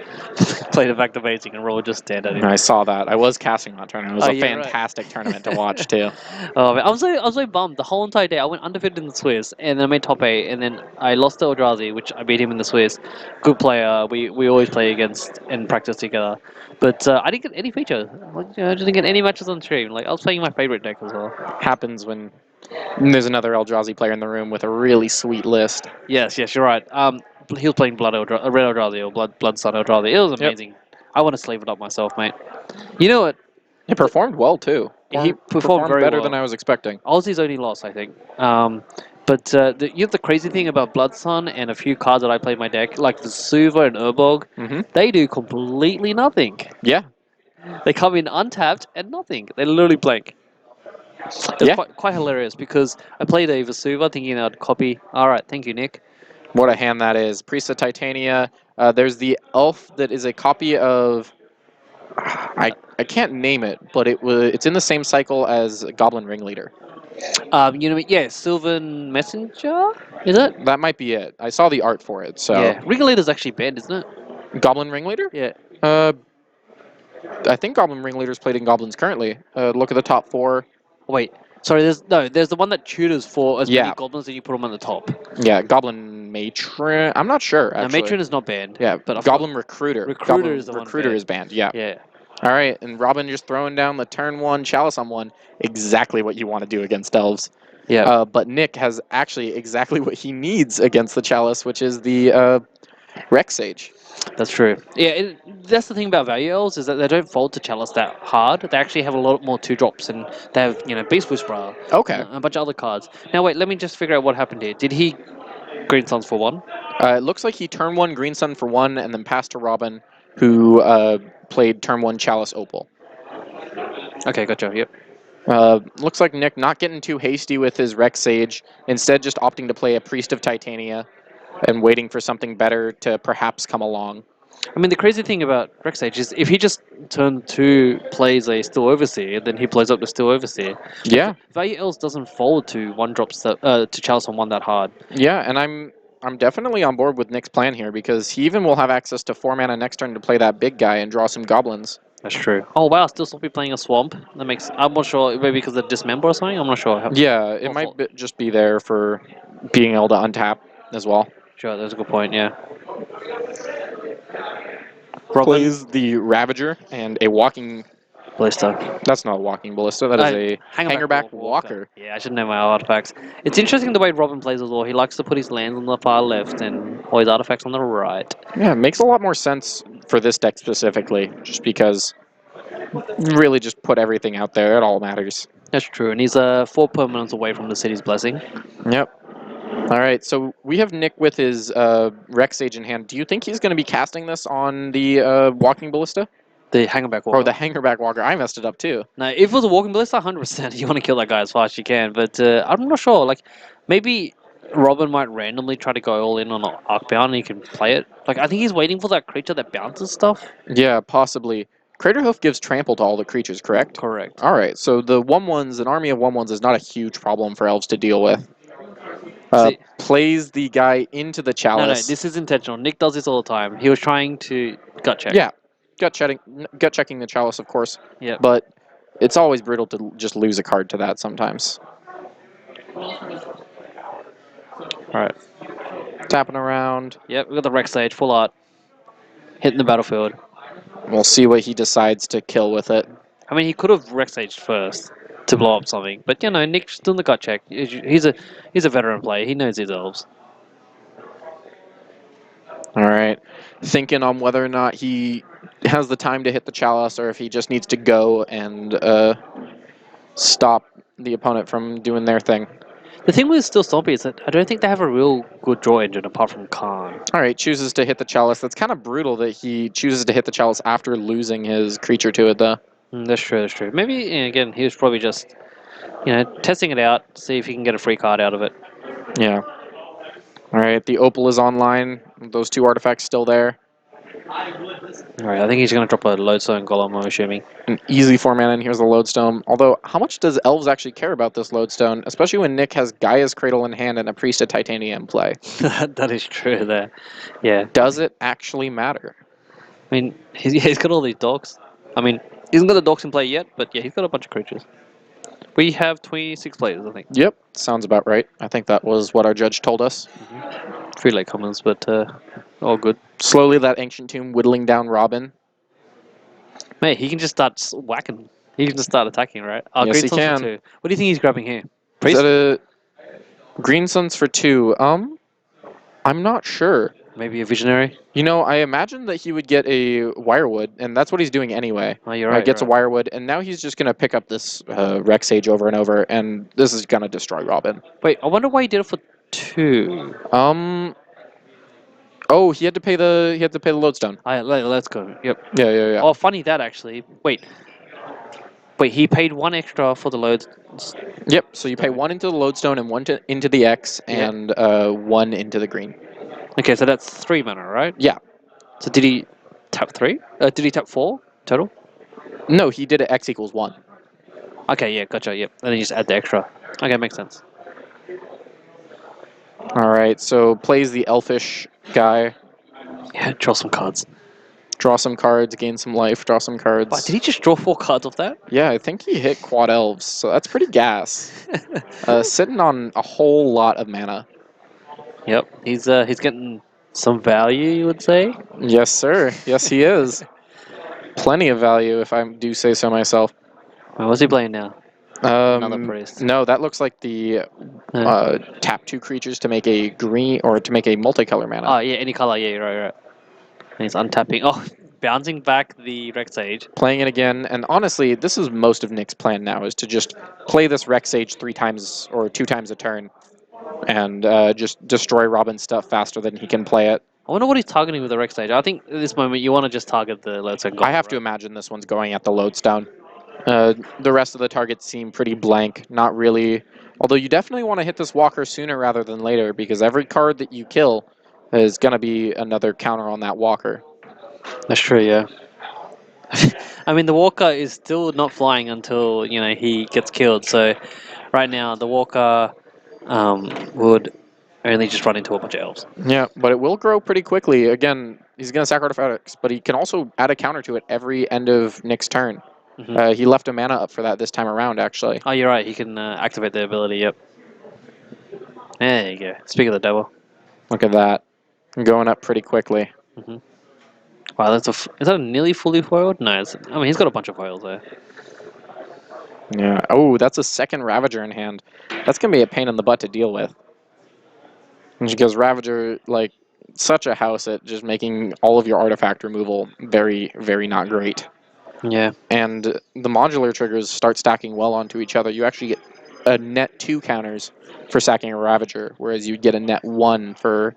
played a back to basic, and Robin just stand at him. I saw that. I was casting that tournament. It was Oh, a yeah, right. fantastic tournament to watch, too. Oh man, I was so bummed the whole entire day. I went undefeated in the Swiss, and then I made top 8, and then I lost to Eldrazi, which I beat him in the Swiss. Good player. We always play against and practice together. But I didn't get any feature. Like, I didn't get any matches on stream. Like I was playing my favorite deck as well. Happens when there's another Eldrazi player in the room with a really sweet list. Yes, you're right. He was playing Red Eldrazi or Blood Sun Eldrazi. It was amazing. I want to sleeve it up myself, mate. You know what? He performed well, too. He performed very better well. than I was expecting. Aussie's only loss, I think. But the crazy thing about Blood Sun and a few cards that I play in my deck, like the Suva and Urbog, they do completely nothing. Yeah. They come in untapped and nothing. They literally blank. It's quite hilarious because I played a Vesuva thinking I'd copy. All right, thank you, Nick. What a hand that is. Priest of Titania. There's the elf that is a copy of... I can't name it, but it's in the same cycle as Goblin Ringleader. Sylvan Messenger? Is it? That might be it. I saw the art for it, so... Yeah, Ringleader's actually banned, isn't it? Goblin Ringleader? Yeah. I think Goblin Ringleader's played in Goblins currently. Look at the top 4. Wait, sorry, there's the one that tutors for as many goblins and you put them on the top. Yeah, Goblin Matron. I'm not sure, actually. No, Matron is not banned. Yeah, but Goblin Recruiter. Recruiter is the one Recruiter banned. is banned, yeah. Yeah. All right, and Robin just throwing down the turn 1 Chalice on 1. Exactly what you want to do against Elves. Yeah. But Nick has actually exactly what he needs against the Chalice, which is the Rex Sage. That's true. Yeah, that's the thing about Value Elves is that they don't fold to Chalice that hard. They actually have a lot more 2-drops, and they have Beast Whisperer. Okay. And a bunch of other cards. Now wait, let me just figure out what happened here. Did he Green Suns for 1? It looks like he turn 1 Green Sun for 1, and then passed to Robin, who played turn 1 Chalice Opal. Okay, gotcha. Yep. Looks like Nick not getting too hasty with his Rex Sage, instead just opting to play a Priest of Titania and waiting for something better to perhaps come along. I mean, the crazy thing about Rex Sage is if he just turn 2 plays a Still Overseer, then he plays up the Still Overseer. Yeah. Value Elves doesn't fold to 1-drops to Chalice on 1 that hard. Yeah, and I'm definitely on board with Nick's plan here because he even will have access to 4 mana next turn to play that big guy and draw some goblins. That's true. Oh wow, still Stompy playing a swamp. That makes. I'm not sure. Maybe because of Dismember or something. I'm not sure. Yeah, it might just be there for being able to untap as well. Sure, that's a good point. Yeah. Plays the Ravager and a walking Ballista. That's not a walking ballista. That is a hangerback walker. Yeah, I should know my artifacts. It's interesting the way Robin plays as well. He likes to put his lands on the far left and all his artifacts on the right. Yeah, it makes a lot more sense for this deck specifically, just because really just put everything out there. It all matters. That's true, and he's 4 permanents away from the City's Blessing. Yep. All right, so we have Nick with his Rex Sage in hand. Do you think he's going to be casting this on the walking ballista? The Hangerback Walker. Or the Hangerback Walker. I messed it up too. No, if it was a walking ballista, 100%. You want to kill that guy as fast as you can. But I'm not sure. Like, maybe Robin might randomly try to go all in on an Arcbound and he can play it. Like, I think he's waiting for that creature that bounces stuff. Yeah, possibly. Craterhoof gives trample to all the creatures, correct? Correct. All right, so the 1/1s, an army of 1/1s is not a huge problem for Elves to deal with. See, Plays the guy into the no, chalice. this is intentional. Nick does this all the time. He was trying to gut check. Yeah, gut checking the chalice, of course. Yep. But it's always brutal to just lose a card to that sometimes. All right, tapping around. Yep, we got the Rex Sage, full art. Hitting the battlefield. We'll see what he decides to kill with it. I mean, he could have Rex Saged first to blow up something, but Nick's doing the gut check. He's a veteran player. He knows his elves. All right, thinking on whether or not he has the time to hit the chalice or if he just needs to go and stop the opponent from doing their thing. The thing with still Stompy is that I don't think they have a real good draw engine apart from Khan. All right, chooses to hit the chalice. That's kind of brutal that he chooses to hit the chalice after losing his creature to it, though. That's true. That's true. Maybe again, he was probably just testing it out, see if he can get a free card out of it. Yeah. All right, the Opal is online. Those 2 artifacts still there. All right, I think he's going to drop a Lodestone Golem, I'm assuming. An easy 4-mana, and here's the Lodestone. Although, how much does Elves actually care about this Lodestone? Especially when Nick has Gaia's Cradle in hand and a Priest of Titanium play. That is true there. Yeah. Does it actually matter? I mean, he's got all these dogs. I mean, he hasn't got the dogs in play yet, but yeah, he's got a bunch of creatures. We have 26 players, I think. Yep, sounds about right. I think that was what our judge told us. 3 late commons, but all good. Slowly, that Ancient Tomb whittling down Robin. Mate, he can just start whacking. He can just start attacking, right? Oh, Yes, Green he Suns can. for 2. What do you think he's grabbing here? Is Priest? that a Green Suns for 2? I'm not sure. Maybe a Visionary? I imagine that he would get a Wirewood, and that's what he's doing anyway. Oh, you're right. Gets a Wirewood, and now he's just going to pick up this Rex Sage over and over, and this is going to destroy Robin. Wait, I wonder why he did it for 2. Oh, he had to pay the Lodestone. Let's go. Yep. Yeah. Oh, funny that actually. Wait, he paid 1 extra for the load. Yep. So you pay 1 into the Lodestone and 1 into the X, and 1 into the green. Okay, so that's 3 mana, right? Yeah. So did he tap 3? Did he tap 4 total? No, he did it X equals 1. Okay, yeah, gotcha. Yep, and then you just add the extra. Okay, makes sense. All right. So plays the Elfish guy. Yeah, draw some cards. Draw some cards, gain some life, draw some cards. But did he just draw 4 cards off that? Yeah, I think he hit quad Elves, so that's pretty gas. Sitting on a whole lot of mana. Yep, he's getting some value, you would say. Yes, sir. Yes, he is. Plenty of value, if I do say so myself. Wait, what's he playing now? Another priest. No, that looks like the tap 2 creatures to make a green or to make a multicolor mana. Oh yeah, any color. Yeah, you're right. And he's untapping. Oh, bouncing back the Rex Sage. Playing it again, and honestly, this is most of Nick's plan now, is to just play this Rex Sage 3 times or 2 times a turn, and just destroy Robin's stuff faster than he can play it. I wonder what he's targeting with the Rex Sage. I think at this moment you want to just target the Lodestone Golem. I have to imagine this one's going at the Lodestone. The rest of the targets seem pretty blank, not really. Although you definitely want to hit this Walker sooner rather than later, because every card that you kill is going to be another counter on that Walker. That's true, yeah. I mean, the Walker is still not flying until, he gets killed. So right now, the Walker would only just run into a bunch of Elves. Yeah, but it will grow pretty quickly. Again, he's going to sack artifacts, but he can also add a counter to it every end of Nick's turn. Mm-hmm. He left a mana up for that this time around, actually. Oh, you're right. He can activate the ability, yep. There you go. Speak of the devil. Look at that. Going up pretty quickly. Mm-hmm. Wow, is that a nearly fully foiled? No, he's got a bunch of foils there. Yeah. Oh, that's a second Ravager in hand. That's going to be a pain in the butt to deal with. Because Ravager, such a house at just making all of your artifact removal very, very not great. Yeah. And the modular triggers start stacking well onto each other. You actually get a net 2 counters for sacking a Ravager, whereas you'd get a net 1 for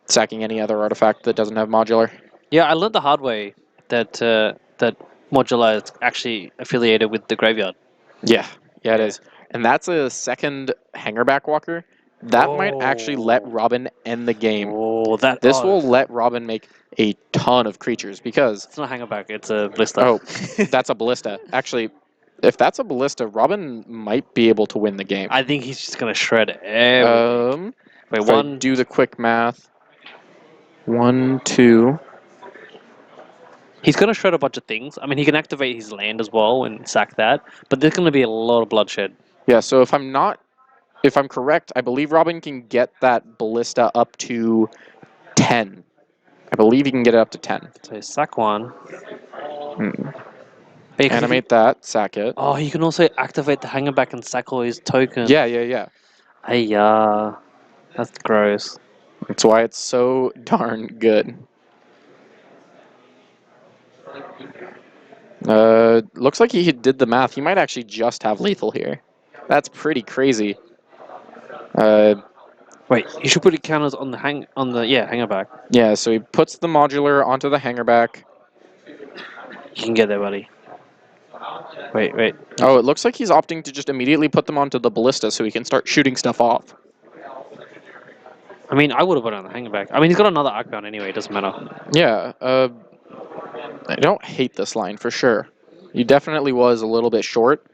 sacking any other artifact that doesn't have modular. Yeah, I learned the hard way that that modular is actually affiliated with the graveyard. Yeah, it is. And that's a second Hangerback Walker. That might actually let Robin end the game. Oh, This will let Robin make a ton of creatures because... It's not Hangerback, it's a Blister. Oh, that's a Ballista. Actually, if that's a ballista, Robin might be able to win the game. I think he's just gonna shred everything. Wait, If I do the quick math, 1, 2. He's gonna shred a bunch of things. I mean, he can activate his land as well and sack that, but there's gonna be a lot of bloodshed. Yeah, so if I'm correct, I believe Robin can get that ballista up to 10. I believe he can get it up to 10. So sack one. Mm. But yeah, Animate that, sack it. Oh, you can also activate the hanger back and sack all his tokens. Yeah. Hey, that's gross. That's why it's so darn good. Looks like he did the math. He might actually just have lethal here. That's pretty crazy. Wait, you should put your counters on the hanger back. Yeah, so he puts the modular onto the hanger back. You can get there, buddy. Wait. Oh, it looks like he's opting to just immediately put them onto the ballista so he can start shooting stuff off. I mean, I would have put it on the hanger back. I mean, he's got another arcbound anyway. It doesn't matter. Yeah, I don't hate this line for sure. He definitely was a little bit short,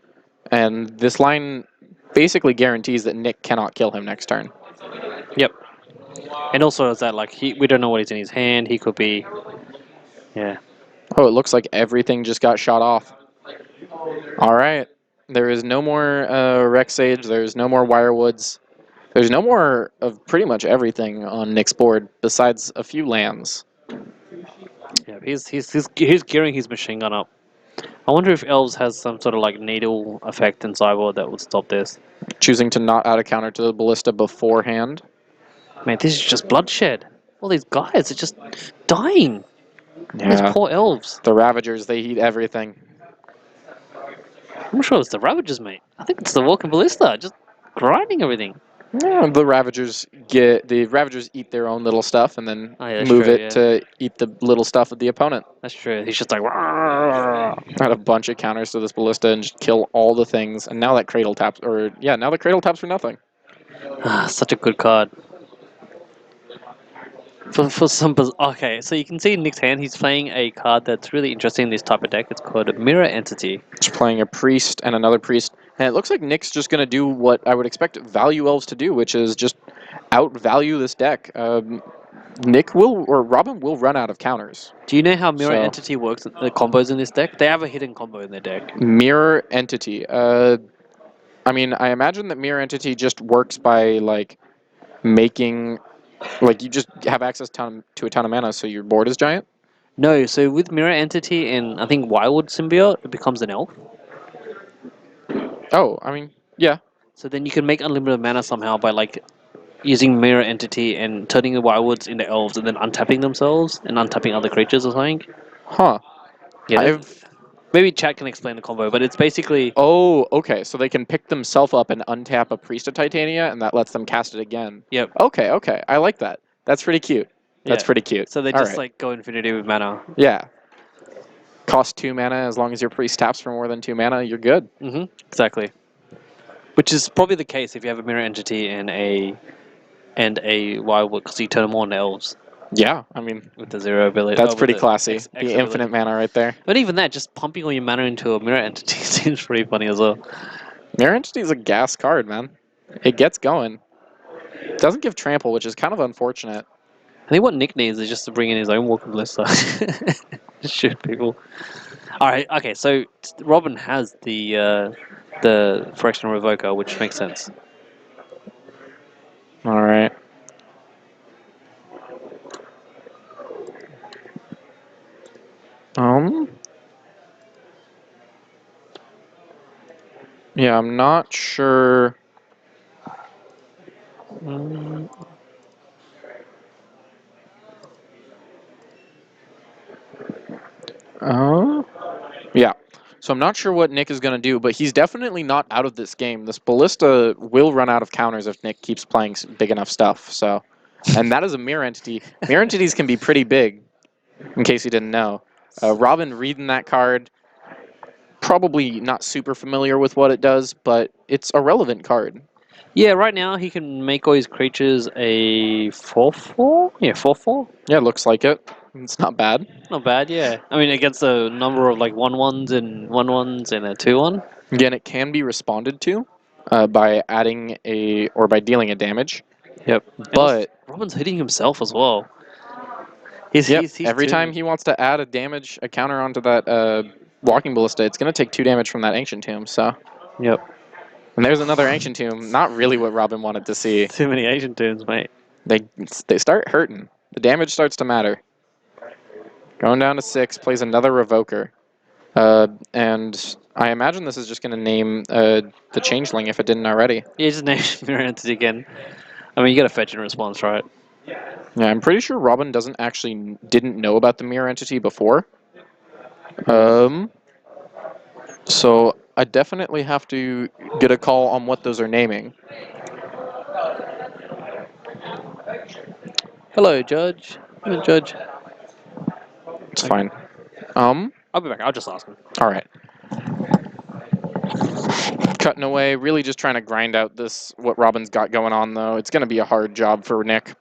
and this line basically guarantees that Nick cannot kill him next turn. Yep. And also, is that like we don't know what is in his hand. He could be, yeah. Oh, it looks like everything just got shot off. All right. There is no more Rex Sage. There's no more Wirewoods. There's no more of pretty much everything on Nick's board besides a few lands. Yeah, he's gearing his machine gun up. I wonder if Elves has some sort of like needle effect in sideboard that would stop this. Choosing to not add a counter to the ballista beforehand. Man, this is just bloodshed. All these guys are just dying. Yeah. These poor Elves. The Ravagers, they eat everything. I'm sure it's the Ravagers, mate. I think it's the Walking Ballista, just grinding everything. Yeah, the Ravagers eat their own little stuff and then move it to eat the little stuff of the opponent. That's true. He's just like, Add a bunch of counters to this ballista and just kill all the things. And now that cradle taps, now the cradle taps for nothing. such a good card. For some, okay, so you can see in Nick's hand, he's playing a card that's really interesting in this type of deck. It's called Mirror Entity. Just playing a priest and another priest. And it looks like Nick's just going to do what I would expect value elves to do, which is just outvalue this deck. Robin will run out of counters. Do you know how Mirror Entity works, the combos in this deck? They have a hidden combo in their deck. Mirror Entity. I mean, I imagine that Mirror Entity just works by, like, making... Like, you just have access to a ton of mana, so your board is giant? No, so with Mirror Entity and, I think, Wildwood Symbiote, it becomes an elf. Oh, I mean, yeah. So then you can make unlimited mana somehow by, like, using Mirror Entity and turning the Wildwoods into elves and then untapping themselves and untapping other creatures or something. Huh. Yeah, maybe chat can explain the combo, but it's basically... Oh, okay. So they can pick themselves up and untap a Priest of Titania, and that lets them cast it again. Yep. Okay. I like that. That's pretty cute. That's pretty cute. So they just, like, go infinity with mana. Yeah. Cost 2 mana. As long as your Priest taps for more than 2 mana, you're good. Mm-hmm. Exactly. Which is probably the case if you have a Mirror Entity and a Wildwood, because you turn them all into elves. Yeah, I mean... With the 0 ability. That's pretty classy. The infinite mana right there. But even that, just pumping all your mana into a Mirror Entity seems pretty funny as well. Mirror Entity is a gas card, man. It gets going. It doesn't give trample, which is kind of unfortunate. I think what Nick needs is just to bring in his own Walking Ballista. Just shoot people. Alright, okay, so Robin has the Fractional Revoker, which makes sense. Alright. Yeah, I'm not sure. Yeah. So I'm not sure what Nick is going to do, but he's definitely not out of this game. This Ballista will run out of counters if Nick keeps playing big enough stuff. So, and that is a Mirror Entity. Mirror Entities can be pretty big, in case you didn't know. Robin reading that card, probably not super familiar with what it does, but it's a relevant card. Yeah, right now he can make all his creatures a 4/4? Yeah, 4/4? Yeah, looks like it. It's not bad. Not bad, yeah. I mean, against a number of like 1/1s and 1/1s and a 2/1. Again, it can be responded to by adding or by dealing a damage. Yep. But Robin's hitting himself as well. He's every time tuned. he wants to add a counter onto that walking ballista, it's going to take 2 damage from that Ancient Tomb. So, Yep. and there's another Ancient Tomb. Not really what Robin wanted to see. Too many Asian tunes, mate. They start hurting. The damage starts to matter. Going down to 6, plays another Revoker. And I imagine this is just going to name the Changeling if it didn't already. Yeah, just name Mirror Entity again. I mean, you got a fetch and response, right? Yeah, I'm pretty sure Robin didn't know about the Mirror Entity before. So I definitely have to get a call on what those are naming. Hello, Judge. Hello, Judge. It's fine. All I'll be back. I'll just ask him. right. Cutting away, really just trying to grind out what Robin's got going on, though. It's going to be a hard job for Nick.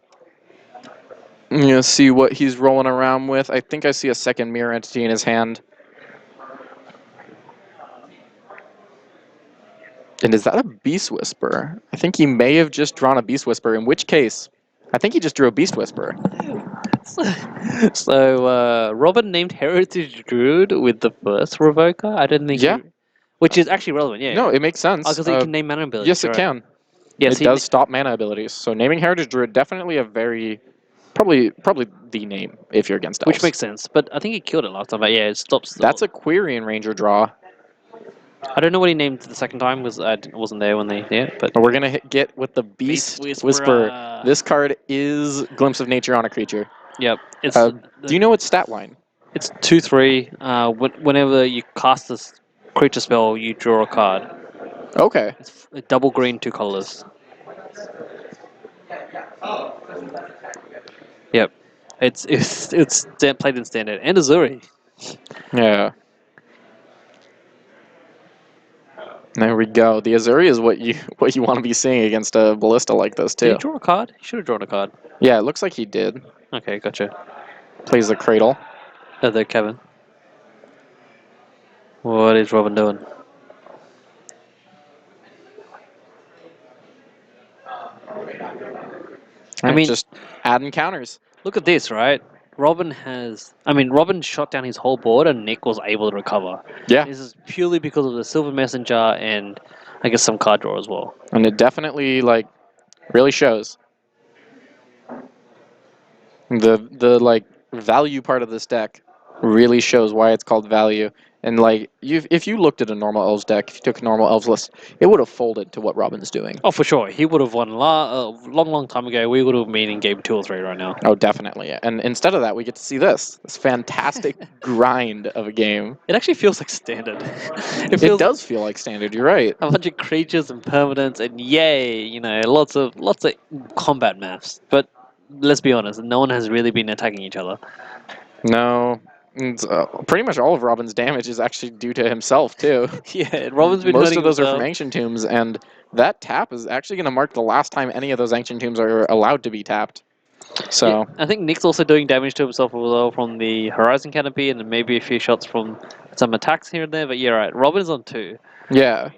I'm going to see what he's rolling around with. I think I see a second Mirror Entity in his hand. And is that a Beast Whisperer? I think he may have just drawn a Beast Whisperer, in which case, I think he just drew a Beast Whisperer. So, Robin named Heritage Druid with the first Revoker. I didn't think. Yeah. Which is actually relevant, yeah. No, it makes sense. because it can name mana abilities. Yes, it right? can. Yes, it does stop mana abilities. So naming Heritage Druid, definitely a very... Probably the name if you're against Elves. Which makes sense, but I think he killed it last time. But yeah, it stops. That's a Quirion Ranger draw. I don't know what he named the second time because I wasn't there when they. Yeah, but We're going to get with the Beast Whisperer. This card is Glimpse of Nature on a creature. Yep. It's Do you know its stat line? It's 2/3. Whenever you cast this creature spell, you draw a card. Okay. It's a double green, 2 colorless. Yep. It's played in standard and Azuri. Yeah. There we go. The Azuri is what you want to be seeing against a ballista like this Did he too. draw a card? He should have drawn a card. Yeah, it looks like he did. Okay, gotcha. Plays the Cradle. There, Kevin. What is Robin doing? I mean- just adding counters. Look at this, right? Robin shot down his whole board and Nick was able to recover. Yeah. This is purely because of the Silver Messenger and I guess some card draw as well. And it definitely really shows. The value part of this deck really shows why it's called value. And if you looked at a normal Elves deck, if you took a normal Elves list, it would have folded to what Robin's doing. Oh, for sure. He would have won long time ago. We would have been in game 2 or 3 right now. Oh, definitely. And instead of that, we get to see this fantastic grind of a game. It actually feels like standard. It does feel like standard. You're right. A bunch of creatures and permanents and yay, lots of combat maths. But let's be honest, no one has really been attacking each other. No. Pretty much all of Robin's damage is actually due to himself, too. Yeah, Robin's been Most hurting of those are himself. from Ancient Tombs, and that tap is actually going to mark the last time any of those Ancient Tombs are allowed to be tapped. So Yeah, I think Nick's also doing damage to himself as well from the Horizon Canopy and maybe a few shots from some attacks here and there. But yeah, right. Robin's on 2. yeah.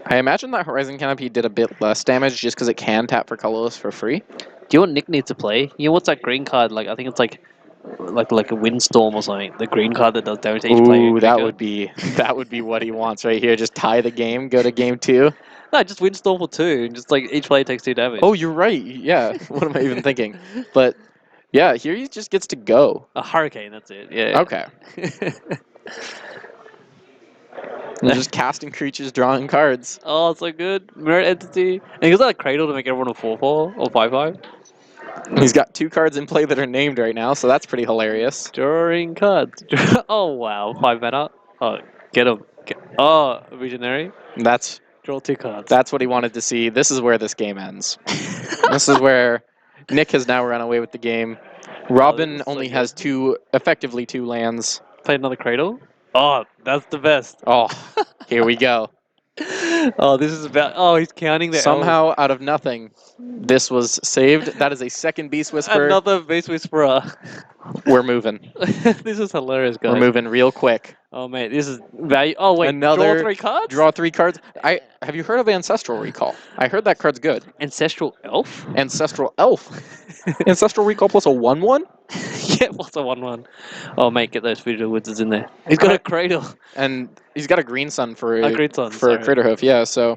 I imagine that Horizon Canopy did a bit less damage just because it can tap for colorless for free. Do you know what Nick needs to play? What's that green card? I think it's like a Windstorm or something. The green card that does damage to each player. Ooh, that would be what he wants right here. Just tie the game, go to game 2. No, just Windstorm for 2. And just each player takes 2 damage. Oh, you're right. Yeah. What am I even thinking? But yeah, here he just gets to go. A Hurricane, that's it. Yeah. Okay. And just casting creatures, drawing cards. Oh, so good. Mirror Entity. And he got a Cradle to make everyone a 4/4 or 5/5. He's got 2 cards in play that are named right now, so that's pretty hilarious. Drawing cards. Oh, wow. 5 mana. Oh, get him. Oh, Visionary. That's Draw 2 cards. That's what he wanted to see. This is where this game ends. This is where Nick has now run away with the game. Robin only has effectively two lands. Play another Cradle. Oh, that's the best. Oh, here we go. Oh, this is about... Oh, he's counting the Somehow, out of nothing, this was saved. That is a second Beast Whisperer. Another Beast Whisperer. We're moving. This is hilarious, guys. We're moving real quick. Oh mate, this is value. Oh wait, draw Another 3 cards. Draw 3 cards. Have you heard of Ancestral Recall? I heard that card's good. Ancestral Elf. Ancestral Elf. Ancestral Recall plus a 1/1? Yeah, what's a 1/1? Oh mate, get those Fugitive Wizards in there. He's got a Cradle. And he's got a Green Sun for A Green Sun, for sorry. a Critter Hoof, yeah, so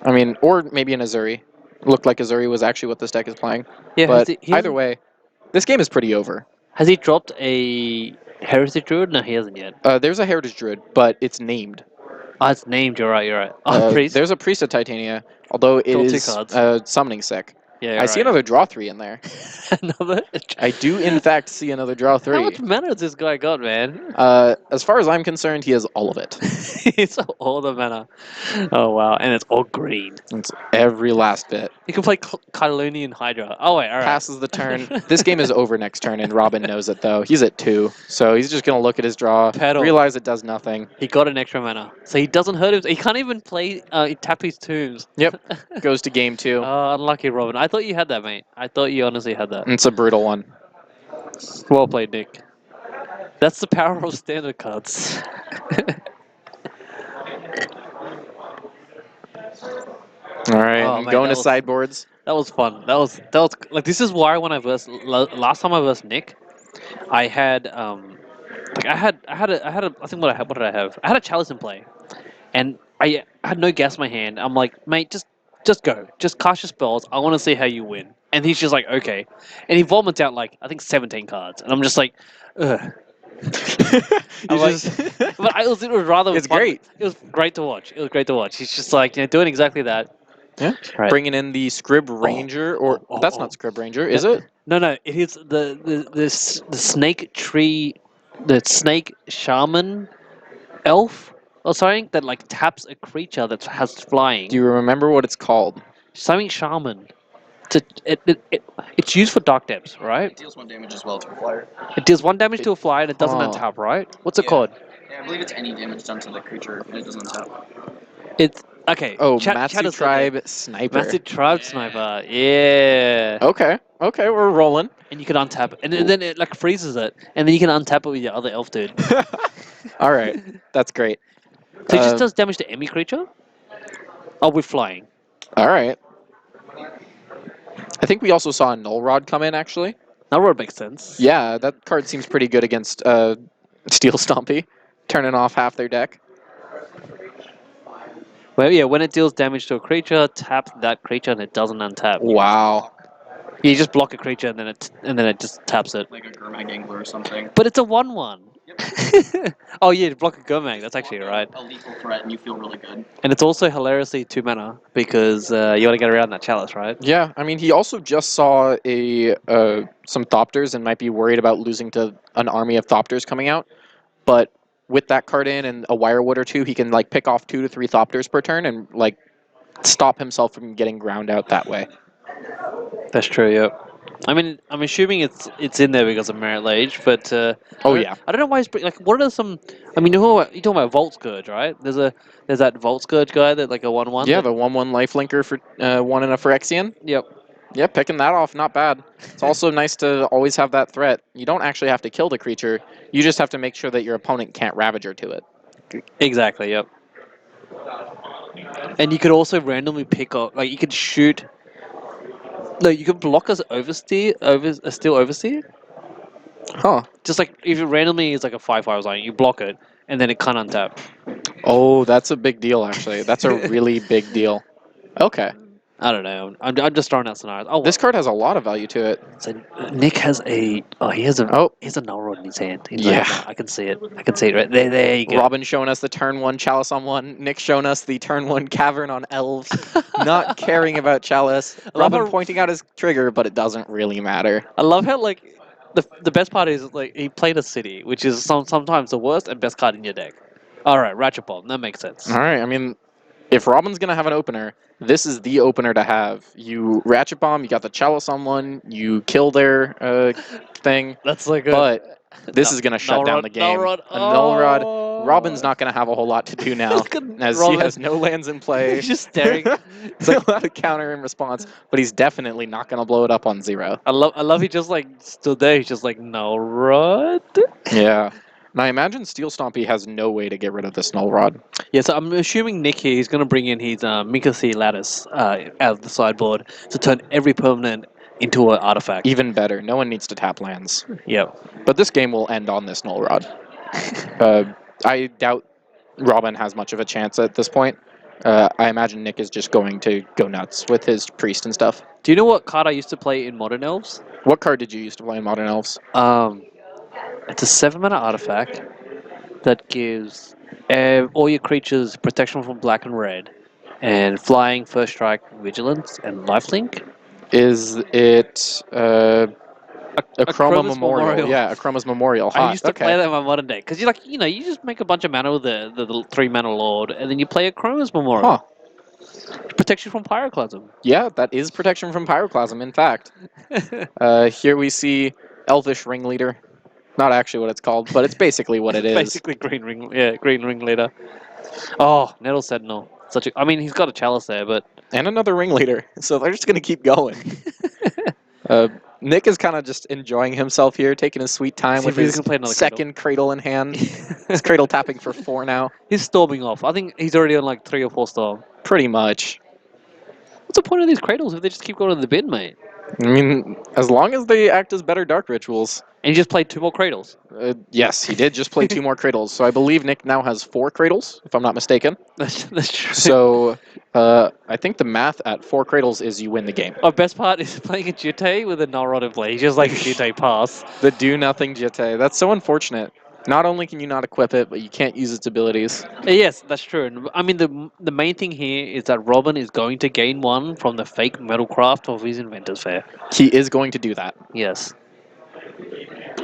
I mean, or maybe an Azuri. Looked like Azuri was actually what this deck is playing. Yeah, But he either way, this game is pretty over. has he dropped a Heritage Druid? No, he hasn't yet. There's a Heritage Druid, but it's named. Oh, it's named. You're right. Oh, Priest. There's a Priest of Titania, although it Draw 2 is cards. summoning sick. Yeah, I see another draw 3 in there. Another. I do, in fact, see another draw 3. How much mana has this guy got, man? As far as I'm concerned, he has all of it. It's all the mana. Oh wow, and it's all green. It's every last bit. You can play Kylunian Hydra. Oh wait, all right. Passes the turn. This game is over next turn, and Robin knows it, though. He's at 2, so he's just going to look at his draw, Pedal. realize it does nothing. He got an extra mana, so he doesn't hurt him. He can't even play tap his tombs. Yep, goes to game 2. Oh, unlucky Robin. I thought you had that, mate. I thought you honestly had that. It's a brutal one. Well played, Nick. That's the power of standard cards. All right, Oh, I'm man, going that to was- sideboards. That was fun. That was like, this is why when I versed last time I versed Nick, I had like I think what did I have? I had a Chalice in play, and I had no gas in my hand. I'm like, mate, just go, just cast your spells. I want to see how you win. And he's just like, okay, and he vomits out like I think 17 cards, and I'm just like, ugh. I'm like, but it was rather. It's fun. great. It was great to watch. It was great to watch. He's just like doing exactly that. Yeah. Right. Bringing in the Scrib Ranger, or that's not Scrib Ranger, is it? No, it is the snake tree, the snake shaman elf or something that like taps a creature that has flying. Do you remember what it's called? Something shaman. It's used for dark depths, right? It deals 1 damage as well to a flyer. It deals 1 damage to a flyer and it doesn't Oh. untap, right? What's it Yeah. called? Yeah, I believe it's any damage done to the creature and it doesn't tap. It's okay. Oh, chat Matsu us Tribe there. Sniper. Matsu Tribe Sniper. Yeah. Okay, we're rolling. And you can untap it, and then it like freezes it, and then you can untap it with your other elf dude. All right, that's great. So it just does damage to any creature? Oh, with flying. All right. I think we also saw a Null Rod come in, actually. That would make sense. Yeah, that card seems pretty good against Steel Stompy, turning off half their deck. Well, yeah, when it deals damage to a creature, tap that creature and it doesn't untap. Wow. You just block a creature and then it just taps it. Like a Gurmag Angler or something. But it's a 1/1. Oh yeah, to block a Gurmag, that's actually right. A lethal threat and you feel really good. And it's also hilariously 2 mana because you want to get around that chalice, right? Yeah, I mean, he also just saw some Thopters and might be worried about losing to an army of Thopters coming out. But with that card in and a Wirewood or 2, he can like pick off 2 to 3 Thopters per turn and like stop himself from getting ground out that way. That's true, yep. I mean, I'm assuming it's in there because of Merit Lage, but yeah. I don't know why he's like. What are some? I mean, you're talking about Volt Scourge, right? There's that Volt Scourge guy that like a 1/1. Yeah, the 1/1 lifelinker for 1 and a Phyrexian. Yep. Yeah, picking that off, not bad. It's also nice to always have that threat. You don't actually have to kill the creature. You just have to make sure that your opponent can't Ravager to it. Exactly. Yep. And you could also randomly pick up, like you could shoot. No, you could block as a steel overseer. Huh. Just like if it randomly is like a 5/5 zone, you block it and then it can't untap. Oh, that's a big deal, actually. That's a really big deal. Okay. I don't know. I'm just throwing out scenarios. Oh, This card has a lot of value to it. so Nick has he has a null rod in his hand. He's Yeah. like, I can see it. I can see it right there. There you go. Robin showing us the turn 1 Chalice on 1. Nick showing us the turn 1 Cavern on Elves. Not caring about Chalice. love Robin how- pointing out his trigger, but it doesn't really matter. I love how like the best part is like he played a city, which is sometimes the worst and best card in your deck. All right, Ratchet Bomb. That makes sense. All right, I mean, if Robin's going to have an opener, this is the opener to have. You Ratchet Bomb, you got the Chalice on 1, you kill their thing, That's so good. but this No- is going to shut Null down Rod, the game. Null Rod. A Null Rod. Oh. Robin's not going to have a whole lot to do now, Look at as Robin. he has no lands in play. He's just staring. It's like a lot of counter in response, but he's definitely not going to blow it up on 0. I love he just like stood there. He's just like no rod. Yeah. And I imagine Steel Stompy has no way to get rid of this Null Rod. Yeah, so I'm assuming Nick here is going to bring in his Mikasi Lattice out of the sideboard to turn every permanent into an artifact. Even better, no one needs to tap lands. Yep. But this game will end on this Null Rod. I doubt Robin has much of a chance at this point. I imagine Nick is just going to go nuts with his priest and stuff. Do you know what card I used to play in Modern Elves? What card did you use to play in Modern Elves? It's a 7-mana artifact that gives all your creatures protection from black and red, and flying, first strike, vigilance, and lifelink. Is it a Chroma Chroma's Memorial? Yeah, a Chroma's Memorial. Hot. I used to play that in my modern day because you just make a bunch of mana with the 3-mana Lord, and then you play a Chroma's Memorial. Huh. Protection from Pyroclasm. Yeah, that is protection from Pyroclasm, in fact. Here we see Elvish Ringleader. Not actually what it's called, but it's basically what it is. Basically Green Ringleader. Oh, Nettle Sentinel. He's got a chalice there, but And another Ringleader, so they're just going to keep going. Nick is kind of just enjoying himself here, taking his sweet time See with if he's his gonna play another second cradle in hand. His cradle tapping for 4 now. he's storming off. I think he's already on like 3 or 4 storm. Pretty much. What's the point of these cradles if they just keep going to the bin, mate? I mean, as long as they act as better Dark Rituals. And he just played 2 more cradles. Yes, he did just play 2 more cradles. So I believe Nick now has 4 cradles, if I'm not mistaken. That's true. So I think the math at 4 cradles is you win the game. Our best part is playing a Jute with a Null Rod in play. He's just like a Jute pass. The do-nothing Jitte. That's so unfortunate. Not only can you not equip it, but you can't use its abilities. Yes, that's true. And I mean, the main thing here is that Robin is going to gain 1 from the fake metalcraft of his Inventor's Fair. He is going to do that. Yes.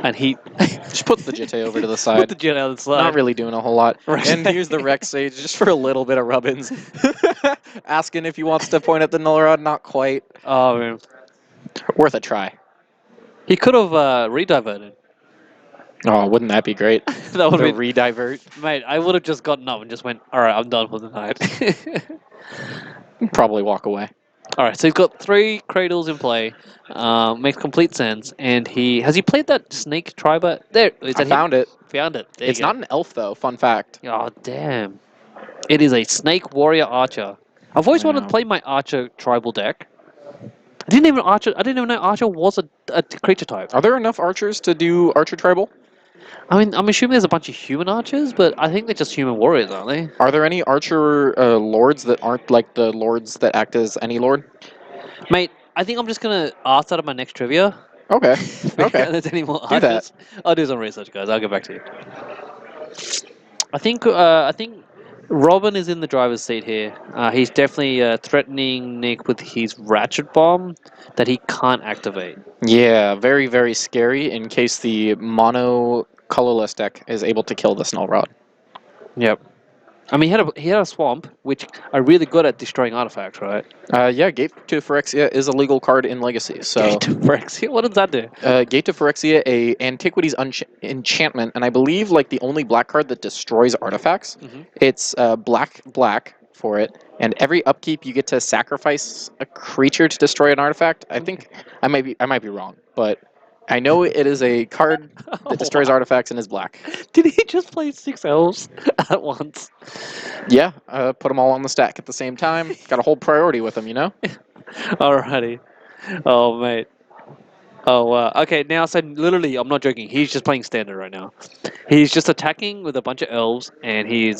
And he Just put the Jitte over to the put side. the Jet out of the side. Not really doing a whole lot. Right. And here's the Rex Sage, just for a little bit of rubbins. Asking if he wants to point at the Null Rod. Not quite. Oh, man. Worth a try. He could have rediverted. Oh, wouldn't that be great? That would The be... redivert. Mate, I would have just gotten up and just went, alright, I'm done for the night. Probably walk away. Alright, so he's got 3 cradles in play. Makes complete sense. And has he played that snake triber? There, is I that found it. Found it. There It's you go. not an elf, though. Fun fact. Oh, damn. It is a snake warrior archer. I've always wanted to play my archer tribal deck. I didn't even know archer was a creature type. Are there enough archers to do Archer Tribal? I mean, I'm assuming there's a bunch of human archers, but I think they're just human warriors, aren't they? Are there any Archer lords that aren't like the lords that act as any lord? Mate, I think I'm just going to ask that at my next trivia. Okay. If Okay. there's any more Do that. archers. I'll do some research, guys. I'll get back to you. I think Robin is in the driver's seat here. He's definitely threatening Nick with his Ratchet Bomb that he can't activate. Yeah, very, very scary in case the mono colorless deck is able to kill this Null Rod. Yep. I mean, he had a Swamp, which are really good at destroying artifacts, right? Yeah, Gate to Phyrexia is a legal card in Legacy. So Gate to Phyrexia? What does that do? Gate to Phyrexia, a Antiquities enchantment, and I believe like the only black card that destroys artifacts. Mhm. It's black for it, and every upkeep you get to sacrifice a creature to destroy an artifact. I think I might be wrong, but I know it is a card that destroys artifacts and is black. Did he just play 6 elves at once? Yeah, put them all on the stack at the same time. Got to hold priority with them, you know? Alrighty. Oh, mate. Oh, wow. Okay, now, so literally, I'm not joking. He's just playing standard right now. He's just attacking with a bunch of elves, and he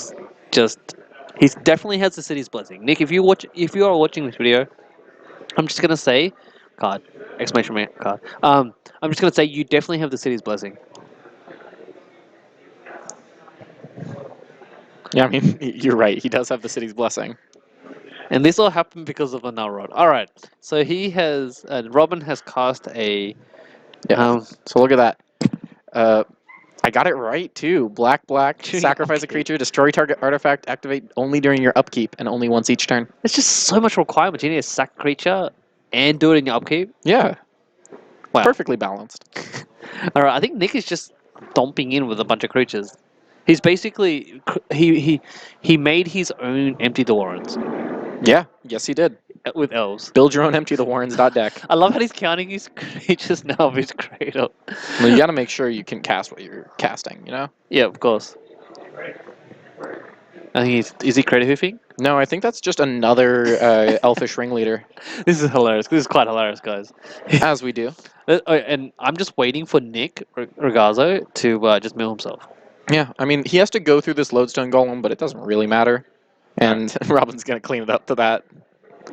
definitely has the city's blessing. Nick, if you are watching this video, I'm just gonna say, card, exclamation mark, card. I'm just gonna say you definitely have the city's blessing. Yeah, I mean, you're right. He does have the city's blessing. And this all happened because of a Null Rod. Alright, so Robin has cast a... Yeah. So look at that. I got it right, too. Black, sacrifice a creature, destroy target artifact, activate only during your upkeep, and only once each turn. It's just so much requirement. You need to sack a creature and do it in your upkeep. Yeah. Wow. Perfectly balanced. Alright, I think Nick is just stomping in with a bunch of creatures. He's basically... He made his own Empty the Warrens. Yeah. Yes, he did. with elves. Build your own empty the warrens deck. I love how he's counting his creatures now of his cradle. Well, you got to make sure you can cast what you're casting, you know? Yeah, of course. I think is he credit hoofing? No, I think that's just another elfish ringleader, This is hilarious. This is quite hilarious, guys. as we do. And I'm just waiting for Nick Rigazzo to just mill himself. Yeah, I mean, he has to go through this lodestone golem, but it doesn't really matter. And Robin's going to clean it up to that.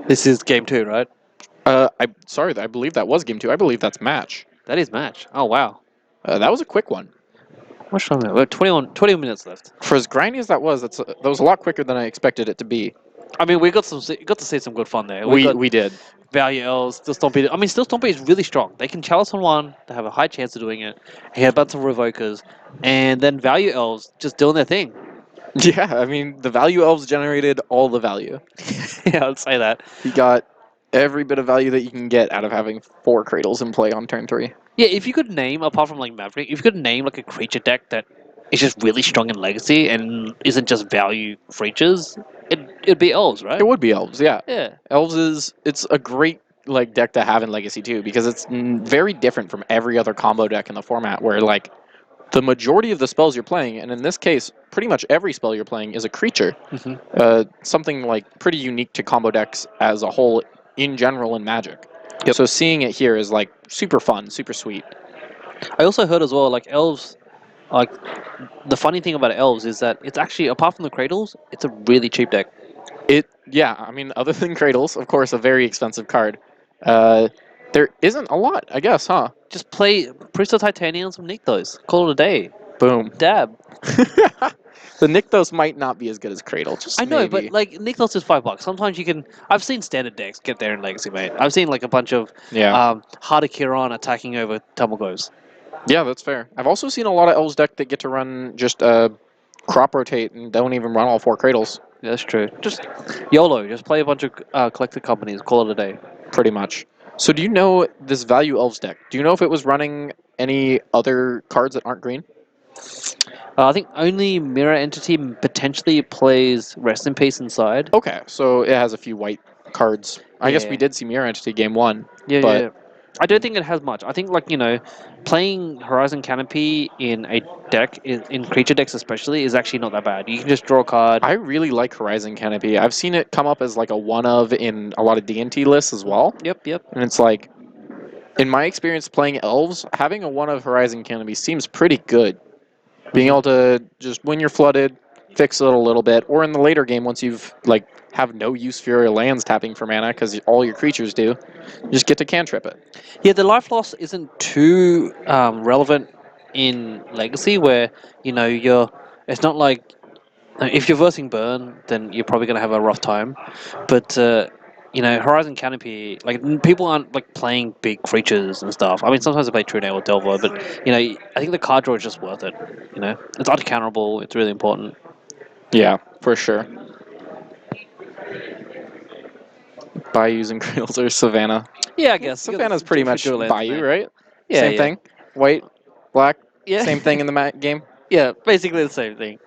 This is game 2, right? I believe that was game 2. I believe that's match. That is match. Oh, wow. That was a quick one. What's time we have? 20 minutes left. For as grindy as that was, that was a lot quicker than I expected it to be. I mean, we got to see some good fun there. We did. Value Elves, Still Stompy. I mean, Still Stompy is really strong. They can chalice on one. They have a high chance of doing it. He had a bunch of Revokers. And then Value Elves just doing their thing. Yeah, I mean, the value elves generated all the value. Yeah, I'd say that. He got every bit of value that you can get out of having 4 cradles in play on turn 3. Yeah, if you could name, apart from like Maverick, if you could name like a creature deck that is just really strong in Legacy and isn't just value creatures, it'd be Elves, right? It would be elves, yeah. Yeah. Elves it's a great like deck to have in Legacy too, because it's very different from every other combo deck in the format, where like the majority of the spells you're playing, and in this case, pretty much every spell you're playing is a creature. Something like pretty unique to combo decks as a whole in general in Magic. Yep. So seeing it here is like super fun, super sweet. I also heard as well, like Elves, like the funny thing about Elves is that it's actually, apart from the Cradles, it's a really cheap deck. Yeah, I mean, other than Cradles, of course, a very expensive card. There isn't a lot, I guess, huh? Just play Priest of Titania and some Nykthos. Call it a day. Boom. Dab. The Nykthos might not be as good as Cradle. Just I know, maybe. but like Nykthos is $5. Sometimes you can. I've seen standard decks get there in Legacy, mate. I've seen like a bunch of Harder Kiran attacking over Tumulgos. Yeah, that's fair. I've also seen a lot of Elves deck that get to run just crop rotate and don't even run all 4 Cradles. Yeah, that's true. Just YOLO. Just play a bunch of collected companies. Call it a day. Pretty much. So do you know this Value Elves deck? Do you know if it was running any other cards that aren't green? I think only Mirror Entity potentially plays Rest in Peace inside. Okay, so it has a few white cards. I guess Yeah. we did see Mirror Entity game 1. Yeah, but yeah. I don't think it has much. I think, like, playing Horizon Canopy in a deck, in creature decks especially, is actually not that bad. You can just draw a card. I really like Horizon Canopy. I've seen it come up as like a one-of in a lot of D&T lists as well. Yep. And it's like, in my experience playing Elves, having a one-of Horizon Canopy seems pretty good. Being able to just, when you're flooded, fix it a little bit, or in the later game, once you've like have no use for your lands tapping for mana because all your creatures do, you just get to cantrip it. Yeah, the life loss isn't too relevant in Legacy, where it's not like if you're versing Burn, then you're probably going to have a rough time. But Horizon Canopy, like people aren't like playing big creatures and stuff. I mean, sometimes they play True Nail or Delver, but I think the card draw is just worth it. It's uncounterable. It's really important. Yeah, for sure. Bayous and Cradles or Savannah. Yeah, I guess Savannah's pretty much Bayou, right? Yeah, Same thing. White, black. Yeah. Same thing in the game. Yeah, basically the same thing.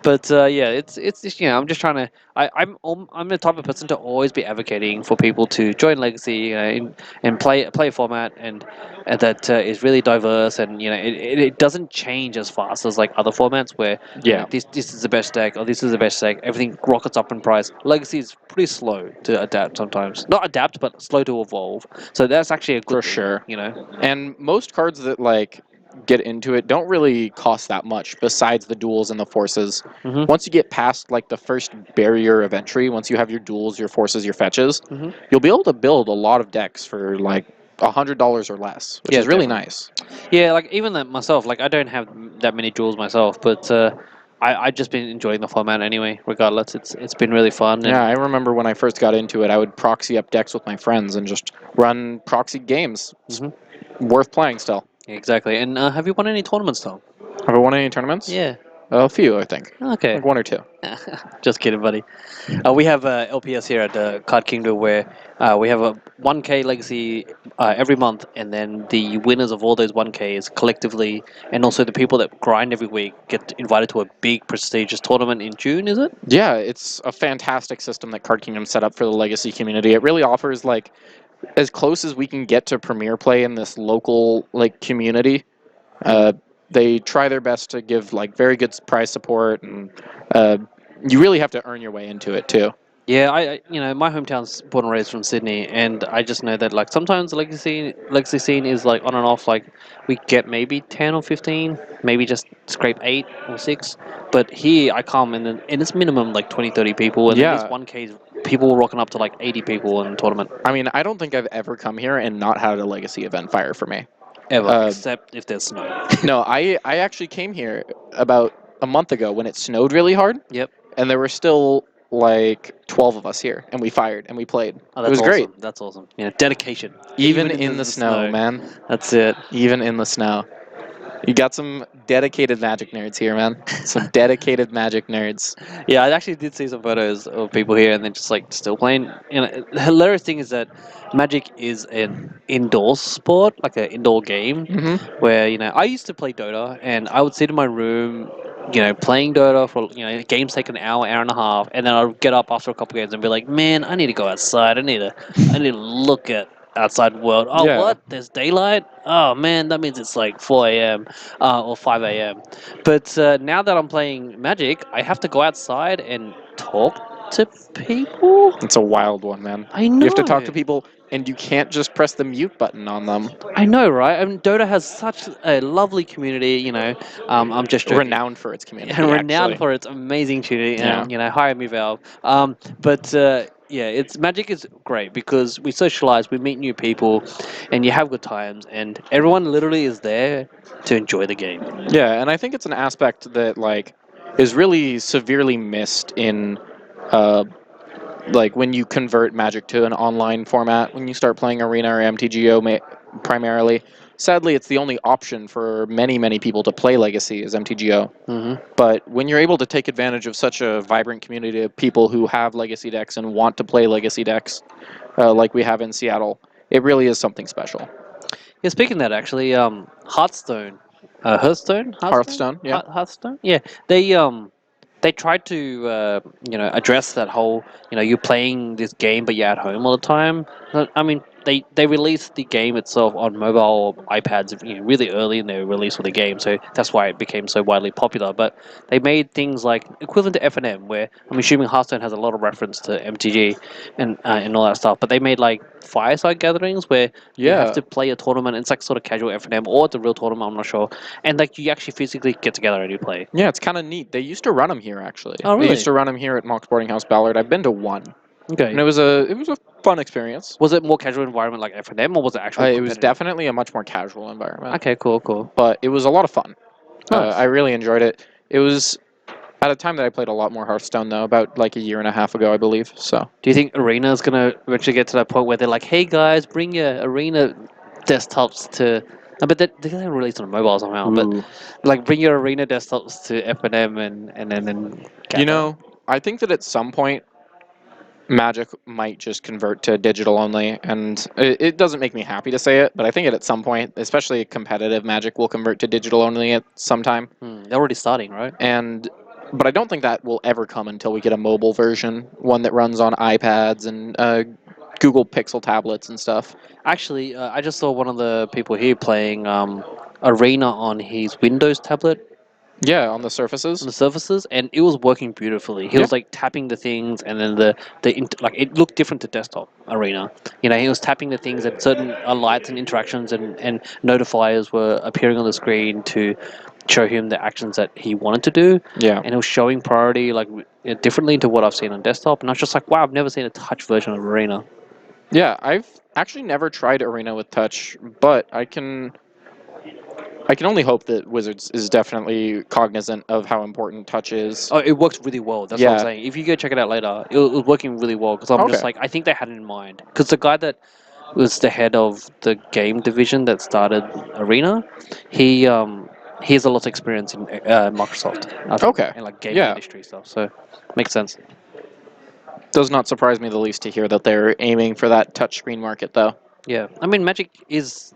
But it's just, I'm just trying to. I'm the type of person to always be advocating for people to join Legacy and play a format and that is really diverse, and it doesn't change as fast as like other formats where this is the best deck or this is the best deck. Everything rockets up in price. Legacy is pretty slow to adapt sometimes. Not adapt, but slow to evolve. So that's actually a good for sure. And most cards that like get into it don't really cost that much besides the duels and the forces. Once you get past like the first barrier of entry, once you have your duels, your forces, your fetches, you'll be able to build a lot of decks for like $100 or less, which is really nice. Yeah, like even that myself, like I don't have that many duels myself, but I've just been enjoying the format anyway, regardless. It's been really fun. Yeah, I remember when I first got into it, I would proxy up decks with my friends and just run proxy games. It's worth playing still. Exactly. And have you won any tournaments, Tom? Have I won any tournaments? Yeah. A few, I think. Okay. Like 1 or 2. Just kidding, buddy. We have LPS here at the Card Kingdom where we have a 1K legacy every month, and then the winners of all those 1Ks collectively, and also the people that grind every week, get invited to a big prestigious tournament in June, is it? Yeah, it's a fantastic system that Card Kingdom set up for the Legacy community. It really offers, like, as close as we can get to Premier play in this local, like, community. They try their best to give, like, very good prize support, and you really have to earn your way into it, too. Yeah, my hometown's born and raised from Sydney, and I just know that like sometimes the legacy scene is like on and off. Like we get maybe 10 or 15, maybe just scrape 8 or 6. But here I come and it's minimum like 20, 30 people, and then this Yeah. 1K people rocking up to like 80 people in the tournament I mean, I don't think I've ever come here and not had a Legacy event fire for me. ever, except if there's snow. No, I actually came here about a month ago when it snowed really hard, Yep. and there were still like 12 of us here, and we fired and we played. Oh, It that's was awesome. great. That's awesome. Yeah, dedication. Even in the snow, man. That's it. Even in the snow. You got some dedicated Magic nerds here, man. Some dedicated Magic nerds. Yeah, I actually did see some photos of people here, and they're just like still playing. The hilarious thing is that Magic is an indoor sport, like an indoor game, where I used to play Dota, and I would sit in my room, playing Dota for games take an hour, hour and a half, and then I'd get up after a couple games and be like, man, I need to go outside. I need to look at outside world. Oh, Yeah. what? There's daylight? Oh man, that means it's like 4 a.m. Or 5 a.m. But now that I'm playing Magic, I have to go outside and talk to people. It's a wild one, man. I know. You have to talk to people, and you can't just press the mute button on them. I know, right? I mean, Dota has such a lovely community. I'm just joking. Renowned for its community, And renowned actually. for its amazing community. Yeah. And hire me, Valve. But yeah, it's Magic is great because we socialize, we meet new people, and you have good times, and everyone literally is there to enjoy the game. Yeah, and I think it's an aspect that like is really severely missed in like when you convert Magic to an online format, when you start playing Arena or MTGO primarily. Sadly, it's the only option for many, many people to play Legacy is MTGO. But when you're able to take advantage of such a vibrant community of people who have Legacy decks and want to play Legacy decks, like we have in Seattle, it really is something special. Yeah, speaking of that, actually, Hearthstone, Hearthstone, yeah. Hearthstone, yeah. They tried to address that whole you're playing this game but you're at home all the time. I mean, they released the game itself on mobile or iPads really early in their release of the game, so that's why it became so widely popular. But they made things like equivalent to FNM, where I'm assuming Hearthstone has a lot of reference to MTG and all that stuff. But they made like fireside gatherings where you have to play a tournament. It's like sort of casual FNM or it's a real tournament. I'm not sure, and like you actually physically get together and you play. Yeah, it's kind of neat. They used to run them here, actually. Oh, really? They used to run them here at Mock's Boarding House Ballard. I've been to one. Okay. And it was a fun experience. Was it more casual environment like FNM, or was it actually? It was definitely a much more casual environment. Okay, cool. But it was a lot of fun. Nice. I really enjoyed it. It was at a time that I played a lot more Hearthstone, though, about like a year and a half ago, I believe. So. Do you think Arena is going to eventually get to that point where they're like, hey guys, bring your Arena desktops to... but they're going to release on mobile somehow. But like, bring your Arena desktops to FNM and then... I think that at some point, Magic might just convert to digital only, and it doesn't make me happy to say it, but I think at some point, especially competitive Magic, will convert to digital only at some time. They're already starting, right? But I don't think that will ever come until we get a mobile version, one that runs on iPads and Google Pixel tablets and stuff. Actually, I just saw one of the people here playing Arena on his Windows tablet. Yeah, on the surfaces. And it was working beautifully. He was like tapping the things, and then it looked different to desktop Arena. He was tapping the things, and certain lights and interactions and notifiers were appearing on the screen to show him the actions that he wanted to do. Yeah, and it was showing priority differently to what I've seen on desktop. And I was just like, wow, I've never seen a touch version of Arena. Yeah, I've actually never tried Arena with touch, but I can only hope that Wizards is definitely cognizant of how important touch is. Oh, it works really well. That's what I'm saying. If you go check it out later, it was working really well because I'm just like, I think they had it in mind. Because the guy that was the head of the game division that started Arena, he he has a lot of experience in Microsoft. I think, Okay. and like gaming Yeah. industry stuff. So makes sense. Does not surprise me the least to hear that they're aiming for that touchscreen market, though. Yeah, I mean, Magic is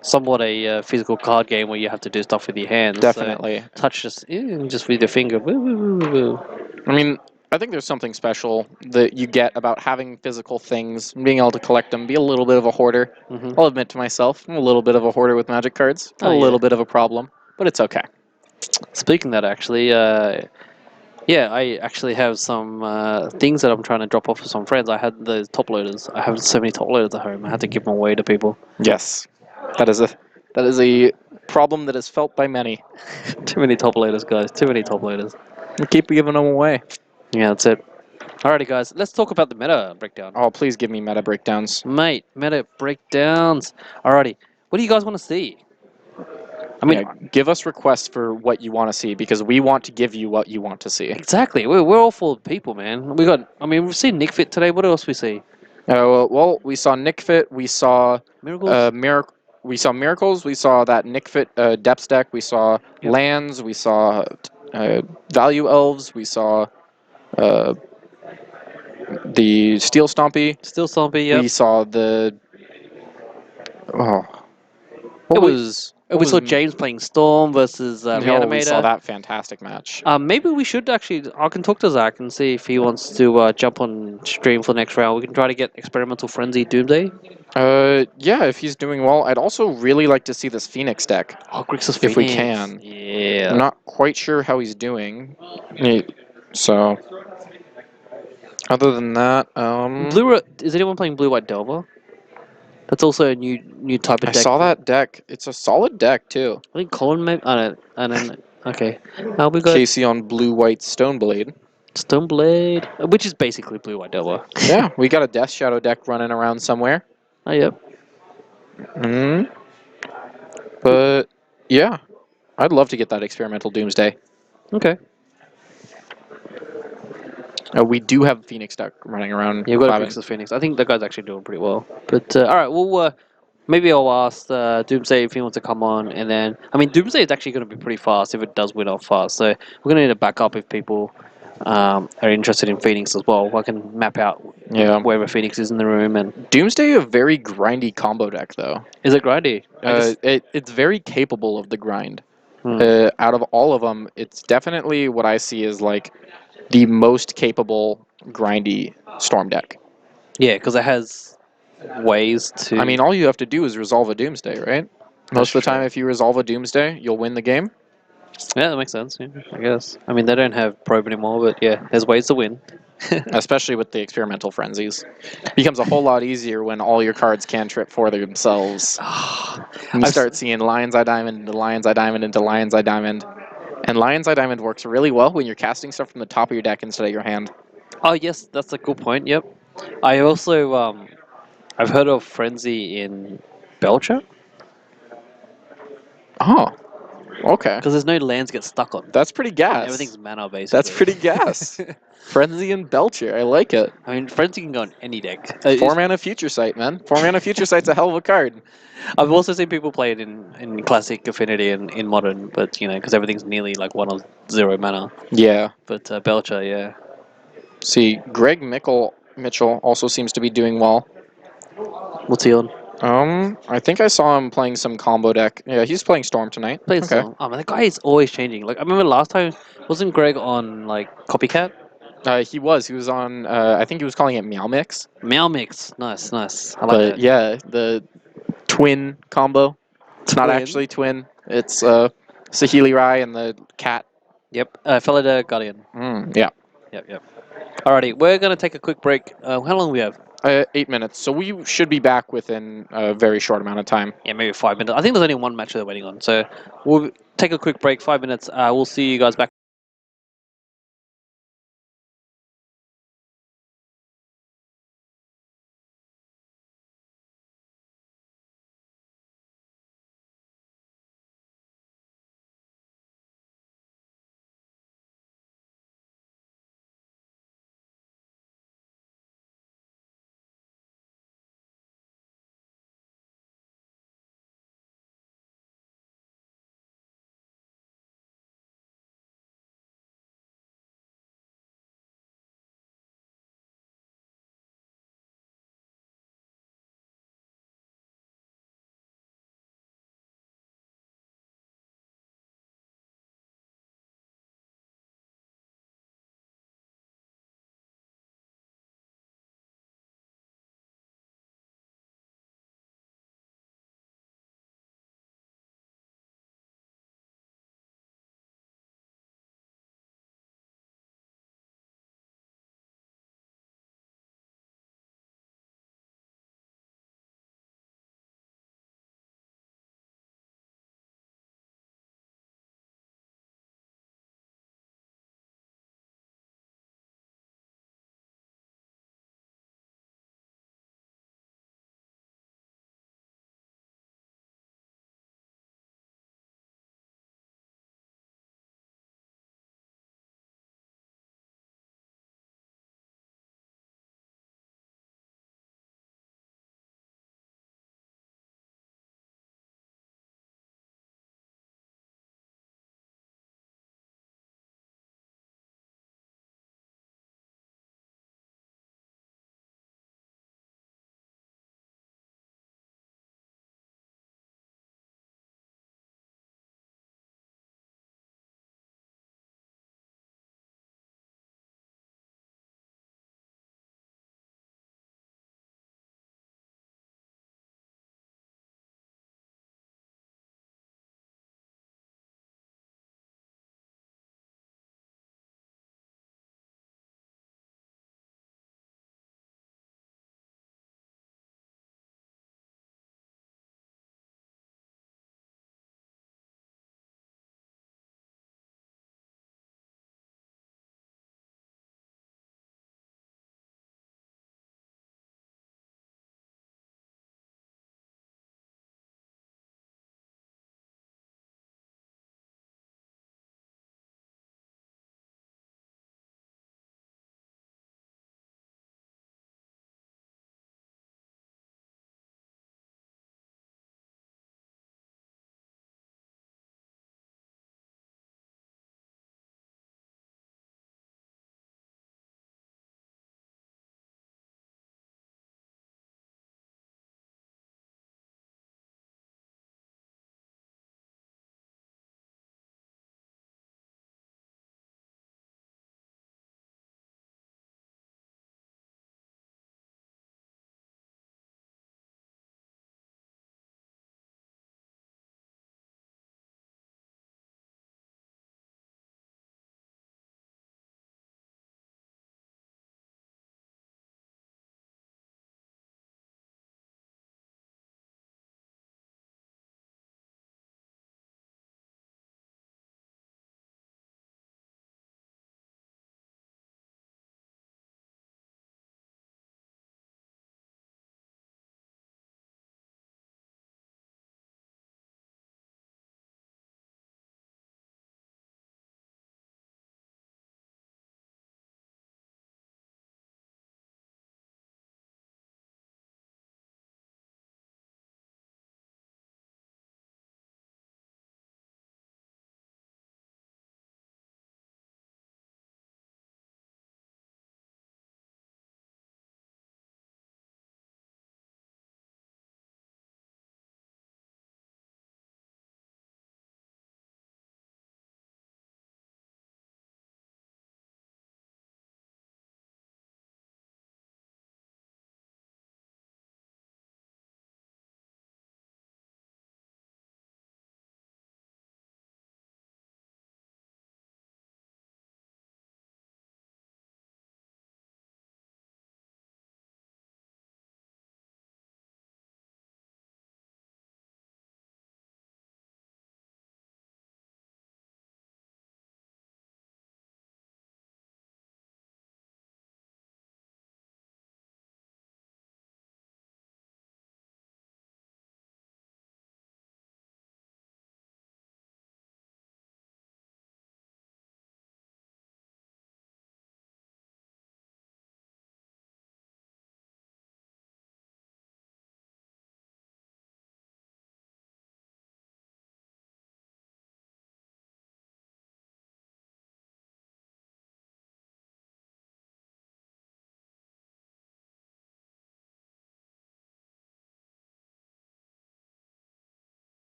somewhat a physical card game where you have to do stuff with your hands. Definitely. So touch just with your finger. Woo, woo, woo, woo, woo. I mean, I think there's something special that you get about having physical things, and being able to collect them, be a little bit of a hoarder. Mhm. I'll admit to myself, I'm a little bit of a hoarder with Magic cards. A Oh, yeah. little bit of a problem, but it's okay. Speaking of that, actually, yeah, I actually have some things that I'm trying to drop off for some friends. I had the top loaders. I have so many top loaders at home. I had to give them away to people. Yes, that is a problem that is felt by many. Too many top loaders, guys. Too many top loaders. We keep giving them away. Yeah, that's it. Alrighty, guys. Let's talk about the meta breakdown. Oh, please give me meta breakdowns. Mate, meta breakdowns. Alrighty. What do you guys want to see? I mean, Yeah, give us requests for what you want to see because we want to give you what you want to see. exactly. We're all full of people, man. We've seen Nick Fit today. What else we see? Well, we saw Nick Fit. We saw Miracles? We saw Miracles. We saw that Nick Fit depth deck. We saw Yep. lands. We saw value elves. We saw uh, the steel stompy. Still Stompy, yep. We saw the oh, Yeah, what was we saw James playing Storm versus no, we saw Reanimator. that fantastic match. Maybe we should actually. I can talk to Zach and see if he wants to jump on stream for the next round. We can try to get Experimental Frenzy Doomsday. Yeah, if he's doing well, I'd also really like to see this Phoenix deck Oh, Grixis if we Phoenix. can. Yeah. I'm not quite sure how he's doing. So, other than that, Is anyone playing Blue White Delver? That's also a new type of I deck. saw that deck. It's a solid deck too. I think Colin maybe. I don't know. Okay. We got Casey on blue white Stoneblade. Stoneblade, which is basically Blue White Delver. Yeah, we got a Death Shadow deck running around somewhere. Oh, yep. Hmm. But yeah, I'd love to get that experimental Doomsday. Okay. We do have a Phoenix deck running around. Yeah, we've got a Clavin. Grixis Phoenix. I think that guy's actually doing pretty well. But all right, well, maybe I'll ask Doomsday if he wants to come on, and then Doomsday is actually going to be pretty fast if it does win off fast. So we're going to need a backup if people are interested in Phoenix as well. I can map out Yeah. wherever Phoenix is in the room. And Doomsday, a very grindy combo deck though. is it grindy? It's very capable of the grind. Hmm. Out of all of them, it's definitely what I see as like the most capable grindy storm deck. Yeah, because it has ways to. I mean, all you have to do is resolve a Doomsday, right? Most of the time, true. if you resolve a Doomsday, you'll win the game. Yeah, that makes sense. Yeah, I guess. I mean, they don't have probe anymore, but yeah, there's ways to win. Especially with the experimental frenzies. Becomes a whole lot easier when all your cards cantrip for themselves. And you start seeing Lion's Eye Diamond into Lion's Eye Diamond into Lion's Eye Diamond. And Lion's Eye Diamond works really well when you're casting stuff from the top of your deck instead of your hand. Oh yes, that's a good point. Yep. I also I've heard of Frenzy in Belcher Oh, okay. because there's no lands get stuck on. That's pretty gas. Everything's mana basically. That's pretty gas. Frenzy and Belcher, I like it. I mean, Frenzy can go on any deck. 4-mana Future Sight, man. 4-mana Future Sight's a hell of a card. I've also seen people play it in Classic, Affinity, and in Modern, but because everything's nearly like 1 or 0 mana. Yeah. But Belcher, yeah. See, Greg Mitchell also seems to be doing well. What's he on? I think I saw him playing some combo deck. Yeah, he's playing Storm tonight. Plays Okay. Storm. Oh man, that guy is always changing. Like I remember last time, wasn't Greg on like Copycat? He was on, I think he was calling it Meow Mix. Meow Mix. Nice. I like But that. yeah, the twin combo. It's not Twin? actually twin. It's Sahili Rai and the cat. Yep. Felida Guardian. Yeah. Yep. Alrighty, we're gonna take a quick break. How long do we have? 8 minutes. So we should be back within a very short amount of time. Yeah, maybe 5 minutes. I think there's only one match they're waiting on. So we'll take a quick break, 5 minutes. We'll see you guys back.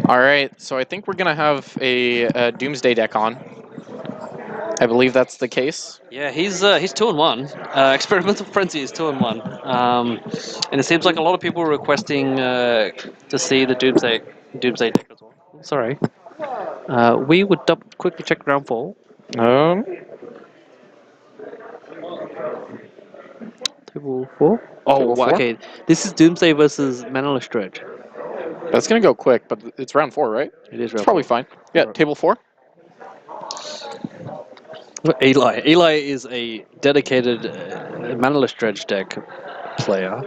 All right, so I think we're gonna have a Doomsday deck on. I believe that's the case. Yeah, he's 2-1. Experimental Frenzy is 2-1. And it seems like a lot of people are requesting to see the Doomsday deck as well. Sorry. We would quickly check round 4. Um, Table 4? Oh, Table 4? okay. This is Doomsday versus Manaless Dredge. That's gonna go quick, but it's round 4, right? It is It's round probably 4. fine. Yeah, table 4. Eli. Eli is a dedicated Manaless Dredge deck player.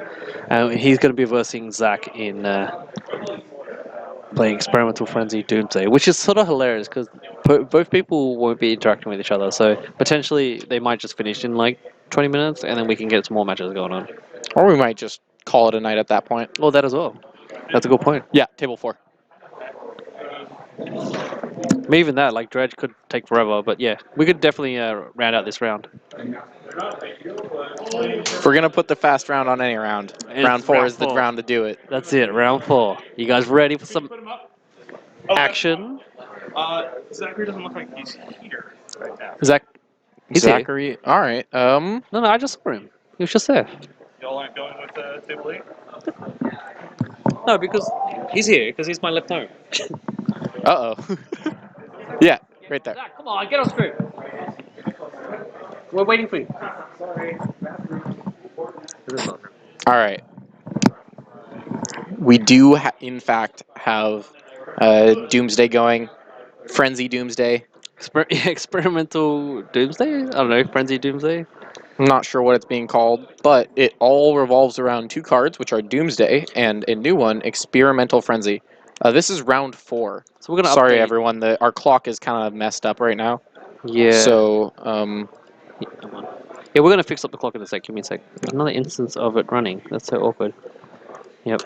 He's going to be versing Zach in playing Experimental Frenzy Doomsday, which is sort of hilarious because both people won't be interacting with each other. So potentially they might just finish in like 20 minutes and then we can get some more matches going on. Or we might just call it a night at that point. Oh, that as well. That's a good point. Yeah, table 4. Maybe even that, like Dredge could take forever, but yeah, we could definitely round out this round. If we're gonna put the fast round on any round, It's round 4 round is the 4. round to do it. That's it, round 4. You guys ready for some action? Zachary doesn't look like he's here right now. Zach, he's here. Zachary. All right. No, I just saw him. He was just there. Y'all aren't going with table 8? No, because he's here, because he's my left arm. Uh oh. Yeah, right there. Zach, come on, get on screen. We're waiting for you. All right. We do, in fact, have Doomsday going. Frenzy Doomsday. Experimental Doomsday? I don't know, Frenzy Doomsday? I'm not sure what it's being called, but it all revolves around 2 cards, which are Doomsday, and a new one, Experimental Frenzy. This is round 4. So we're going to Sorry, update. everyone. Our clock is kind of messed up right now. Yeah. So, Yeah, come on. Yeah, we're going to fix up the clock in a sec. Give me a sec. Another instance of it running. That's so awkward. Yep.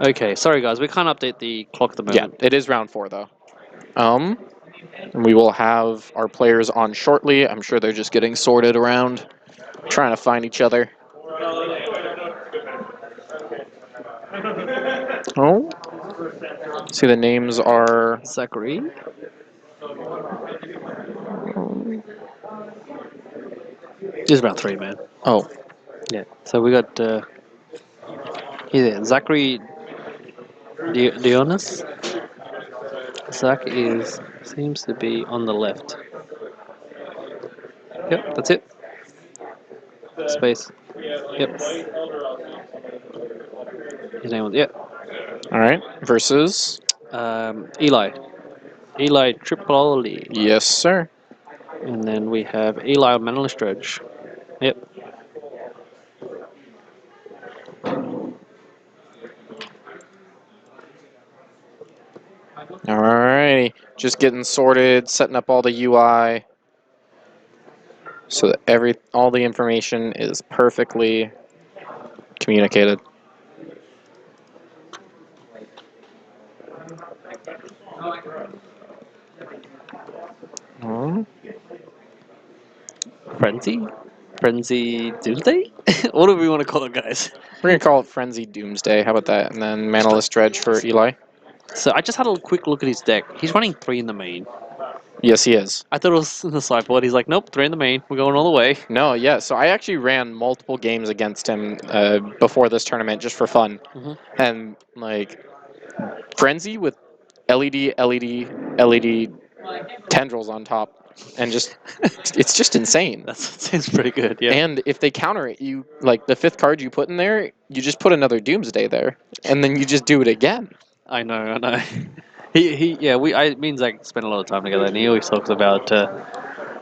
Okay, sorry guys, we can't update the clock at the yeah, moment. it is round 4, though. We will have our players on shortly. I'm sure they're just getting sorted around, trying to find each other. Oh. See, the names are... Zachary? It's round 3, man. Oh. Yeah. So we got here, Zachary Dionas. Zach seems to be on the left. Yep, that's it. Space. Yep. His name was All right. Versus... Eli. Eli Tripoli. Yes, sir. And then we have Eli Manaless Dredge. Yep. Alrighty. Just getting sorted, setting up all the UI so that all the information is perfectly communicated. Frenzy? Frenzy Doomsday? What do we want to call it, guys? We're going to call it Frenzy Doomsday. How about that? And then Manaless Dredge for Eli. So I just had a quick look at his deck. He's running 3 in the main. Yes, he is. I thought it was in the sideboard. He's like, nope, 3 in the main. We're going all the way. No, yeah. So I actually ran multiple games against him before this tournament just for fun. And, like, Frenzy with LED tendrils on top. And just, it's just insane. That sounds pretty good, yeah. And if they counter it, you, like, the 5th card you put in there, you just put another Doomsday there. And then you just do it again. I know. Me and Zach spend a lot of time together, and he always talks about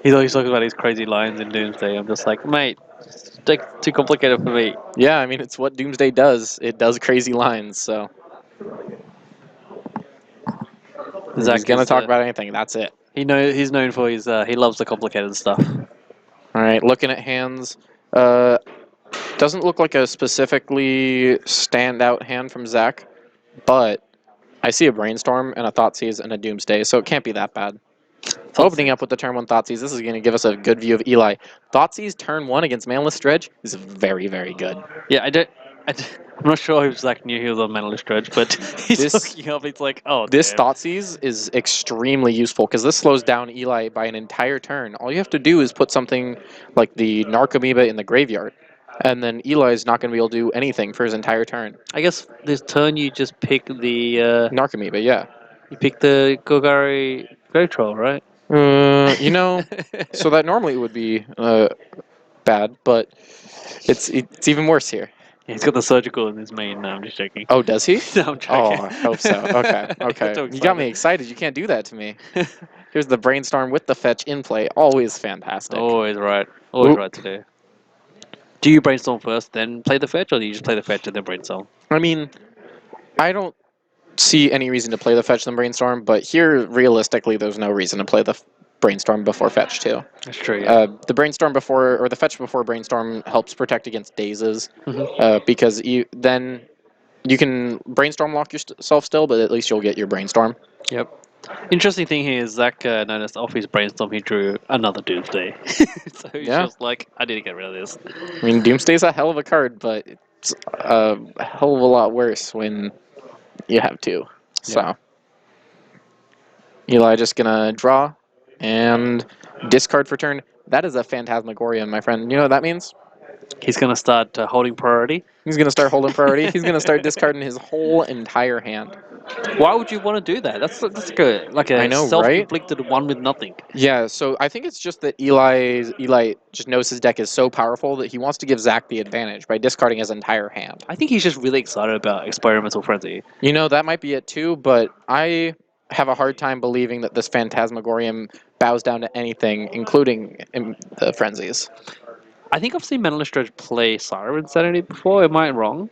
his crazy lines in Doomsday. I'm just like, mate, it's too complicated for me. Yeah, I mean, it's what Doomsday does. It does crazy lines, so. If Zach he's going to is, talk about anything, that's it. He's known for his, he loves the complicated stuff. All right, looking at hands. Doesn't look like a specifically standout hand from Zach, but I see a Brainstorm and a Thoughtseize and a Doomsday, so it can't be that bad. Opening up with the turn 1 Thoughtseize, this is going to give us a good view of Eli. Thoughtseize turn 1 against Manaless Dredge is very, very good. Yeah, I'm not sure if Zach knew he was on Manaless Dredge, but he's This- looking up. It's like, oh, This damn. Thoughtseize is extremely useful because this slows down Eli by an entire turn. All you have to do is put something like the Narcomoeba in the graveyard, and then Eli's not going to be able to do anything for his entire turn. I guess this turn you just pick the Narcomoeba, yeah. you pick the Gogari Grave Troll, right? You know, so that normally would be bad, but it's even worse here. Yeah, he's got the surgical in his main. No, I'm just joking. Oh, does he? No, I'm joking. Oh, I hope so. Okay, I got okay. too You got me excited. excited. You can't do that to me. Here's the brainstorm with the fetch in play. Always fantastic. Always right. Always Oop. right to do. Do you brainstorm first, then play the fetch, or do you just play the fetch and then brainstorm? I mean, I don't see any reason to play the fetch then brainstorm, but here, realistically, there's no reason to play the brainstorm before fetch too. That's true. Yeah. The brainstorm before, or the fetch before brainstorm helps protect against dazes, because then you can brainstorm lock yourself still, but at least you'll get your brainstorm. Yep. Interesting thing here is Zach noticed off his brainstorm he drew another Doomsday. So he's Yeah. just like, I need to get rid of this. I mean, Doomsday's a hell of a card, but it's a hell of a lot worse when you have two. So, Eli just gonna draw and discard for turn. That is a Phantasmagorium, my friend. You know what that means? He's gonna start holding priority. He's gonna start holding priority. He's gonna start discarding his whole entire hand. Why would you want to do that? That's like I a know, right? self-inflicted one with nothing. Yeah, so I think it's just that Eli just knows his deck is so powerful that he wants to give Zach the advantage by discarding his entire hand. I think he's just really excited about Experimental Frenzy. You know, that might be it too, but I have a hard time believing that this Phantasmagorium bows down to anything, including the frenzies. I think I've seen Manaless Dredge play Siren Sanity before. Am I wrong?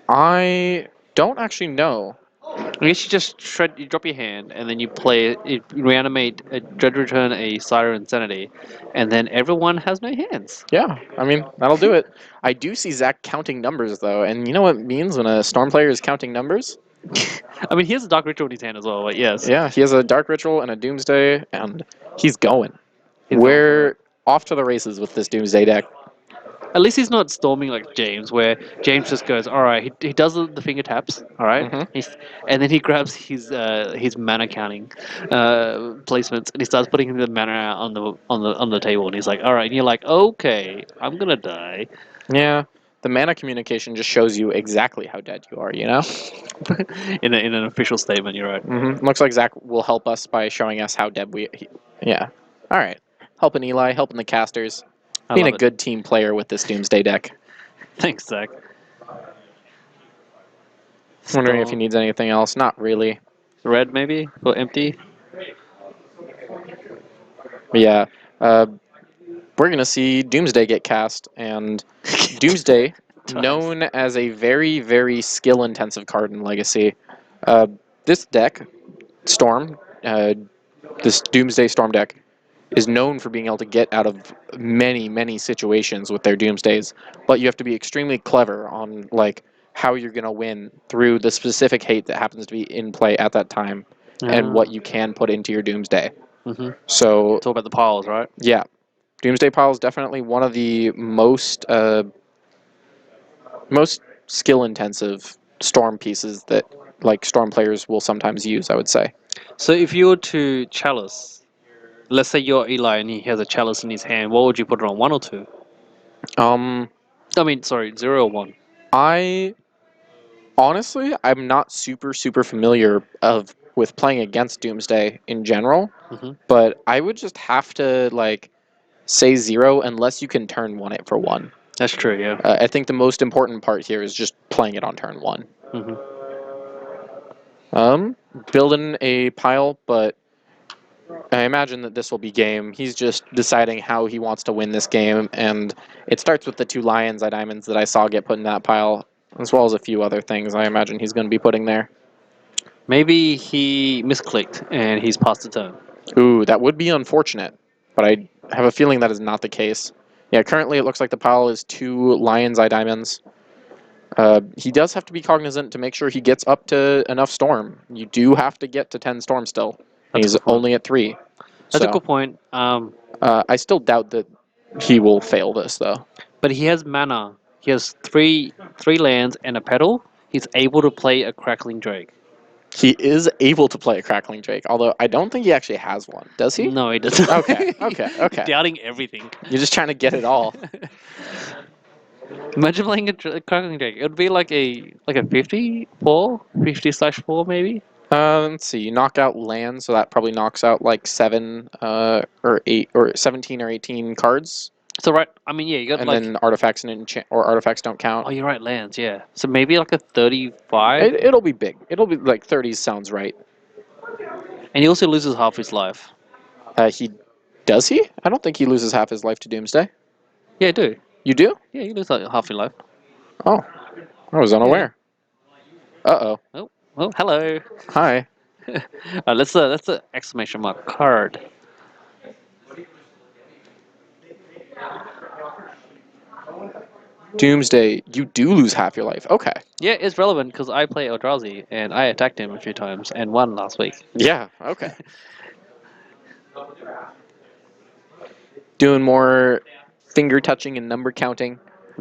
I don't actually know. I guess you just you drop your hand, and then you play it, reanimate, Dredge Return a Siren Insanity, and then everyone has no hands. Yeah, I mean, that'll do it. I do see Zach counting numbers, though, and you know what it means when a Storm player is counting numbers? I mean, he has a Dark Ritual in his hand as well, but yes. Yeah, he has a Dark Ritual and a Doomsday, and he's going. He's going for We're off to the races with this Doomsday deck. At least he's not storming like James, where James just goes, all right, he does the finger taps, all right? And then he grabs his mana counting placements and he starts putting the mana out on the table, and he's like, all right, and you're like, okay, I'm gonna die. Yeah, the mana communication just shows you exactly how dead you are, you know? in an official statement, you're right. Looks like Zach will help us by showing us how dead yeah. All right. Helping Eli, helping the casters. Being a good team player with this Doomsday deck. Thanks, Zach. Wondering if he needs anything else. Not really. Red, maybe? Or empty? But yeah. We're going to see Doomsday get cast. And Doomsday, known as a very, very skill-intensive card in Legacy. This deck, Storm, this Doomsday Storm deck, is known for being able to get out of many, many situations with their Doomsdays, but you have to be extremely clever on like how you're going to win through the specific hate that happens to be in play at that time and what you can put into your Doomsday. So talk about the piles, right? Yeah, Doomsday pile is definitely one of the most skill-intensive Storm pieces that like Storm players will sometimes use, I would say. So if you were to Chalice, let's say you're Eli and he has a Chalice in his hand, what would you put it on, 1 or 2? I mean, sorry, 0 or 1? Honestly, I'm not super familiar with playing against Doomsday in general, but I would just have to like say 0 unless you can turn 1 it for 1. That's true, yeah. I think the most important part here is just playing it on turn 1. Building a pile, but I imagine that this will be game. He's just deciding how he wants to win this game, and it starts with the 2 Lions Eye Diamonds that I saw get put in that pile, as well as a few other things I imagine he's going to be putting there. Maybe he misclicked and he's passed the turn. Ooh, that would be unfortunate, but I have a feeling that is not the case. Yeah, currently it looks like the pile is 2 Lions Eye Diamonds. He does have to be cognizant to make sure he gets up to enough Storm. You do have to get to 10 Storm still. He's only at 3. That's a good point. I still doubt that he will fail this, though. But he has mana. he has three lands and a pedal. He's able to play a Crackling Drake. He is able to play a Crackling Drake, although I don't think he actually has one. Does he? No, he doesn't. Okay, okay. Doubting everything. You're just trying to get it all. Imagine playing a Crackling Drake. It would be like a 54, 50/4 maybe. Let's see. You knock out land, so that probably knocks out like 7 or 8 or 17 or 18 cards. So right, I mean yeah, you got And like. then artifacts and artifacts don't count. Oh, you're right, lands. Yeah. So maybe like a 35, It'll be big. It'll be like 30s sounds right. and he also loses half his life. He does he? I don't think he loses half his life to Doomsday. Yeah, I do. You do? Yeah, you lose like half your life. Oh, I was unaware. Uh-oh. Oh, well, hello. Hi. That's a exclamation mark card. Doomsday, you do lose half your life. Okay. Yeah, it's relevant because I play Eldrazi and I attacked him a few times and won last week. Yeah, okay. Doing more finger touching and number counting.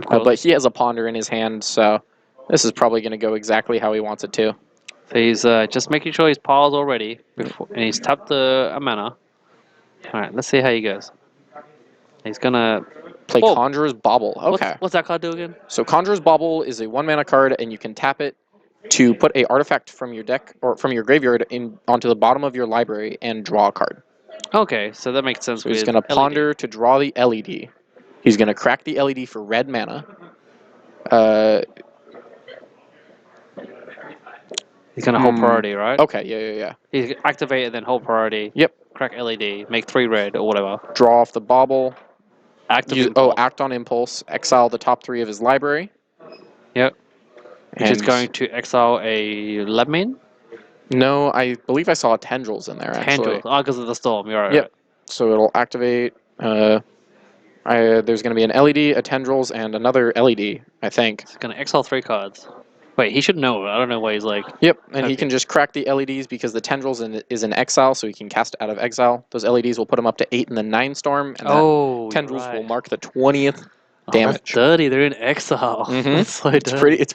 But he has a ponder in his hand, so this is probably going to go exactly how he wants it to. So he's just making sure his pile's all ready before, and he's tapped a mana. All right, let's see how he goes. He's gonna Play Oh. Conjurer's Bauble. Okay. What's that card do again? So Conjurer's Bauble is a 1-mana card, and you can tap it to put a artifact from your deck or from your graveyard onto the bottom of your library and draw a card. Okay, so that makes sense. So he's going to ponder to draw the LED. He's going to crack the LED for red mana. He's gonna hold priority, right? Okay, yeah. He's activate and then hold priority. Yep. Crack LED, make 3 red or whatever. Draw off the Bauble. Activate. Act on Impulse. Exile the top 3 of his library. Yep. Which is And- going to exile a Lemon. No, I believe I saw Tendrils in there, actually. Tendril. Oh, because of the storm. You're right. Yep. So it'll activate. There's going to be an LED, a Tendrils, and another LED, I think. He's gonna exile 3 cards. Wait, he should know. I don't know why he's like. Yep, and he Okay. can just crack the LEDs because the Tendrils is in exile, so he can cast it out of exile. Those LEDs will put him up to 8 in the 9 storm, and Oh, that Tendrils right. will mark the 20th Oh, damage. that's dirty. They're in exile. Mhm. That's so dirty. It's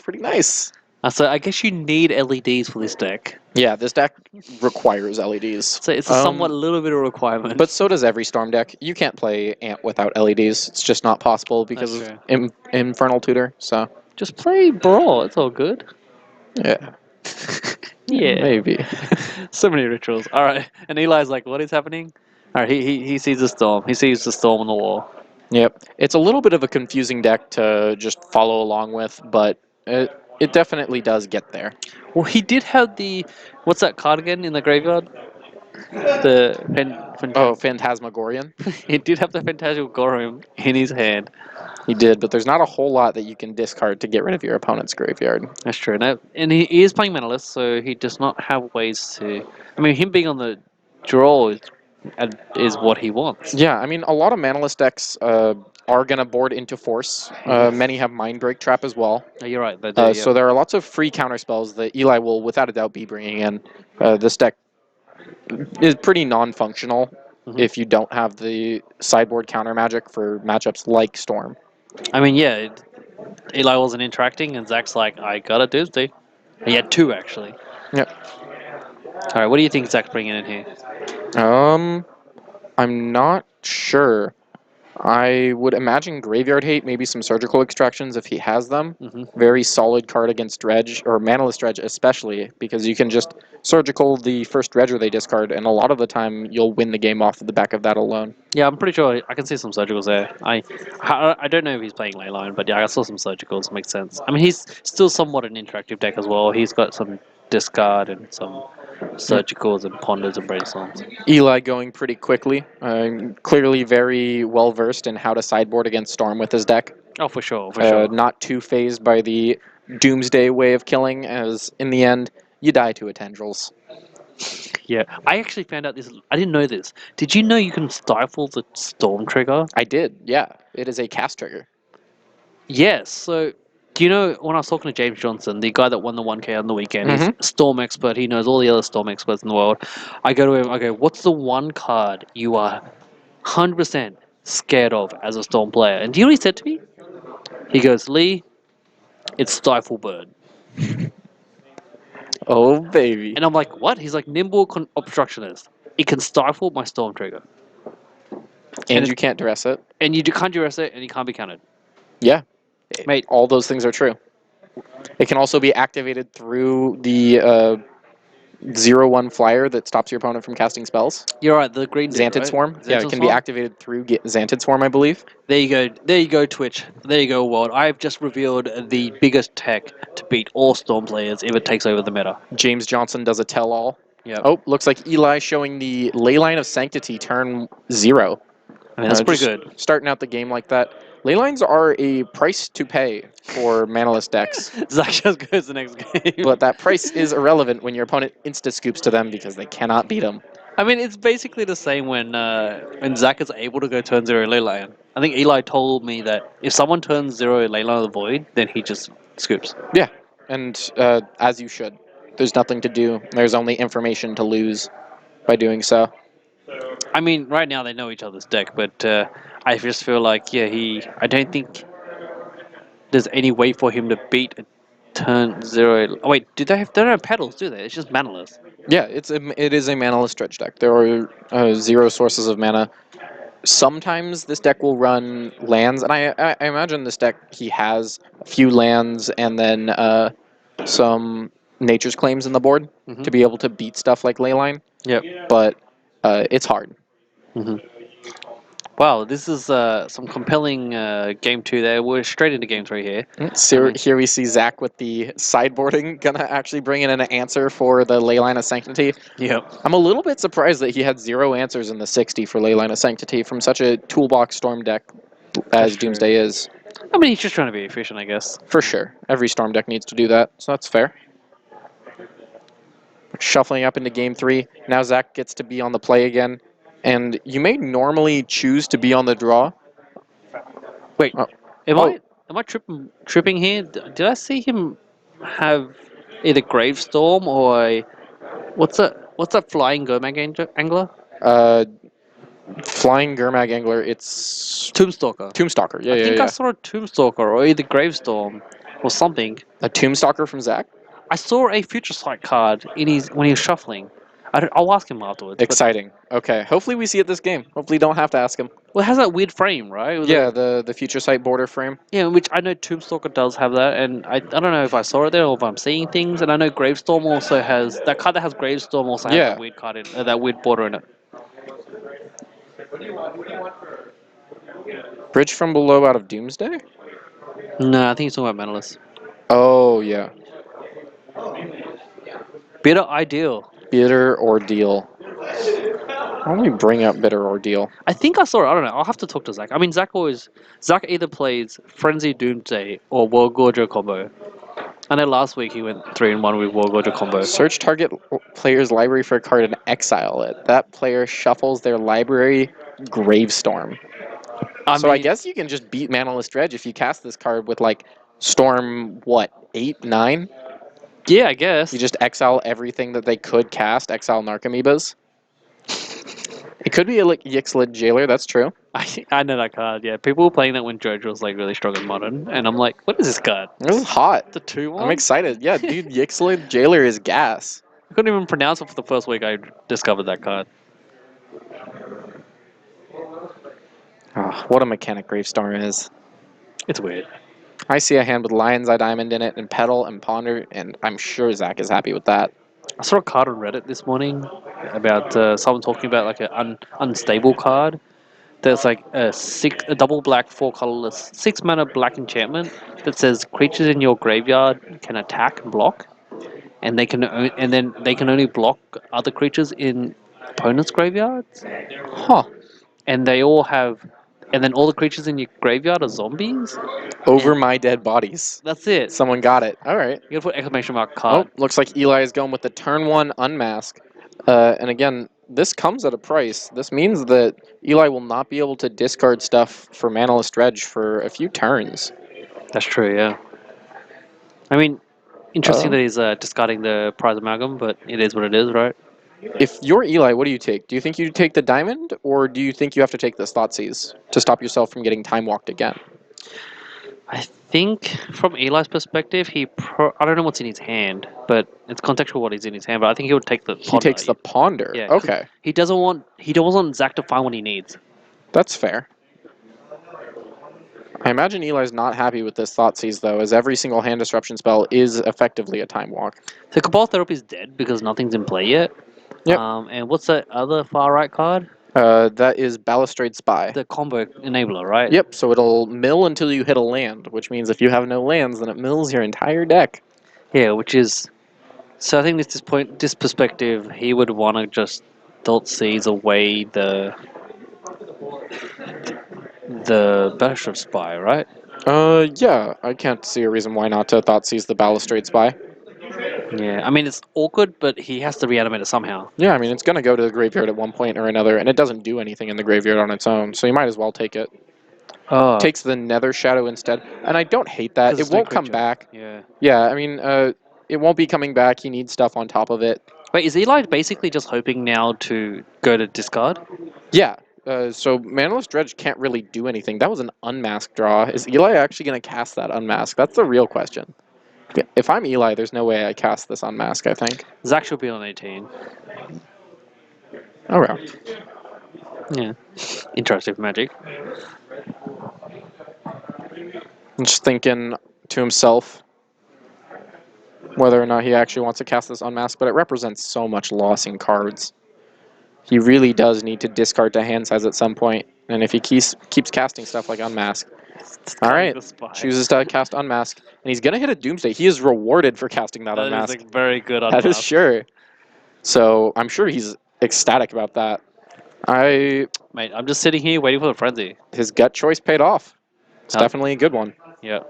pretty nice. So I guess you need LEDs for this deck. Yeah, this deck requires LEDs. So it's a somewhat little bit of requirement. But so does every Storm deck. You can't play Ant without LEDs. It's just not possible because That's of Infernal Tutor. So just play Brawl. It's all good. yeah, Yeah. maybe. So many rituals. All right. And Eli's like, what is happening? All right. He sees the storm. He sees the storm on the wall. Yep, it's a little bit of a confusing deck to just follow along with, but it definitely does get there. Well, he did have the what's that card again in the graveyard? The Phantasmagorian. he did have the Phantasmagorium in his hand. He did, but there's not a whole lot that you can discard to get rid of your opponent's graveyard. That's true. No, and he is playing Manaless, so he does not have ways to. I mean, him being on the draw is what he wants. Yeah, I mean, a lot of Manaless decks are going to board into Force. Many have Mind Break Trap as well. Oh, you're right. They do, yeah. So there are lots of free counter spells that Eli will, without a doubt, be bringing in. This deck is pretty non-functional if you don't have the sideboard counter magic for matchups like Storm. I mean, yeah. Eli wasn't interacting, and Zach's like, I got a Doomsday. He had 2 actually. Yep. All right. What do you think Zach's bringing in here? I'm not sure. I would imagine Graveyard Hate, maybe some Surgical Extractions if he has them. Very solid card against Dredge, or Manaless Dredge especially, because you can just Surgical the first Dredger they discard, and a lot of the time you'll win the game off of the back of that alone. Yeah, I'm pretty sure I can see some surgicals there. I don't know if he's playing Leyline, but yeah, I saw some surgicals. Makes sense. I mean, he's still somewhat an interactive deck as well. He's got some discard and some surgicals and ponders and brainstorms. Eli going pretty quickly. Clearly very well versed in how to sideboard against Storm with his deck. Oh, for sure, for sure. Not too phased by the Doomsday way of killing, as in the end, you die to a Tendrils. Yeah, I actually found out this. I didn't know this. Did you know you can stifle the storm trigger? I did, yeah. It is a cast trigger. Yes. So, do you know when I was talking to James Johnson, the guy that won the 1K on the weekend? He's a storm expert. He knows all the other storm experts in the world. I go to him. I go, "What's the one card you are 100% scared of as a storm player?" And do you know what he said to me? He goes, Lee, it's Stifle Bird. Oh, baby. And I'm like, what? He's like, Nimble Obstructionist. It can stifle my Storm Trigger. And it- you can't dress it. And you can't duress it, and you can't be countered. Yeah. Mate. All those things are true. It can also be activated through the 0/1 flyer that stops your opponent from casting spells. You're right, the green dude, Xantid right? Swarm. Yeah, it Xantid can be Swarm? activated through Xantid Swarm, I believe. There you go. There you go, Twitch. There you go, world. I've just revealed the biggest tech to beat all Storm players if it takes over the meta. James Johnson does a tell-all. Yep. Oh, looks like Eli showing the Leyline of Sanctity turn 0. I mean, that's pretty Just good. starting out the game like that. Leylines are a price to pay for Manaless decks, Zach just goes the next game. but that price is irrelevant when your opponent insta-scoops to them because they cannot beat them. I mean, it's basically the same when Zach is able to go turn 0 Leyline. I think Eli told me that if someone turns 0 Leyline of the Void, then he just scoops. Yeah, and as you should. There's nothing to do. There's only information to lose by doing so. I mean, right now they know each other's deck, but I just feel like, I don't think there's any way for him to beat a turn 0. Oh, wait, they don't have pedals, do they? It's just Manaless. Yeah, it is a manaless Dredge deck. There are 0 sources of mana. Sometimes this deck will run lands, and I imagine this deck, he has a few lands and then some Nature's Claims in the board to be able to beat stuff like Leyline, Yep. but it's hard. Wow, this is some compelling game 2 there. We're straight into game 3 here. So here we see Zach with the sideboarding, gonna actually bring in an answer for the Leyline of Sanctity. Yep. I'm a little bit surprised that he had 0 answers in the 60 for Leyline of Sanctity from such a toolbox Storm deck as Doomsday is. I mean, he's just trying to be efficient, I guess. For sure. Every Storm deck needs to do that, so that's fair. Shuffling up into game 3. Now Zach gets to be on the play again. And you may normally choose to be on the draw. Wait, Oh. am Oh. I tripping here? Did I see him have either Gravestorm or what's that flying Gomag angler? Flying Gurmag Angler, it's Tombstalker. Tombstalker. Yeah, I think yeah. I saw a Tombstalker or either Gravestorm or something. A Tombstalker from Zach? I saw a Future Sight card when he was shuffling. I'll ask him afterwards. Exciting. Okay. Hopefully we see it this game. Hopefully don't have to ask him. Well, it has that weird frame, right? Yeah, the Future Sight border frame. Yeah, which I know Tombstalker does have that, and I don't know if I saw it there or if I'm seeing things, and I know Gravestorm also has... That card that has Gravestorm also has Yeah. that weird card that weird border in it. Bridge from Below out of Doomsday? No, I think he's talking about Manaless. Oh, yeah. Bitter Ideal. Bitter Ordeal. Why don't we bring up Bitter Ordeal? I think I saw it. I don't know. I'll have to talk to Zach. I mean, Zach either plays Frenzy Doomsday or World Gorger combo. I know last week he went 3-1 with World Gorger combo. Search target player's library for a card and exile it. That player shuffles their library Gravestorm. I guess you can just beat Manaless Dredge if you cast this card with, like, Storm, 8, 9? Yeah, I guess. You just exile everything that they could cast, exile Narcomoebas. It could be a Yixlid Jailer, that's true. I know that card, yeah. People were playing that when Dredge was like really strong in Modern, and I'm like, what is this card? This is hot. The 2-1? I'm excited. Yeah, dude, Yixlid Jailer is gas. I couldn't even pronounce it for the first week I discovered that card. Oh, what a mechanic Gravestorm is. It's weird. I see a hand with Lion's Eye Diamond in it, and Petal, and Ponder, and I'm sure Zach is happy with that. I saw a card on Reddit this morning about someone talking about like an unstable card. There's like a double black, 4 colorless, 6 mana black enchantment that says creatures in your graveyard can attack and block, and they can only block other creatures in opponents' graveyards. Huh. And they all have, and then all the creatures in your graveyard are zombies. Over my dead bodies. That's it. Someone got it. All right. You gotta put exclamation mark card. Oh, looks like Eli is going with the turn 1 unmask. And again, this comes at a price. This means that Eli will not be able to discard stuff for Manaless Dredge for a few turns. That's true, yeah. I mean, interesting that he's discarding the prize amalgam, but it is what it is, right? If you're Eli, what do you take? Do you think you take the diamond, or do you think you have to take the Thoughtseize to stop yourself from getting time walked again? I think from Eli's perspective, I don't know what's in his hand, but it's contextual what is in his hand. But I think he would take the He ponder. takes the ponder. Yeah, 'cause Okay, he doesn't want Zach to find what he needs. that's fair. I imagine Eli's not happy with this Thoughtseize, though, as every single hand disruption spell is effectively a time walk. So Cabal Therapy is dead because nothing's in play yet. Yep. And what's that other far right card? That is Balustrade Spy. The combo enabler, right? Yep, so it'll mill until you hit a land, which means if you have no lands, then it mills your entire deck. Yeah, which is. So I think this perspective, he would want to just Thoughtseize away the Bash of Spy, right? Yeah, I can't see a reason why not to Thoughtseize the Balustrade Spy. Yeah, I mean it's awkward, but he has to reanimate it somehow. Yeah, I mean, it's going to go to the graveyard at one point or another, and it doesn't do anything in the graveyard on its own, so you might as well take it. Oh, Takes the Nether Shadow instead, and I don't hate that. 'cause It it's no won't come creature. back. Yeah. Yeah, I mean, it won't be coming back. He needs stuff on top of it. Wait, is Eli basically just hoping now to go to discard? Yeah, so Manaless Dredge can't really do anything. That was an unmasked draw. Is Eli actually going to cast that unmask? That's the real question. If I'm Eli, there's no way I cast this unmask, I think. Zach should be on 18. Oh, well. Yeah. Interactive magic. I'm just thinking to himself whether or not he actually wants to cast this unmask, but it represents so much loss in cards. He really does need to discard to hand size at some point, and if he keeps casting stuff like unmask, all right, chooses to cast unmask, and he's gonna hit a Doomsday. He is rewarded for casting that That is unmask. like very good unmask. That is sure. So I'm sure he's ecstatic about that. Mate, I'm just sitting here waiting for the frenzy. His gut choice paid off. It's Huh. definitely a good one. Yeah.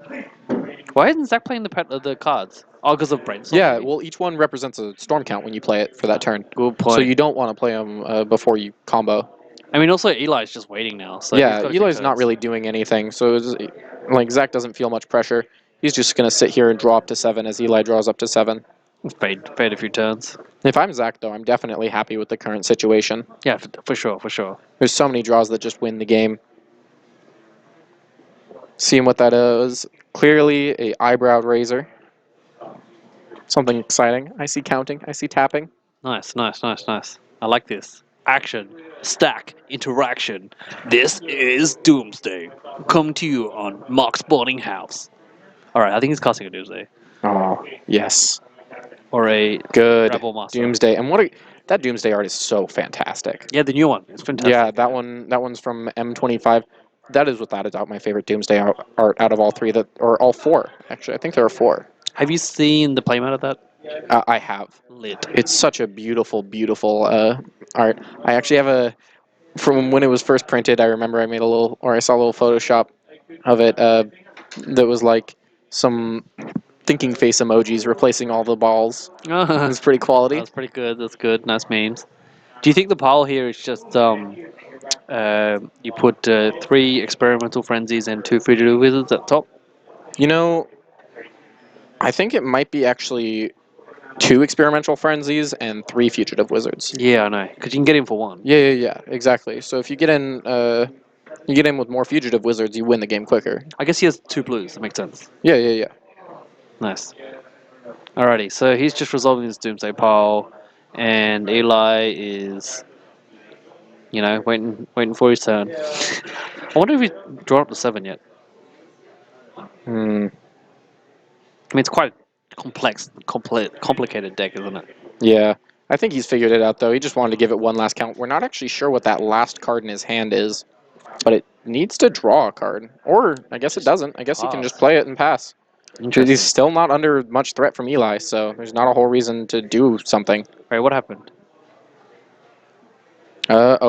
Why isn't Zach playing the cards? Oh, because of brainstorm. Yeah, maybe? well, each one represents a storm count when you play it for that turn. Good point. So you don't want to play them before you combo. I mean, also Eli's just waiting now. So Yeah, he's got a few Eli's not turns. really doing anything. So like Zach doesn't feel much pressure. He's just gonna sit here and draw up to 7 as Eli draws up to 7. Paid a few turns. If I'm Zach, though, I'm definitely happy with the current situation. Yeah, for sure, for sure. There's so many draws that just win the game. Seeing what that is, clearly a eyebrow raiser. Something exciting. I see counting. I see tapping. Nice, nice, nice, nice. I like this. Action, stack, interaction. This is Doomsday. Come to you on Mock's Boarding House. Alright, I think he's casting a Doomsday. Oh, yes. Or a Good. Rebel Master. Doomsday. And that Doomsday art is so fantastic. Yeah, the new one. It's fantastic. Yeah, that one's from M25. That is without a doubt my favorite Doomsday art out of all three or all four, actually. I think there are 4. Have you seen the playmat of that? I have. Lit. It's such a beautiful, beautiful art. I actually have from when it was first printed, I remember I saw a little Photoshop of it that was like some thinking face emojis replacing all the balls. It was pretty quality. That's pretty good. That's good. Nice memes. Do you think the pile here is just you put 3 experimental frenzies and 2 fugitive wizards at the top? You know, I think it might be actually 2 experimental frenzies and 3 fugitive wizards. Yeah, I know. Because you can get in for 1. Yeah, exactly. So if you get in with more fugitive wizards, you win the game quicker. I guess he has 2 blues. That makes sense. Yeah. Nice. Alrighty, so he's just resolving his Doomsday pile, and Eli is, waiting for his turn. I wonder if he's drawn up to 7 yet. I mean, it's quite a complicated deck, isn't it? Yeah. I think he's figured it out, though. He just wanted to give it one last count. We're not actually sure what that last card in his hand is, but it needs to draw a card. Or, I guess it doesn't. I guess he can just play it and pass. He's still not under much threat from Eli, so there's not a whole reason to do something. Wait, what happened?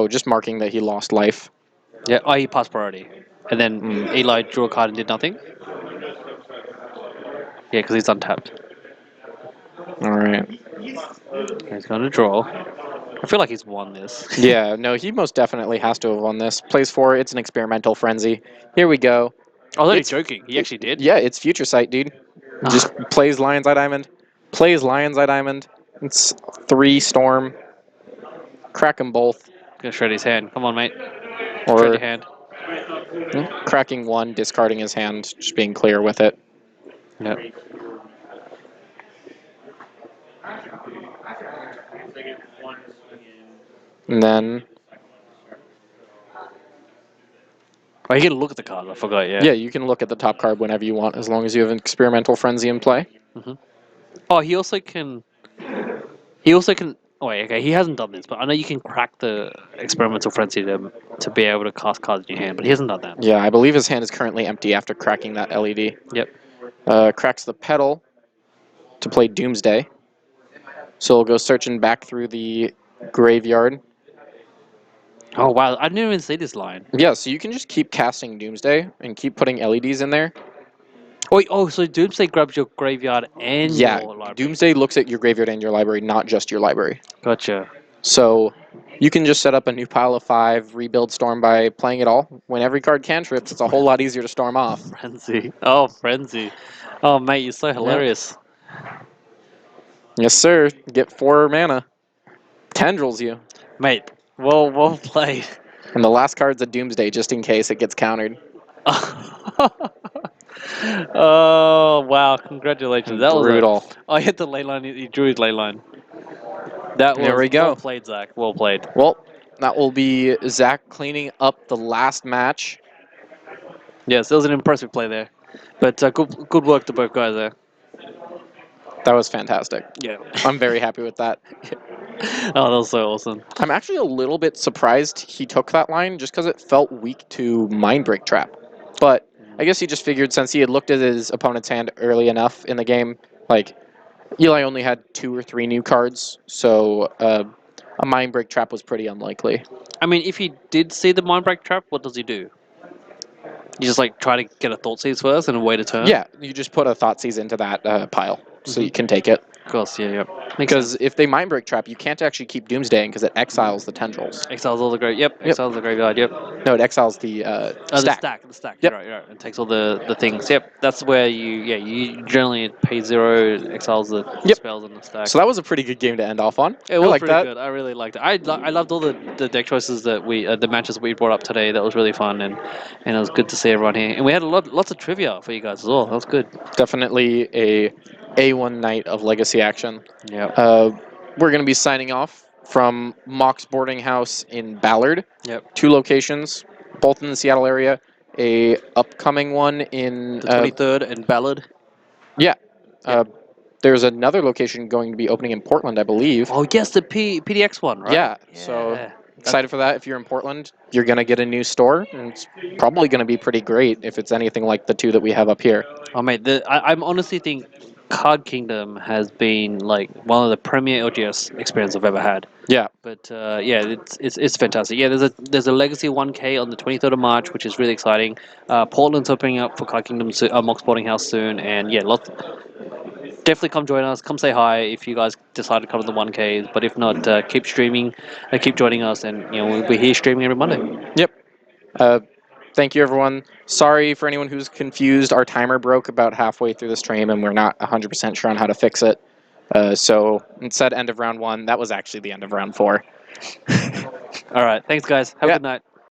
Just marking that he lost life. Yeah, he passed priority. And then Eli drew a card and did nothing? Yeah, because he's untapped. Alright. He's going to draw. I feel like he's won this. Yeah, no, he most definitely has to have won this. Plays 4, it's an experimental frenzy. Here we go. I was only joking. He actually did. Yeah, it's Future Sight, dude. Just plays Lion's Eye Diamond. Plays Lion's Eye Diamond. It's 3 Storm. Crack them both. Gonna shred his hand. Come on, mate. Or Shred your hand. Cracking one, discarding his hand, just being clear with it. Yep. And then, Oh, you can look at the card. I forgot. Yeah. yeah, you can look at the top card whenever you want, as long as you have an Experimental Frenzy in play. Oh, he also can. He also can. Oh, wait, okay. He hasn't done this, but I know you can crack the experimental frenzy to be able to cast cards in your hand, but he hasn't done that. Yeah, I believe his hand is currently empty after cracking that LED. Yep. Cracks the pedal to play Doomsday. So he'll go searching back through the graveyard. Oh wow, I didn't even see this line. Yeah, so you can just keep casting Doomsday and keep putting LEDs in there. So Doomsday grabs your graveyard and Yeah, your library. Doomsday looks at your graveyard and your library, not just your library. Gotcha. So you can just set up a new pile of 5, rebuild Storm by playing it all. When every card cantrips, it's a whole lot easier to storm off. Frenzy. Oh, frenzy. Oh, mate, you're so hilarious. Yes, sir. Get 4 mana. Tendrils you. Mate, well played. And the last card's a Doomsday, just in case it gets countered. Oh wow! Congratulations. That Brutal. was I hit the ley line. He drew his ley line. That was There we go. well played, Zach. Well played. Well, that will be Zach cleaning up the last match. Yes, that was an impressive play there. But good work to both guys there. That was fantastic. Yeah. I'm very happy with that. Oh, that was so awesome. I'm actually a little bit surprised he took that line just because it felt weak to Mindbreak Trap. But I guess he just figured since he had looked at his opponent's hand early enough in the game, like Eli only had 2 or 3 new cards, so a Mindbreak Trap was pretty unlikely. I mean, if he did see the Mindbreak Trap, what does he do? You just like try to get a Thoughtseize first and wait a turn? Yeah, you just put a Thoughtseize into that pile, so you can take it. Of course, yeah. Because if they Mindbreak Trap, you can't actually keep Doomsdaying because it exiles the Tendrils. Exiles all the exiles the graveyard, yep. No, it exiles the stack. The stack, Yep. you're right. It takes all the things. Yep, that's where you generally pay 0, exiles the spells on the stack. So that was a pretty good game to end off on. It was I like pretty that. good. I really liked it. I loved all the deck choices that the matches that we brought up today. That was really fun, and it was good to see everyone here. And we had lots of trivia for you guys as well. That was good. Definitely a A1 night of Legacy action. Yeah. We're going to be signing off from Mock's Boarding House in Ballard. Yep. 2 locations, both in the Seattle area. A upcoming one in The 23rd and Ballard. Yeah. There's another location going to be opening in Portland, I believe. Oh yes, the PDX one, right? Yeah. So excited for that. If you're in Portland, you're going to get a new store, and it's probably going to be pretty great if it's anything like the 2 that we have up here. Oh mate, I'm honestly think Card Kingdom has been like one of the premier LGS experience I've ever had. Yeah. But yeah, it's fantastic. Yeah, there's a Legacy 1K on the 23rd of March, which is really exciting. Portland's opening up for Card Kingdom, Mox Boarding House soon, and yeah, definitely come join us. Come say hi if you guys decide to come to the 1Ks. But if not, keep streaming, keep joining us, and we'll be here streaming every Monday. Yep. Thank you, everyone. Sorry for anyone who's confused. Our timer broke about halfway through the stream, and we're not 100% sure on how to fix it. So instead end of round 1, that was actually the end of round 4. All right. Thanks, guys. Have a good night.